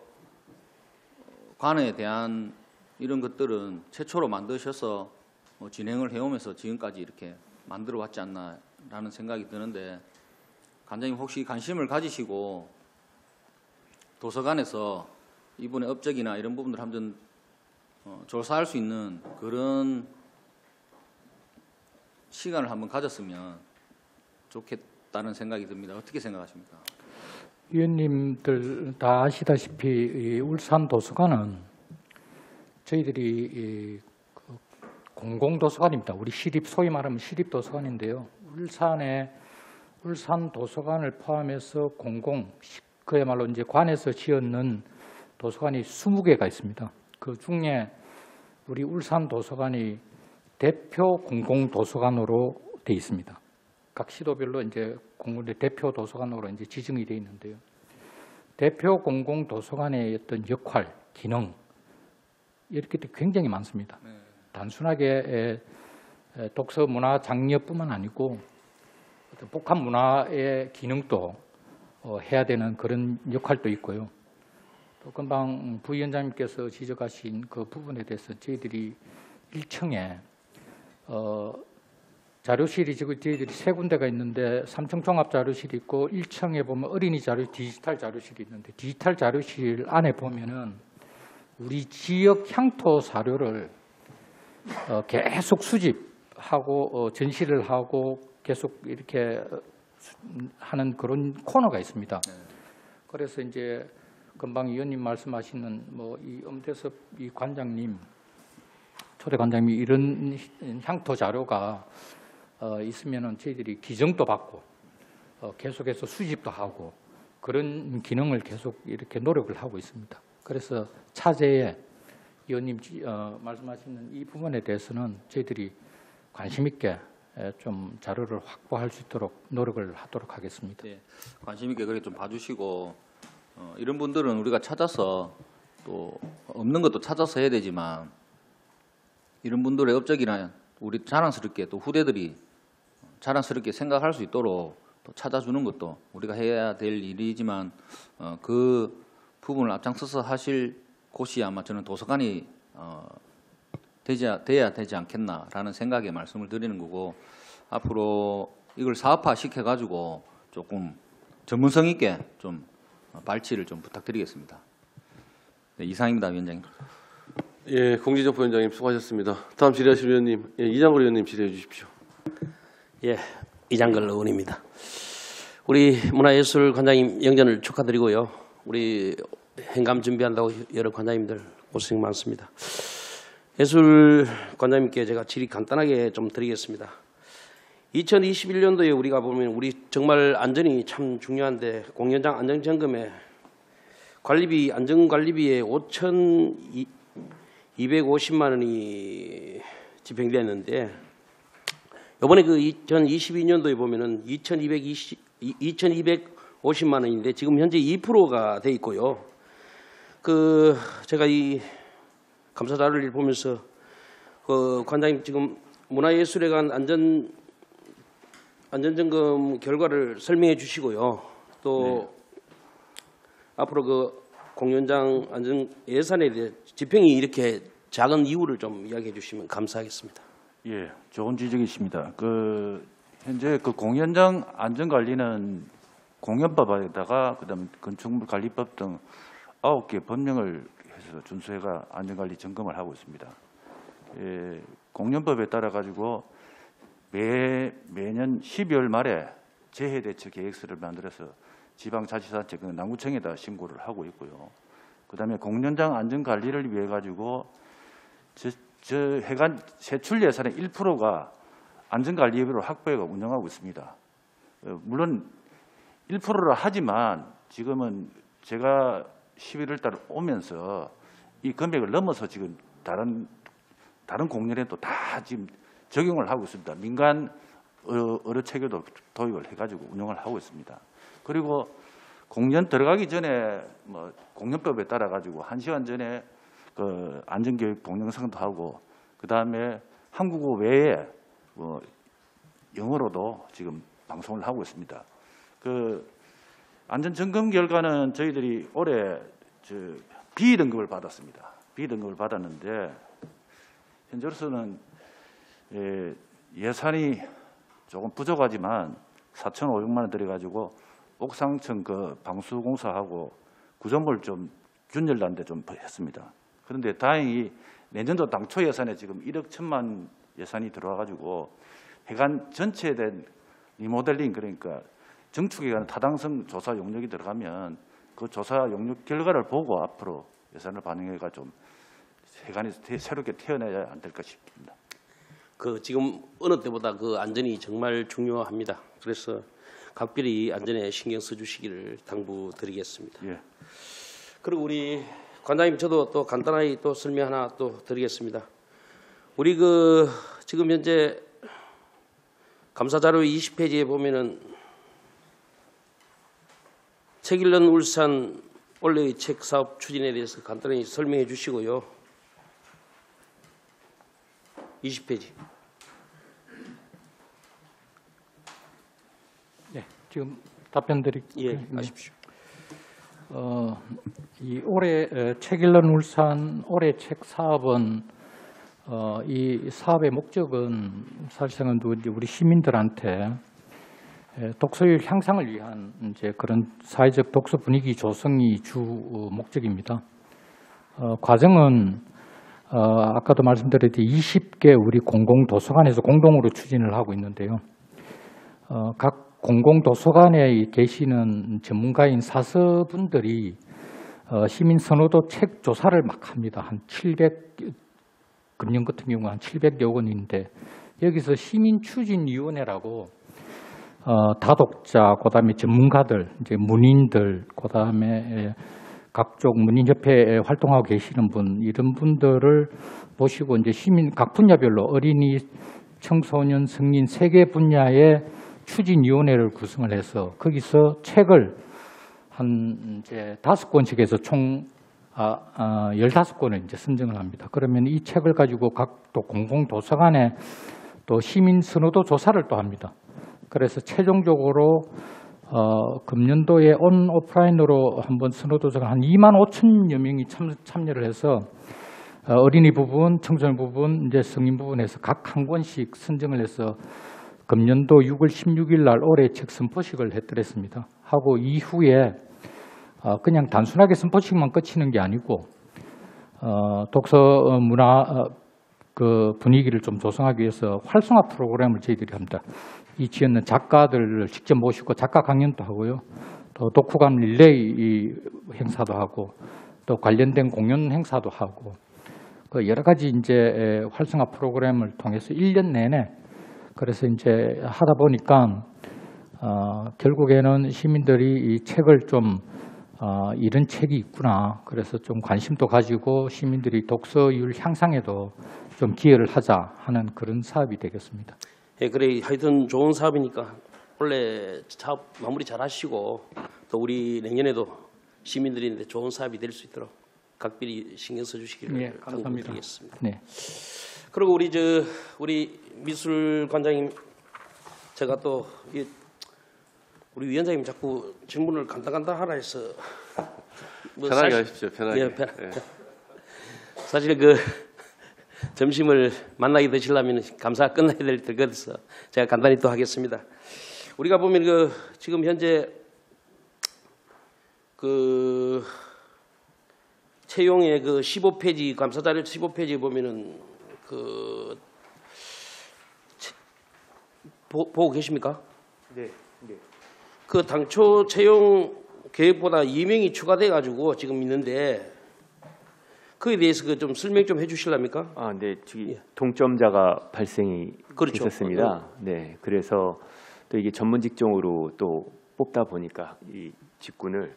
C: 대한 이런 것들은 최초로 만드셔서 진행을 해오면서 지금까지 이렇게 만들어 왔지 않나라는 생각이 드는데 관장님 혹시 관심을 가지시고 도서관에서 이분의 업적이나 이런 부분들 한번 조사할 수 있는 그런 시간을 한번 가졌으면 좋겠다는 생각이 듭니다. 어떻게 생각하십니까?
K: 위원님들 다 아시다시피 이 울산 도서관은 저희들이 공공도서관입니다. 우리 소위 말하면 시립도서관인데요. 울산 도서관을 포함해서 그야말로 이제 관에서 지었는 도서관이 20개가 있습니다. 그 중에 우리 울산 도서관이 대표 공공도서관으로 돼 있습니다. 각 시도별로 이제 대표 도서관으로 이제 지정이 돼 있는데요. 대표 공공도서관의 어떤 역할, 기능 이렇게 굉장히 많습니다. 단순하게 독서 문화 장려뿐만 아니고 어떤 복합 문화의 기능도 해야 되는 그런 역할도 있고요. 또 금방 부위원장님께서 지적하신 그 부분에 대해서 저희들이 1층에 자료실이 지금 저희들이 3군데가 있는데 3층 종합 자료실이 있고 1층에 보면 어린이 디지털 자료실이 있는데 디지털 자료실 안에 보면은 우리 지역 향토 사료를 계속 수집하고 전시를 하고 계속 이렇게 하는 그런 코너가 있습니다. 그래서 이제 금방 의원님 말씀하시는 이 엄태섭 이 관장님, 초대 관장님이 이런 향토 자료가 있으면은 저희들이 기증도 받고 계속해서 수집도 하고 그런 기능을 계속 이렇게 노력을 하고 있습니다. 그래서 차제에 의원님 말씀하시는 이 부분에 대해서는 저희들이 관심 있게 좀 자료를 확보할 수 있도록 노력을 하도록 하겠습니다.
C: 네, 관심 있게 그렇게 좀 봐주시고 이런 분들은 우리가 찾아서 또 없는 것도 찾아서 해야 되지만 이런 분들의 업적이나 우리 자랑스럽게 또 후대들이 자랑스럽게 생각할 수 있도록 또 찾아주는 것도 우리가 해야 될 일이지만 그 부분을 앞장서서 하실 곳이 아마 저는 도서관이 돼야 되지 않겠나라는 생각에 말씀을 드리는 거고 앞으로 이걸 사업화 시켜가지고 조금 전문성 있게 좀 발치를 좀 부탁드리겠습니다. 네, 이상입니다, 위원장님.
A: 예, 공지정보 위원장님 수고하셨습니다. 다음 질의하실 위원님, 이장걸 의원님 질의해 주십시오.
D: 예, 이장걸 의원입니다. 우리 문화예술관장님 영전을 축하드리고요. 우리 행감 준비한다고 여러 관장님들 고생 많습니다. 예술관장님께 제가 질의 간단하게 좀 드리겠습니다. 2021년도에 우리가 보면 우리 정말 안전이 참 중요한데 공연장 안전점검에 관리비 안전관리비에 5,250만 원이 집행되었는데 이번에 그 2022년도에 보면은 2,250만 원인데 지금 현재 2%가 돼 있고요. 제가 이 감사 자료를 보면서 관장님 지금 문화예술회관 안전점검 결과를 설명해 주시고요. 또 앞으로 공연장 안전 예산에 대해 집행이 이렇게 작은 이유를 좀 이야기해 주시면 감사하겠습니다.
I: 예, 좋은 지적이십니다. 현재 공연장 안전관리는 공연법에다가 그다음 건축물관리법 등 9개 법령을 해서 준수해가 안전관리 점검을 하고 있습니다. 예, 공연법에 따라 가지고 매년 12월 말에 재해대처 계획서를 만들어서 지방자치단체 남구청에다 신고를 하고 있고요. 그다음에 공연장 안전관리를 위해 가지고 저 해관 세출 예산의 1%가 안전관리비로 확보해가 운영하고 있습니다. 물론 1%를 하지만 지금은 제가 11월 달 오면서 이 금액을 넘어서 지금 다른 공연에도 다 지금 적용을 하고 있습니다. 민간 의료 체계도 도입을 해가지고 운영을 하고 있습니다. 그리고 공연 들어가기 전에 공연법에 따라 가지고 1시간 전에 안전교육 동영상도 하고 그 다음에 한국어 외에 영어로도 지금 방송을 하고 있습니다. 안전점검 결과는 저희들이 올해 B등급을 받았습니다. B등급을 받았는데 현재로서는 예산이 조금 부족하지만 4,500만 원 들여가지고 옥상층 방수공사하고 구조물 좀 균열난데 좀 했습니다. 그런데 다행히 내년도 당초 예산에 지금 1억 1천만 예산이 들어와가지고 해관 전체에 대한 리모델링 그러니까 정축에 관한 타당성 조사 용역이 들어가면 그 조사 용역 결과를 보고 앞으로 예산을 반영해가 좀 해관이 새롭게 태어나야 안 될까 싶습니다.
D: 지금 어느 때보다 안전이 정말 중요합니다. 그래서 각별히 안전에 신경 써주시기를 당부드리겠습니다.
I: 예.
D: 그리고 우리 관장님 저도 또 간단하게 또 설명 하나 또 드리겠습니다. 우리 지금 현재 감사자료 20페이지에 보면은 책 읽는 울산 올해의 책 사업 추진에 대해서 간단히 설명해 주시고요. 20페이지.
K: 네, 지금 답변 드릴게요.
D: 예, 하십시오.
K: 이 올해 책 읽는 울산 올해 책 사업은 이 사업의 목적은 사실상은 우리 시민들한테 독서율 향상을 위한 이제 그런 사회적 독서 분위기 조성이 주 목적입니다. 과정은 아까도 말씀드렸듯이 20개 우리 공공도서관에서 공동으로 추진을 하고 있는데요. 각 공공도서관에 계시는 전문가인 사서분들이 시민 선호도 책 조사를 막 합니다. 한 700, 금년 같은 경우 한 700여 건인데 여기서 시민추진위원회라고 다독자, 그다음에 전문가들, 이제 문인들, 그다음에 각종 문인협회에 활동하고 계시는 분, 이런 분들을 모시고 이제 시민 각 분야별로 어린이, 청소년, 성인 세 개 분야의 추진위원회를 구성을 해서 거기서 책을 한 이제 5권씩 해서 총 15권을 이제 선정을 합니다. 그러면 이 책을 가지고 각 또 공공도서관에 또 시민 선호도 조사를 또 합니다. 그래서 최종적으로 금년도에 오프라인으로 한번 선호도서관 한 2만 5천여 명이 참여를 해서 어린이 부분, 청소년 부분, 이제 성인 부분에서 각 한 권씩 선정을 해서 금년도 6월 16일 날 올해 책 선포식을 해드렸습니다. 하고 이후에 그냥 단순하게 선포식만 끝이는 게 아니고 독서 문화 그 분위기를 좀 조성하기 위해서 활성화 프로그램을 저희들이 합니다. 이 지역는 작가들을 직접 모시고 작가 강연도 하고요. 또 독후감 릴레이 행사도 하고 또 관련된 공연 행사도 하고 그 여러 가지 이제 활성화 프로그램을 통해서 1년 내내 그래서 이제 하다 보니까 결국에는 시민들이 이 책을 좀 이런 책이 있구나. 그래서 좀 관심도 가지고 시민들이 독서율 향상에도 좀 기여를 하자 하는 그런 사업이 되겠습니다.
D: 예, 그래 하여튼 좋은 사업이니까 원래 사업 마무리 잘 하시고 또 우리 내년에도 시민들인데 좋은 사업이 될 수 있도록 각별히 신경 써주시기를 당부드리겠습니다.
K: 네.
D: 그리고 우리 미술관장님 제가 또 우리 위원장님 자꾸 질문을 간단간단 하라 해서
A: 편하게 하십시오. 편하게.
D: 예, 사실 그 점심을 만나게 되시려면 감사가 끝나야 될 것 같아서 제가 간단히 또 하겠습니다. 우리가 보면 그 지금 현재 그 채용의 그 15페이지 감사자료 15페이지에 보면은 그 보고 계십니까?
J: 네.
D: 그 당초 채용 계획보다 2명이 추가돼 가지고 지금 있는데 그에 대해서 그 좀 설명 좀 해주실랍니까?
J: 네, 동점자가 발생이
D: 그렇죠.
J: 있었습니다. 네, 그래서 또 이게 전문 직종으로 또 뽑다 보니까 이 직군을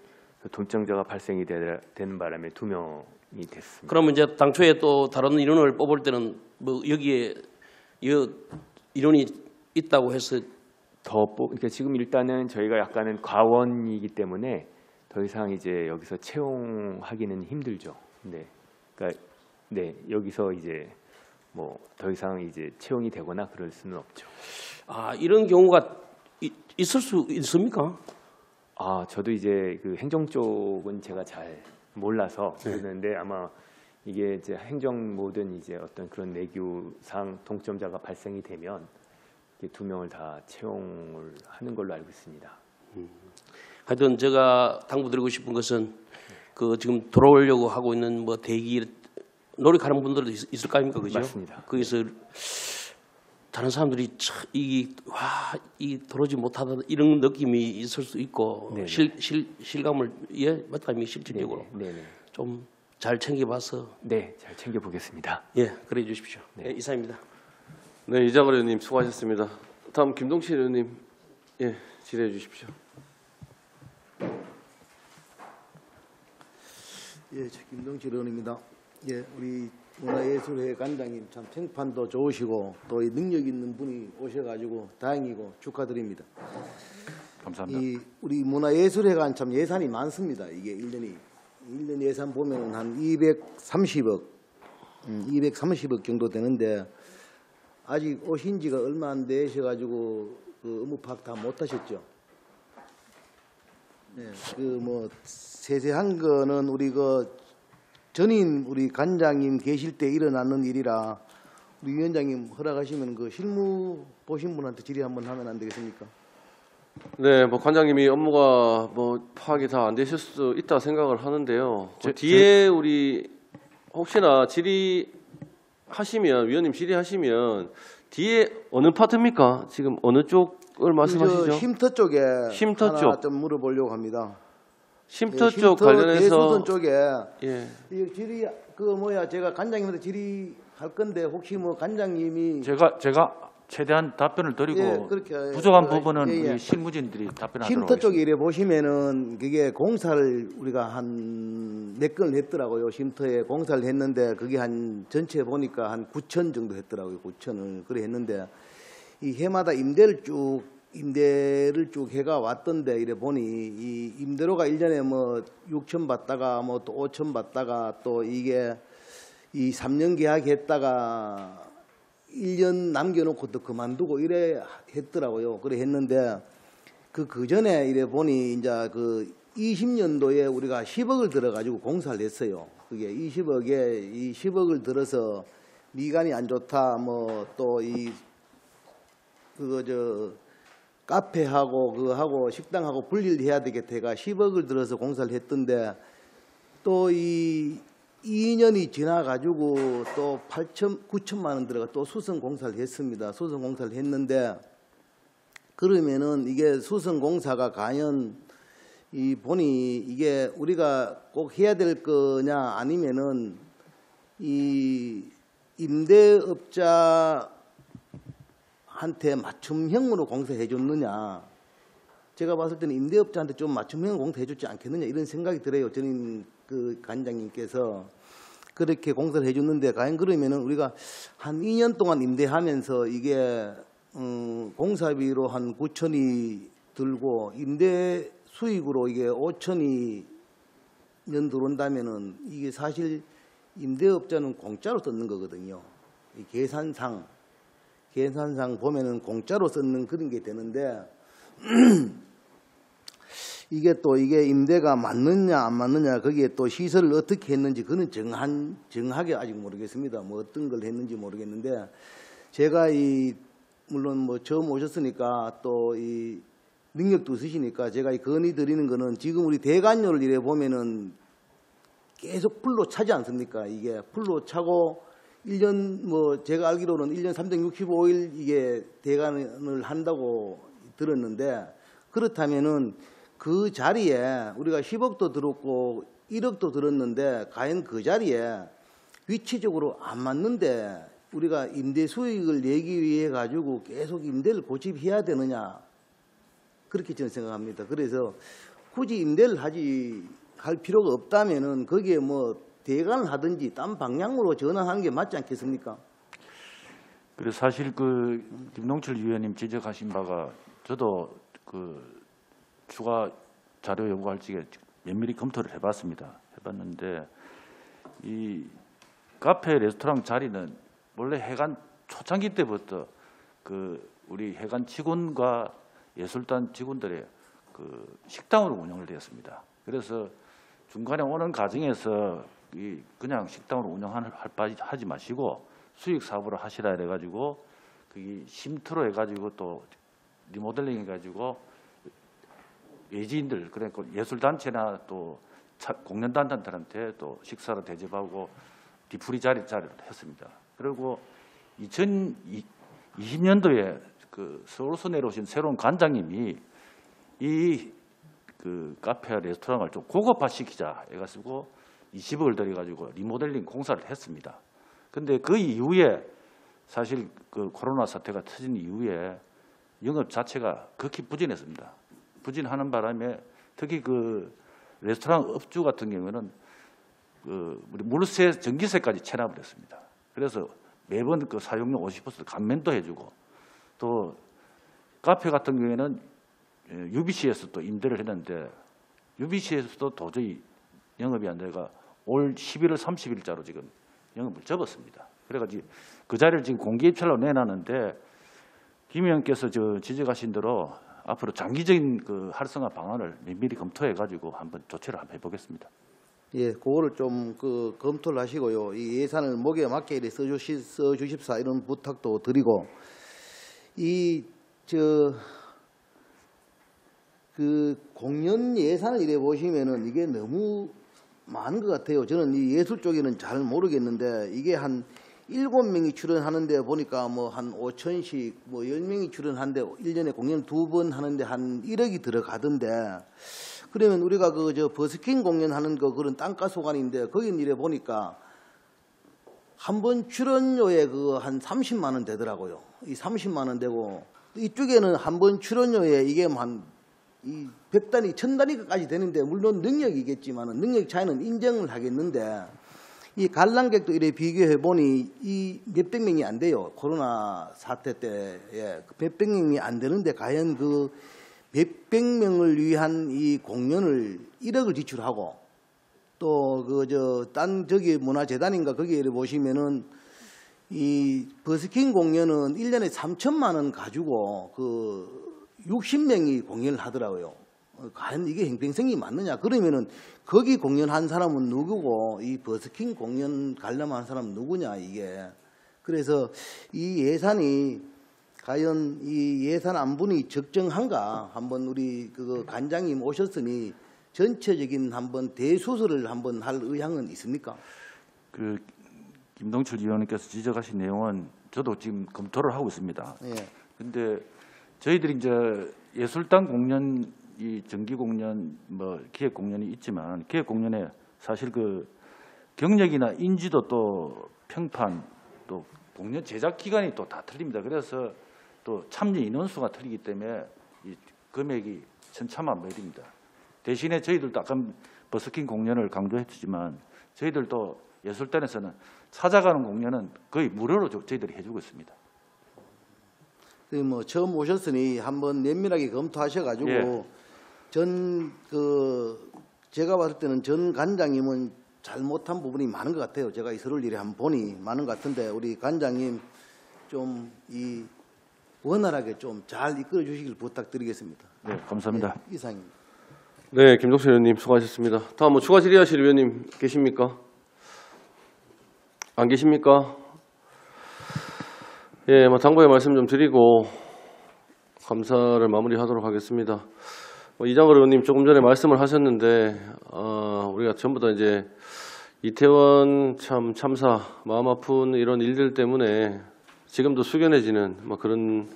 J: 동점자가 발생이 되는 바람에 2명이 됐습니다.
D: 그러면 이제 당초에 또 다른 인원을 뽑을 때는 뭐 여기에 인원이 있다고 해서
J: 그러니까 지금 일단은 저희가 약간은 과원이기 때문에 더 이상 이제 여기서 채용하기는 힘들죠. 네, 그러니까 네 여기서 이제 뭐 더 이상 이제 채용이 되거나 그럴 수는 없죠.
D: 이런 경우가 있을 수 있습니까?
J: 저도 이제 그 행정 쪽은 제가 잘 몰라서 그러는데 아마 이게 이제 행정 모든 이제 어떤 그런 내규상 동점자가 발생이 되면 2명을 다 채용을 하는 걸로 알고 있습니다.
D: 하여튼 제가 당부드리고 싶은 것은 그 지금 들어오려고 하고 있는 뭐 대기 노력하는 분들도 있을 거 아닙니까, 그죠?
J: 맞습니다.
D: 거기서 다른 사람들이 이 들어오지 못하다 이런 느낌이 있을 수 있고 실감을 맞다니 실질적으로 좀 잘 챙겨봐서
J: 잘 챙겨보겠습니다.
D: 그래 주십시오. 이상입니다.
A: 네, 이장걸 의원님 수고하셨습니다. 다음 김동실 의원님 질의해 주십시오.
F: 김동실 의원입니다. 우리 문화예술회 관장님 참 평판도 좋으시고 또 능력 있는 분이 오셔가지고 다행이고 축하드립니다.
H: 감사합니다.
F: 우리 문화예술회가 참 예산이 많습니다. 이게 1년 예산 보면 한 230억 정도 되는데 아직 오신 지가 얼마 안 되셔가지고 그 업무 파악 다 못하셨죠. 그 뭐 세세한 거는 우리 그 전임 우리 관장님 계실 때 일어나는 일이라 우리 위원장님 허락하시면 그 실무 보신 분한테 질의 한번 하면 안 되겠습니까?
A: 네, 뭐 관장님이 업무가 뭐 파악이 다 안 되실 수 있다 생각을 하는데요. 뒤에 우리 혹시나 질의하시면 위원님 질의하시면 뒤에 어느 파트입니까? 지금 어느 쪽을 말씀하시죠?
F: 쉼터 쪽에
A: 쉼터
F: 하나
A: 쪽.
F: 좀 물어보려고 합니다.
A: 쉼터 쪽 관련해서
F: 대수선 쪽에
A: 예.
F: 이 질의 제가 간장님한테 질의할 건데 혹시 뭐 간장님이
I: 제가 최대한 답변을 드리고
F: 예, 그렇게,
I: 부족한 부분은
F: 예, 예.
I: 우리 실무진들이 답변하도록
F: 쉼터
I: 하겠습니다.
F: 쪽에 이래 보시면은 그게 공사를 우리가 한 몇 건을 했더라고요. 쉼터에 공사를 했는데 그게 한 전체 보니까 한 9천 정도 했더라고요. 9천을 그래 했는데 이 해마다 임대를 쭉 해가 왔던데 이래 보니 이 임대료가 1년에 뭐 6천 받다가 뭐 또 5천 받다가 또 이게 이 3년 계약했다가 1년 남겨놓고 또 그만두고 이래 했더라고요. 그래 했는데 그 전에 이래 보니 이제 그 20년도에 우리가 10억을 들어가지고 공사를 했어요. 그게 10억을 들어서 미관이 안 좋다 뭐 또 이 카페하고 그하고 식당하고 분리를 해야 되겠다 해가 10억을 들어서 공사를 했던데 또 이 2년이 지나가지고 또 9천만 원 들어가 또 수선 공사를 했습니다. 수선 공사를 했는데 그러면은 이게 수선 공사가 과연 이 보니 이게 우리가 꼭 해야 될 거냐 아니면은 이 임대업자한테 맞춤형으로 공사해 줬느냐. 제가 봤을 때는 임대업자한테 좀 맞춤형 공사해 줬지 않겠느냐 이런 생각이 들어요. 저는 그 관장님께서 그렇게 공사를 해줬는데 과연 그러면은 우리가 한 2년 동안 임대하면서 이게 공사비로 한 9천이 들고 임대 수익으로 이게 5천이 년 들어온다면은 이게 사실 임대업자는 공짜로 썼는 거거든요. 이 계산상 보면은 공짜로 썼는 그런 게 되는데 이게 또 이게 임대가 맞느냐 안 맞느냐 거기에 또 시설을 어떻게 했는지 그는 정하게 아직 모르겠습니다. 뭐 어떤 걸 했는지 모르겠는데 제가 물론 뭐 처음 오셨으니까 또 이 능력도 있으시니까 제가 건의 드리는 거는 지금 우리 대관료를 이래 보면은 계속 풀로 차지 않습니까? 이게 풀로 차고 1년 뭐 제가 알기로는 1년 365일 이게 대관을 한다고 들었는데 그렇다면은 그 자리에 우리가 10억도 들었고 1억도 들었는데 과연 그 자리에 위치적으로 안 맞는데 우리가 임대 수익을 내기 위해 가지고 계속 임대를 고집해야 되느냐 그렇게 저는 생각합니다. 그래서 굳이 임대를 할 필요가 없다면은 거기에 뭐 대관을 하든지 딴 방향으로 전환하는 게 맞지 않겠습니까?
I: 그래서 사실 그 김동철 위원님 지적하신 바가 저도 그 추가 자료 요구할 적에 면밀히 검토를 해봤는데 이 카페 레스토랑 자리는 원래 해관 초창기 때부터 그 우리 해관 직원과 예술단 직원들의 그 식당으로 운영을 되었습니다. 그래서 중간에 오는 과정에서 그냥 식당으로 하지 마시고 수익 사업으로 하시라 해가지고 그게 쉼터로 해가지고 또 리모델링 해가지고 외지인들 그러니까 예술단체나 또 공연단단들한테 또 식사를 대접하고 디프리 자리를 했습니다. 그리고 2020년도에 그 서울서 내려오신 새로운 관장님이 이 그 카페와 레스토랑을 좀 고급화시키자 해가지고 20억을 들여가지고 리모델링 공사를 했습니다. 근데 그 이후에 사실 그 코로나 사태가 터진 이후에 영업 자체가 극히 부진했습니다. 부진하는 바람에 특히 그 레스토랑 업주 같은 경우는 그 우리 물세, 전기세까지 체납을 했습니다. 그래서 매번 그 사용료 50% 감면도 해주고 또 카페 같은 경우에는 UBC에서 또 임대를 했는데 UBC에서도 도저히 영업이 안 되가 올 11월 30일자로 지금 영업을 접었습니다. 그래가지고 그 자리를 지금 공개 입찰로 내놨는데 김 의원께서 지적하신 대로 앞으로 장기적인 그 활성화 방안을 면밀히 검토해가지고 한번 조치를 한번 해보겠습니다.
F: 예, 그거를 좀 검토를 하시고요. 이 예산을 목에 맞게 이렇게 써주십사 이런 부탁도 드리고 그 공연 예산을 이래 보시면은 이게 너무 많은 것 같아요. 저는 이 예술 쪽에는 잘 모르겠는데 이게 한 7명이 출연하는데 보니까 뭐 한 5천씩 뭐 10명이 출연하는데 1년에 공연 2번 하는데 한 1억이 들어가던데 그러면 우리가 그 저 버스킹 공연하는 거 그런 땅가 소관인데 거기 이래 보니까 한 번 출연료에 그 한 30만 원 되더라고요. 이 30만 원 되고 이쪽에는 한 번 출연료에 이게 한 이 100단위, 1000단위까지 되는데 물론 능력이겠지만은 능력 차이는 인정을 하겠는데 이 관람객도 이래 비교해 보니 이 몇백 명이 안 돼요. 코로나 사태 때에 몇백 명이 안 되는데 과연 그 몇백 명을 위한 이 공연을 1억을 지출하고 또 그 딴 저기 문화재단인가 거기에 보시면은 이 버스킹 공연은 1년에 3천만 원 가지고 그 60명이 공연을 하더라고요. 과연 이게 형평성이 맞느냐? 그러면은 거기 공연한 사람은 누구고 이 버스킹 공연 관람한 사람은 누구냐 이게. 그래서 이 예산이 과연 이 예산 안분이 적정한가 한번 우리 그 관장님 오셨으니 전체적인 한번 대수술을 한번 할 의향은 있습니까?
I: 그 김동철 의원님께서 지적하신 내용은 저도 지금 검토를 하고 있습니다. 근데 저희들이 이제 예술단 공연, 이 정기 공연, 뭐 기획 공연이 있지만 기획 공연에 사실 그 경력이나 인지도 또 평판 또 공연 제작 기간이 또 다 틀립니다. 그래서 또 참여 인원수가 틀리기 때문에 이 금액이 천차만별입니다. 대신에 저희들도 아까 버스킹 공연을 강조했지만 저희들도 예술단에서는 찾아가는 공연은 거의 무료로 저희들이 해주고 있습니다.
F: 뭐 처음 오셨으니 한번 면밀하게 검토하셔가지고 전 그 제가 봤을 때는 전 관장님은 잘못한 부분이 많은 것 같아요. 제가 이 서울 일에 한번 보니 많은 것 같은데 우리 관장님 좀 이 원활하게 좀 잘 이끌어 주시길 부탁드리겠습니다.
I: 네, 감사합니다.
F: 이상입니다.
A: 네, 김동철 의원님 수고하셨습니다. 다음 뭐 추가 질의하실 의원님 계십니까? 안 계십니까? 예, 뭐 당부의 말씀 좀 드리고 감사를 마무리하도록 하겠습니다. 이장걸 의원님 조금 전에 말씀을 하셨는데 우리가 전부 다 이제 이태원 참사 마음 아픈 이런 일들 때문에 지금도 숙연해지는 뭐 그런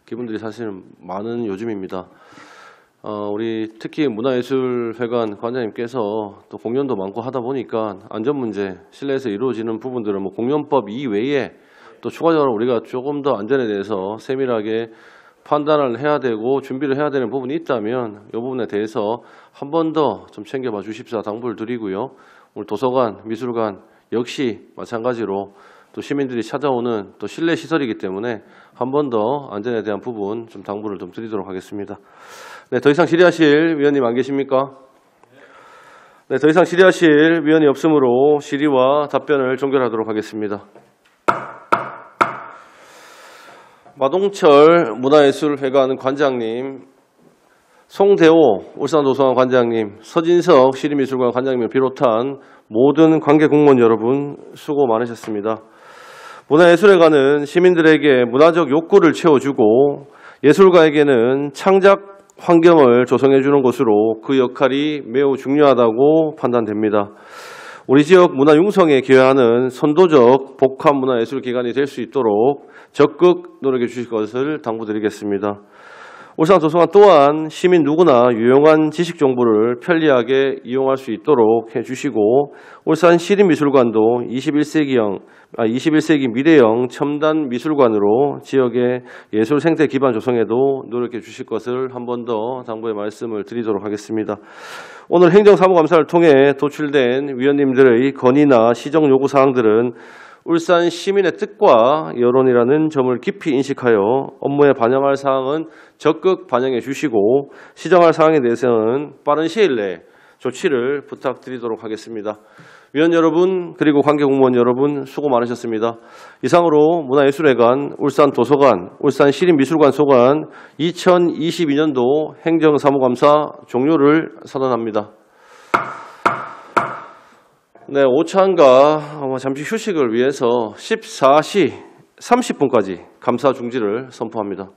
A: 기분들이 사실 많은 요즘입니다. 우리 특히 문화예술회관 관장님께서 또 공연도 많고 하다 보니까 안전 문제, 실내에서 이루어지는 부분들은 뭐 공연법 이외에 또 추가적으로 우리가 조금 더 안전에 대해서 세밀하게 판단을 해야 되고 준비를 해야 되는 부분이 있다면 이 부분에 대해서 한 번 더 좀 챙겨봐 주십사 당부를 드리고요. 우리 도서관, 미술관 역시 마찬가지로 또 시민들이 찾아오는 또 실내 시설이기 때문에 한 번 더 안전에 대한 부분 좀 당부를 좀 드리도록 하겠습니다. 네, 더 이상 질의하실 위원님 안 계십니까? 네, 더 이상 질의하실 위원이 없으므로 질의와 답변을 종결하도록 하겠습니다. 마동철 문화예술회관 관장님, 송대호 울산도서관 관장님, 서진석 시립미술관 관장님을 비롯한 모든 관계 공무원 여러분 수고 많으셨습니다. 문화예술회관은 시민들에게 문화적 욕구를 채워주고 예술가에게는 창작 환경을 조성해 주는 곳으로 그 역할이 매우 중요하다고 판단됩니다. 우리 지역 문화 융성에 기여하는 선도적 복합 문화예술기관이 될 수 있도록 적극 노력해 주실 것을 당부드리겠습니다. 울산도서관 또한 시민 누구나 유용한 지식 정보를 편리하게 이용할 수 있도록 해주시고 울산 시립미술관도 21세기 미래형 첨단 미술관으로 지역의 예술 생태 기반 조성에도 노력해 주실 것을 한 번 더 당부의 말씀을 드리도록 하겠습니다. 오늘 행정사무감사를 통해 도출된 위원님들의 건의나 시정 요구 사항들은 울산 시민의 뜻과 여론이라는 점을 깊이 인식하여 업무에 반영할 사항은 적극 반영해 주시고 시정할 사항에 대해서는 빠른 시일 내에 조치를 부탁드리도록 하겠습니다. 위원 여러분 그리고 관계 공무원 여러분 수고 많으셨습니다. 이상으로 문화예술회관, 울산도서관, 울산시립미술관 소관 2022년도 행정사무감사 종료를 선언합니다. 네, 오찬과 잠시 휴식을 위해서 14시 30분까지 감사 중지를 선포합니다.